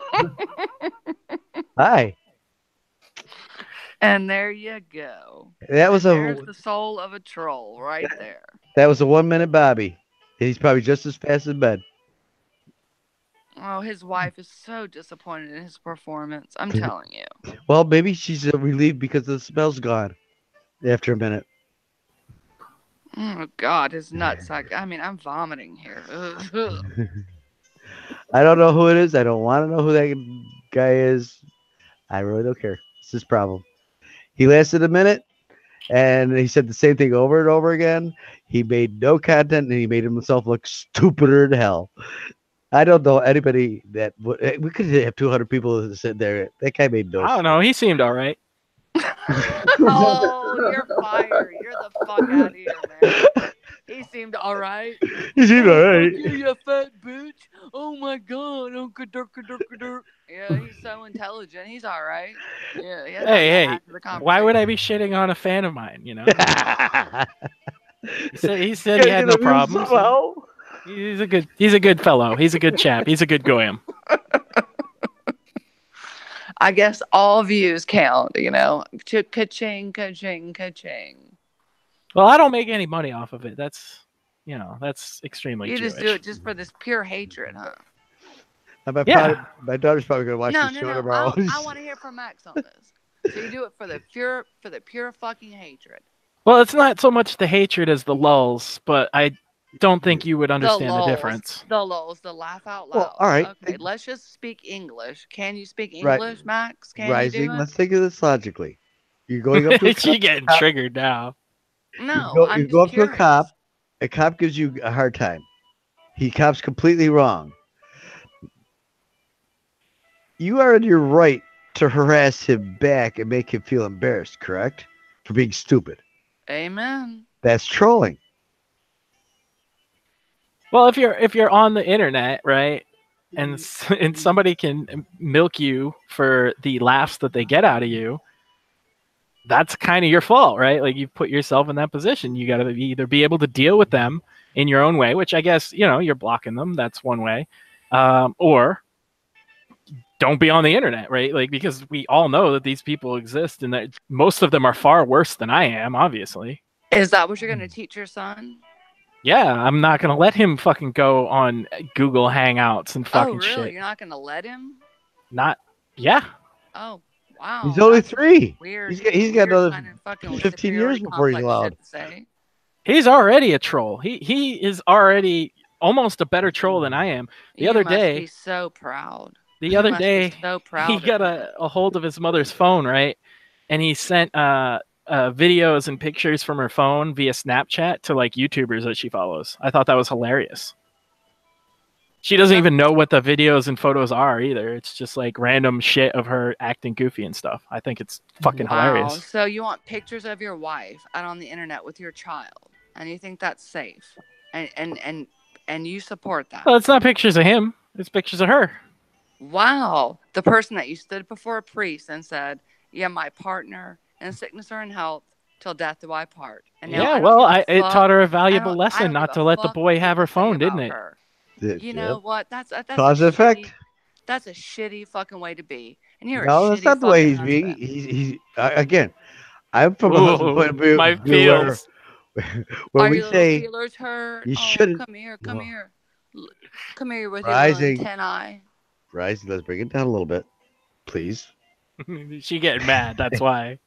hi. And there you go. There's the soul of a troll right there. That was a 1-minute Bobby. He's probably just as fast as Ben. Oh, his wife is so disappointed in his performance. I'm telling you. Well, maybe she's relieved because the smell's gone after a minute. Oh, God, his nuts. I'm vomiting here. I don't know who it is. I don't want to know who that guy is. I really don't care. It's his problem. He lasted a minute, and he said the same thing over and over again. He made no content, and he made himself look stupider than hell. I don't know anybody that would. We could have 200 people sit there. That guy made no. I don't know. He seemed all right. Oh, you're fired. You're the fuck out of here, man. He seemed all right. He seemed all right. You fat bitch. Oh my God. Yeah, he's so intelligent. He's all right. Yeah. Hey. Why would I be shitting on a fan of mine? He said he had no problems. He's a good fellow. He's a good chap. He's a good goyim. I guess all views count, Ka-ching, ka-ching, ka-ching. Well, I don't make any money off of it. That's you know, that's extremely You Jewish. just do it just for this pure hatred, huh? Yeah. My daughter's probably gonna watch No, this show no, no. tomorrow. I want to hear from Max on this. So you do it for the pure fucking hatred. Well, it's not so much the hatred as the lulls, but I don't think you would understand the difference. The lulls, the laugh out loud. Well, all right. Okay, let's just speak English. Can you speak Right. English, Max? Can Rising. you do it? Let's think of this logically. You're going up to a cop. She getting triggered now. No, You go up to a cop. A cop gives you a hard time. Cop's completely wrong. You are in your right to harass him back and make him feel embarrassed, correct? For being stupid. Amen. That's trolling. Well, if you're on the internet, right, and somebody can milk you for the laughs that they get out of you, that's kind of your fault, right? Like, you put yourself in that position. You got to either be able to deal with them in your own way, which I guess, you know, you're blocking them. That's one way. Or don't be on the internet, right? Like, because we all know that these people exist and that most of them are far worse than I am, obviously. Is that what you're going to teach your son? Yeah, I'm not going to let him fucking go on Google Hangouts and fucking really? shit. You're not going to let him? Yeah. Oh, wow. He's only 3. Weird. He's got another kind of fucking 15 years before he's allowed. shit to say. He's already a troll. He is already almost a better troll than I am. The other day, He's so proud. The other day, so proud he got a hold of his mother's phone, right? And he sent videos and pictures from her phone via Snapchat to like YouTubers that she follows. I thought that was hilarious. She doesn't even know what the videos and photos are either. It's just like random shit of her acting goofy and stuff. I think it's fucking hilarious. So you want pictures of your wife out on the internet with your child, and you think that's safe, and you support that? Well, it's not pictures of him. It's pictures of her. Wow. The person that you stood before a priest and said, yeah, my partner in sickness or in health, till death do I part. And now yeah, well, it taught her a valuable lesson not to let the boy have her phone, didn't it? You know what? That's cause and effect. That's a shitty fucking way to be. And you're no, that's not the way he's being. He's again. I'm from a husband point of view. My feels. Where Are we your say feelers hurt? you shouldn't. Come here with Rising. your antennae. Rising, let's bring it down a little bit, please. She getting mad. That's why.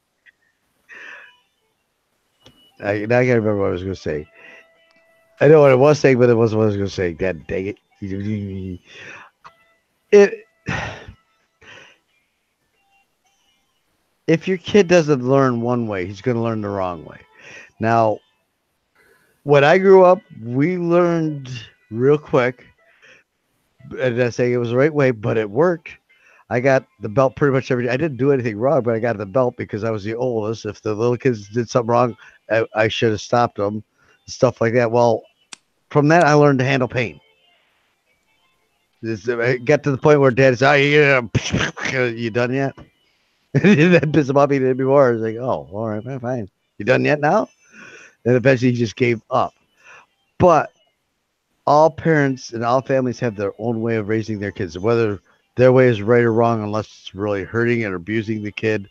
Now I can't remember what I was going to say. I know what I was saying, but it wasn't what I was going to say. God dang it! If your kid doesn't learn one way, he's going to learn the wrong way. Now, when I grew up, we learned real quick. And I'm saying it was the right way, but it worked. I got the belt pretty much every day. I didn't do anything wrong, but I got the belt because I was the oldest. If the little kids did something wrong, I should have stopped them. Stuff like that. Well, from that, I learned to handle pain. I got to the point where Dad said, you done yet? That pissed him off. He did before. I was like, oh, all right, fine. You done yet now? Then eventually he just gave up. But all parents and all families have their own way of raising their kids, whether their way is right or wrong, unless it's really hurting and abusing the kid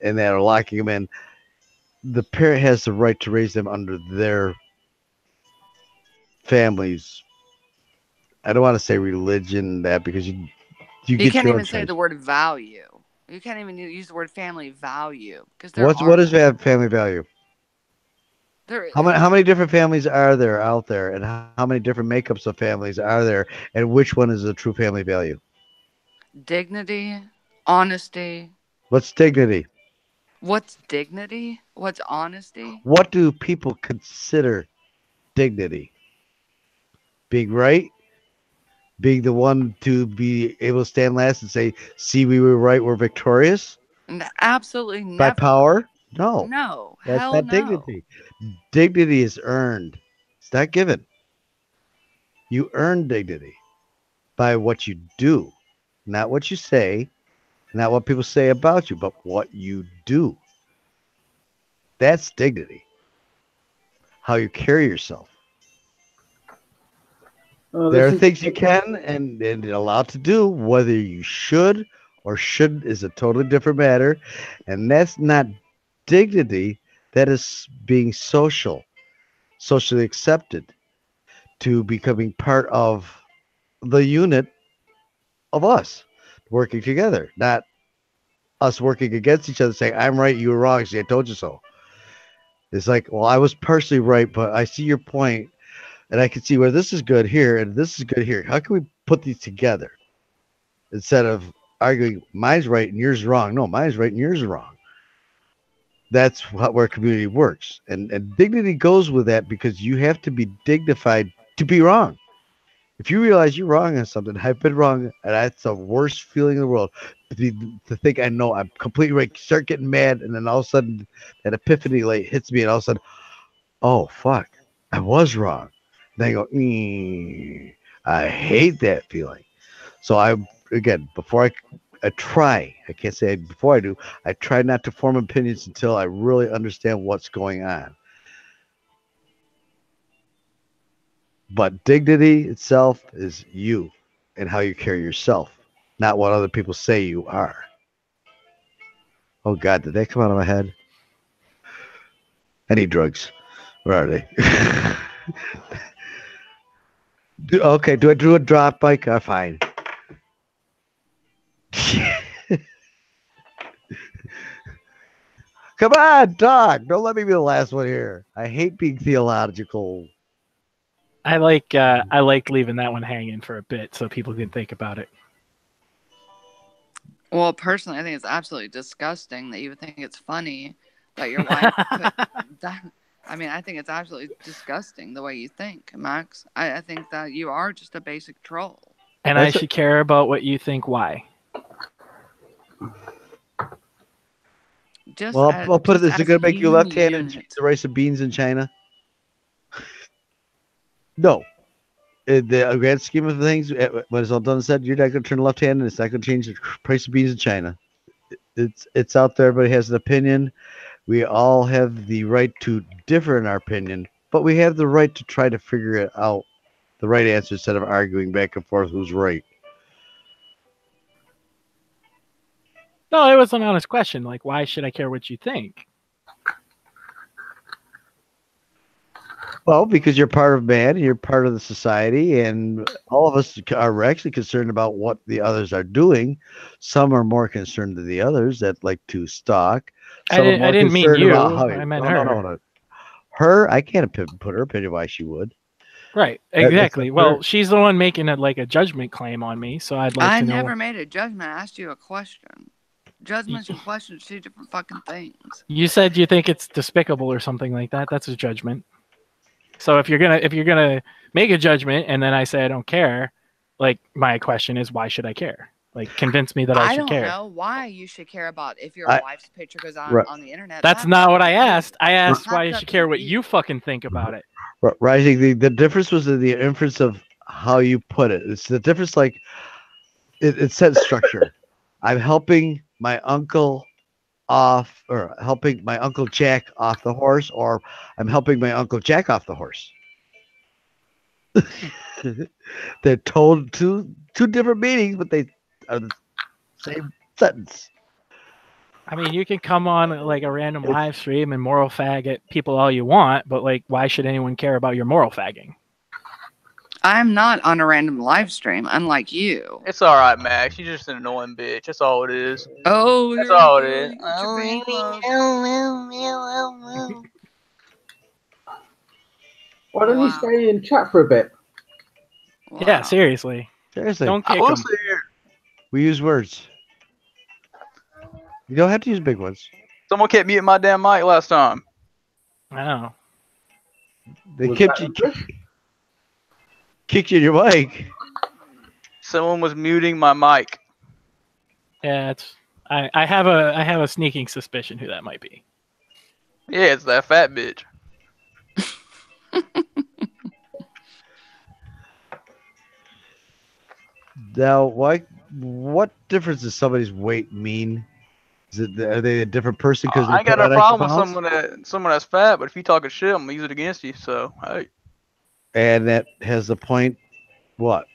and that are locking them in. The parent has the right to raise them under their family's, I don't want to say religion, that because you get can't even say the word value. You can't even use the word family value because what is family value? How many different families are there out there, and how many different makeups of families are there, and which one is the true family value? Dignity, honesty. What's dignity? What's dignity? What's honesty? What do people consider dignity? Being right? Being the one to be able to stand last and say, see, we were right, we're victorious? Absolutely never. By power? No. No. That's hell not no. dignity. Dignity is earned. It's not given. You earn dignity by what you do, not what you say, not what people say about you, but what you do. That's dignity. How you carry yourself. There are things you can and allowed to do. Whether you should or shouldn't is a totally different matter. And that's not dignity. That is being socially accepted. to becoming part of the unit of us working together, not us working against each other saying, I'm right, you were wrong. See, I told you so. It's like, well, I was partially right, but I see your point, and I can see where this is good here and this is good here. How can we put these together instead of arguing mine's right and yours wrong? No, mine's right and yours wrong. That's where community works, and dignity goes with that because you have to be dignified to be wrong. If you realize you're wrong on something, I've been wrong, and that's the worst feeling in the world. To think I know I'm completely right, start getting mad, and then all of a sudden that epiphany light hits me, and all of a sudden, oh fuck, I was wrong. Then I go, I hate that feeling. So before I try, I can't say before I do, I try not to form opinions until I really understand what's going on. But dignity itself is you and how you carry yourself, not what other people say you are. Oh God, did that come out of my head? I need drugs. Where are they? Okay, do I do a drop mic? Fine. Come on, talk. Don't let me be the last one here. I hate being theological. I like leaving that one hanging for a bit so people can think about it. Well, personally, I think it's absolutely disgusting that you would think it's funny that your wife put that. I mean, I think it's absolutely disgusting the way you think, Max. I think that you are just a basic troll. And I should care about what you think. Why? Just well, as, I'll put it this: just is it going to make you a left-handed and unit. eat the rice and beans in China? No. In the grand scheme of things, when it's all done and said, you're not going to turn left-handed. It's not going to change the price of beans in China. It's out there. Everybody has an opinion. We all have the right to differ in our opinion, but we have the right to try to figure it out, the right answer, instead of arguing back and forth who's right. No, it was an honest question. Like, why should I care what you think? Well, because you're part of man, and you're part of the society, and all of us are actually concerned about what the others are doing. Some are more concerned than the others that like to stalk. Some are more I didn't mean concerned you. about how I meant no, her. no. Her, I can't put her opinion why she would. Right, exactly. Well, she's the one making a judgment claim on me, so I'd like to know. I never made a judgment. I asked you a question. Judgments and questions are two different fucking things. You said you think it's despicable or something like that. That's a judgment. So if you're gonna make a judgment and then I say I don't care, like my question is why should I care? Like convince me that I should care. I don't know why you should care about if your wife's picture goes on the internet. That's not what I asked. I asked why you should care what you fucking think about it. Rising, the difference was in the inference of how you put it. It's the difference, like it said structure. I'm helping my uncle off, or helping my Uncle Jack off the horse, or I'm helping my Uncle Jack off the horse. They're told two different meanings, but they are the same sentence. I mean, you can come on like a random live stream and moral fag at people all you want, but like, why should anyone care about your moral fagging? I'm not on a random live stream, unlike you. It's all right, Max. You're just an annoying bitch. That's all it is. Oh, that's all it is. Why don't you stay in chat for a bit? Wow. Yeah, seriously. Don't kick them. We use words. You don't have to use big ones. Someone kept muting my damn mic last time. I know. They kicked you in your mic. Someone was muting my mic. Yeah, I have a sneaking suspicion who that might be. Yeah, it's that fat bitch. Now, what difference does somebody's weight mean? Are they a different person because I ain't got no problem with someone that's fat, but if you talking shit, I'm gonna use it against you. So hey. And that has the point. What?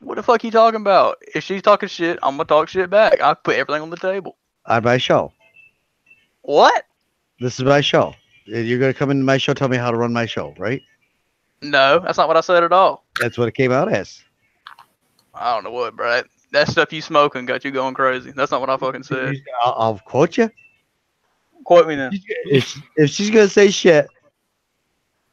What the fuck you talking about? If she's talking shit, I'm gonna talk shit back. I put everything on the table. On my show. What? This is my show. You're gonna come into my show, tell me how to run my show, right? No, that's not what I said at all. That's what it came out as. I don't know what, bro. That stuff you smoking got you going crazy. That's not what I fucking said. I'll quote you. Quote me then. If she's gonna say shit,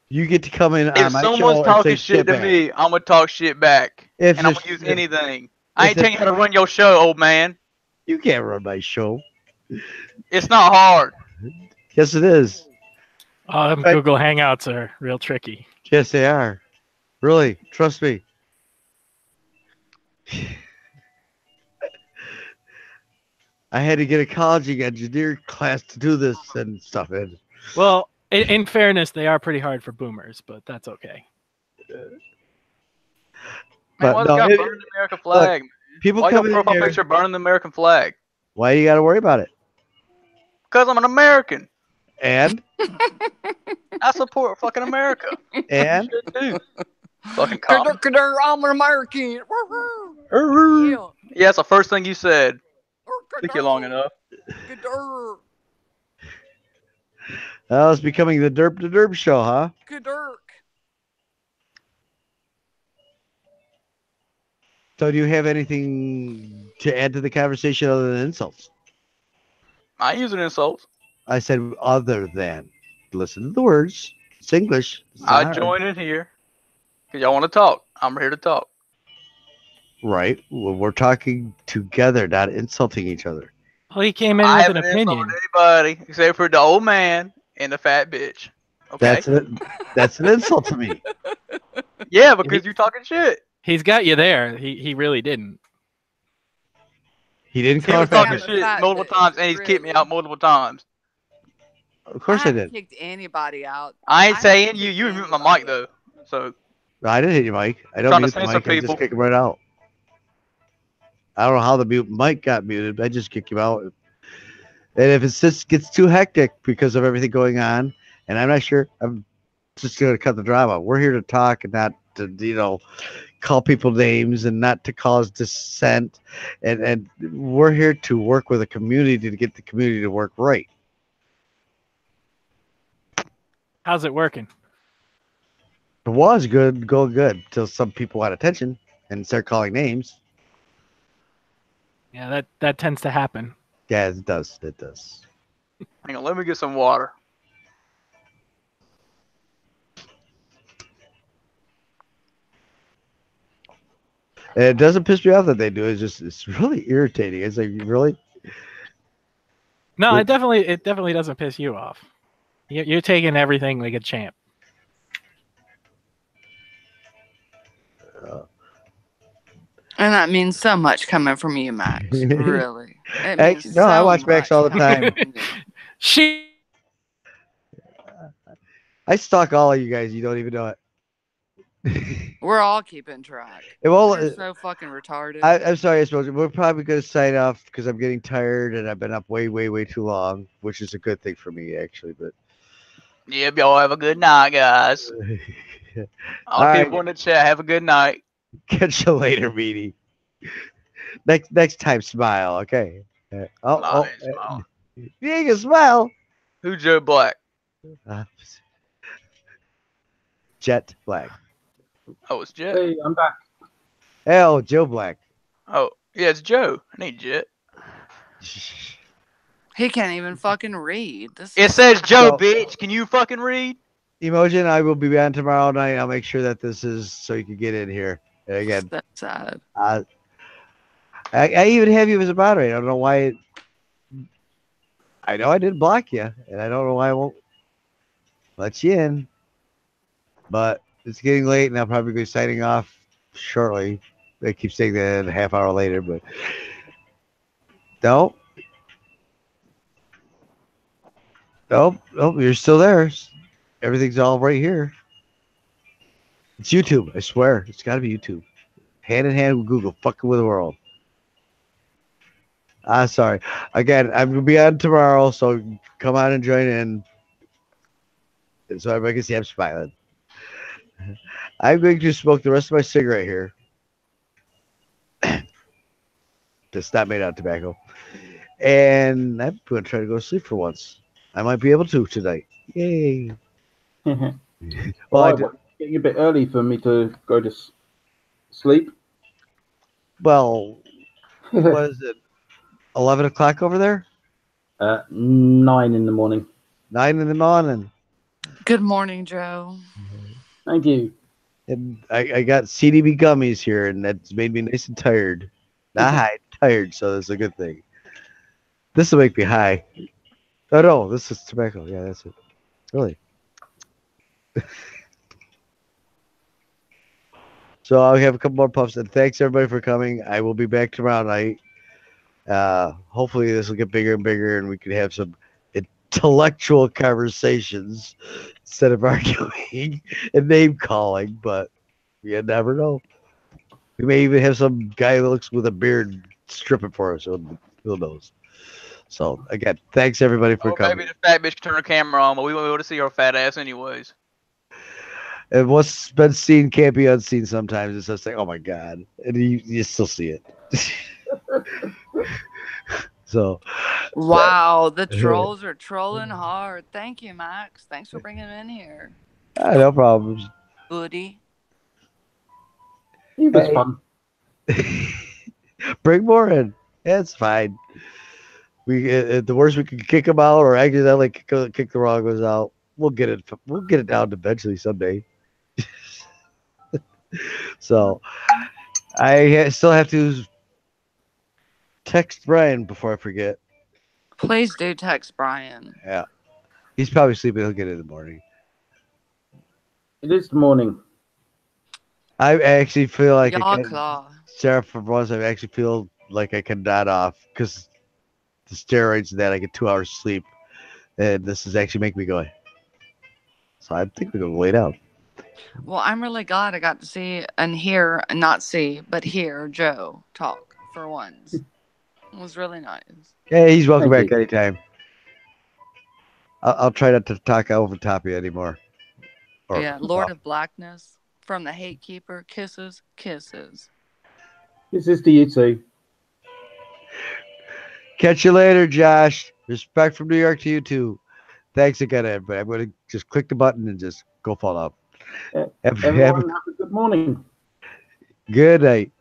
you get to come in If on my show someone's and talking say shit to back. me, I'm gonna talk shit back, If and I'm there's- gonna use if- anything. I if ain't telling you how to run your show, old man. You can't run my show. It's not hard. Yes, it is. Oh, them Right. Google Hangouts are real tricky. Yes, they are. Really, trust me. I had to get a college engineer class to do this and stuff. And Well, in fairness, they are pretty hard for boomers, but that's okay. Man, But why no, this guy it- burning the American flag? people Why your come in profile here. picture burning the American flag? Why you got to worry about it? Because I'm an American. And I support fucking America. and Shit too. Fucking common. I'm an American. Yeah. Yeah, that's the first thing you said. Took you long enough. oh, it's becoming the derp show, huh? So, do you have anything to add to the conversation other than insults? I ain't using insults. I said other than. Listen to the words. It's English. It's not I hard. joined in here because y'all want to talk. I'm here to talk. Right. Well, we're talking together, not insulting each other. Well, he came in I with an haven't opinion. insulted anybody except for the old man and the fat bitch. Okay. That's an insult to me. Yeah, because you're talking shit. He's got you there. He really didn't. He didn't He call her was fat talking bitch. shit fat multiple bitch, times, and he's kicked me really. out multiple times. Of course I haven't did. kicked anybody out. I ain't I saying haven't you. kicked You mute my anybody mic though. So No, I didn't hit you, Mike. I don't Trying to mute the censor mic. I just people. kick him right out. I don't know how the mute mic got muted. I just kick him out. And if it just gets too hectic because of everything going on, and I'm not sure, I'm just going to cut the drama. We're here to talk and not to, call people names and not to cause dissent. And we're here to work with a community to get the community to work right. How's it working? It was good, going good, till some people got attention and start calling names. Yeah, that tends to happen. Yeah, it does. It does. hang on, let me get some water. And it doesn't piss me off that they do. It's really irritating. It's like, really? No, it definitely doesn't piss you off. You're taking everything like a champ. And that means so much coming from you, Max. Really. It Heck, means no, I so watch Max much all the coming time. from you. She. I stalk all of you guys. You don't even know it. We're all keeping track. Well, You're so fucking retarded. I'm sorry, I suppose we're probably going to sign off because I'm getting tired and I've been up way, way, way too long, which is a good thing for me, actually. But Yep, y'all have a good night, guys. All All the right. people in the chat, have a good night. catch you later, meaty. Next time, smile, okay? Nah, I ain't smiling. You ain't gonna smile. Who Joe Black? Uh, Jet Black. Oh, it's Jet. Hey, I'm back. Oh, Joe Black. Oh, yeah, it's Joe. I need Jet. He can't even fucking read. This It is says Joe, So- bitch. Can you fucking read? Emotion, I will be on tomorrow night. I'll make sure that this is so you can get in here. And again, so sad. I even have you as a moderator. I don't know why. I know I didn't block you, and I don't know why I won't let you in. But it's getting late, and I'll probably be signing off shortly. They keep saying that a half hour later, but no. Nope, you're still there. Everything's all right here. It's YouTube, I swear. It's got to be YouTube. Hand in hand with Google, fucking with the world. Sorry. Again, I'm going to be on tomorrow, so come on and join in. So everybody can see I'm smiling. I'm going to smoke the rest of my cigarette here. That's not made out of tobacco. And I'm going to try to go to sleep for once. I might be able to tonight. Yay. Well, getting a bit early for me to go to sleep. Well, what is it? 11 o'clock over there? 9 in the morning. 9 in the morning. Good morning, Joe. Thank you. And I got CDB gummies here, and that's made me nice and tired. Not high, tired, so that's a good thing. This will make me high. Oh, no, this is tobacco. Yeah, that's it. Really. So I'll have a couple more puffs, and thanks everybody for coming. I will be back tomorrow night. Hopefully this will get bigger and bigger, and we can have some intellectual conversations instead of arguing and name calling. But you never know. We may even have some guy who looks with a beard stripping for us. So who knows? So again, thanks everybody for coming. Maybe the fat bitch can turn her camera on, but we won't be able to see her fat ass anyways. And what's been seen can't be unseen sometimes. It's just like, oh my God. And you still see it. So. Wow, the trolls are trolling hard. Thank you, Max. Thanks for bringing them in here. No problems. Goody. It was fun. Bring more in. Yeah, it's fine. We at the worst we can kick them out, or accidentally kick the wrong ones out. We'll get it. We'll get it down eventually someday. So I still have to text Brian before I forget. Please do text Brian. Yeah, he's probably sleeping. He'll get it in the morning. It is the morning. I actually feel like Sarah, for once, I actually feel like I can nod off because the steroids and that I get 2 hours sleep, and this is actually making me go. So I think we're gonna lay down. Well, I'm really glad I got to see and hear, not see, but hear Joe talk for once. It was really nice. Yeah, he's welcome back anytime. I'll try not to talk over top of you anymore. Lord of Blackness from the Hate Keeper. Kisses, kisses. Kisses to you too. Catch you later, Josh. Respect from New York to you too. Thanks again, everybody. I'm going to just click the button and just go fall off. Everyone have a good morning. Good night.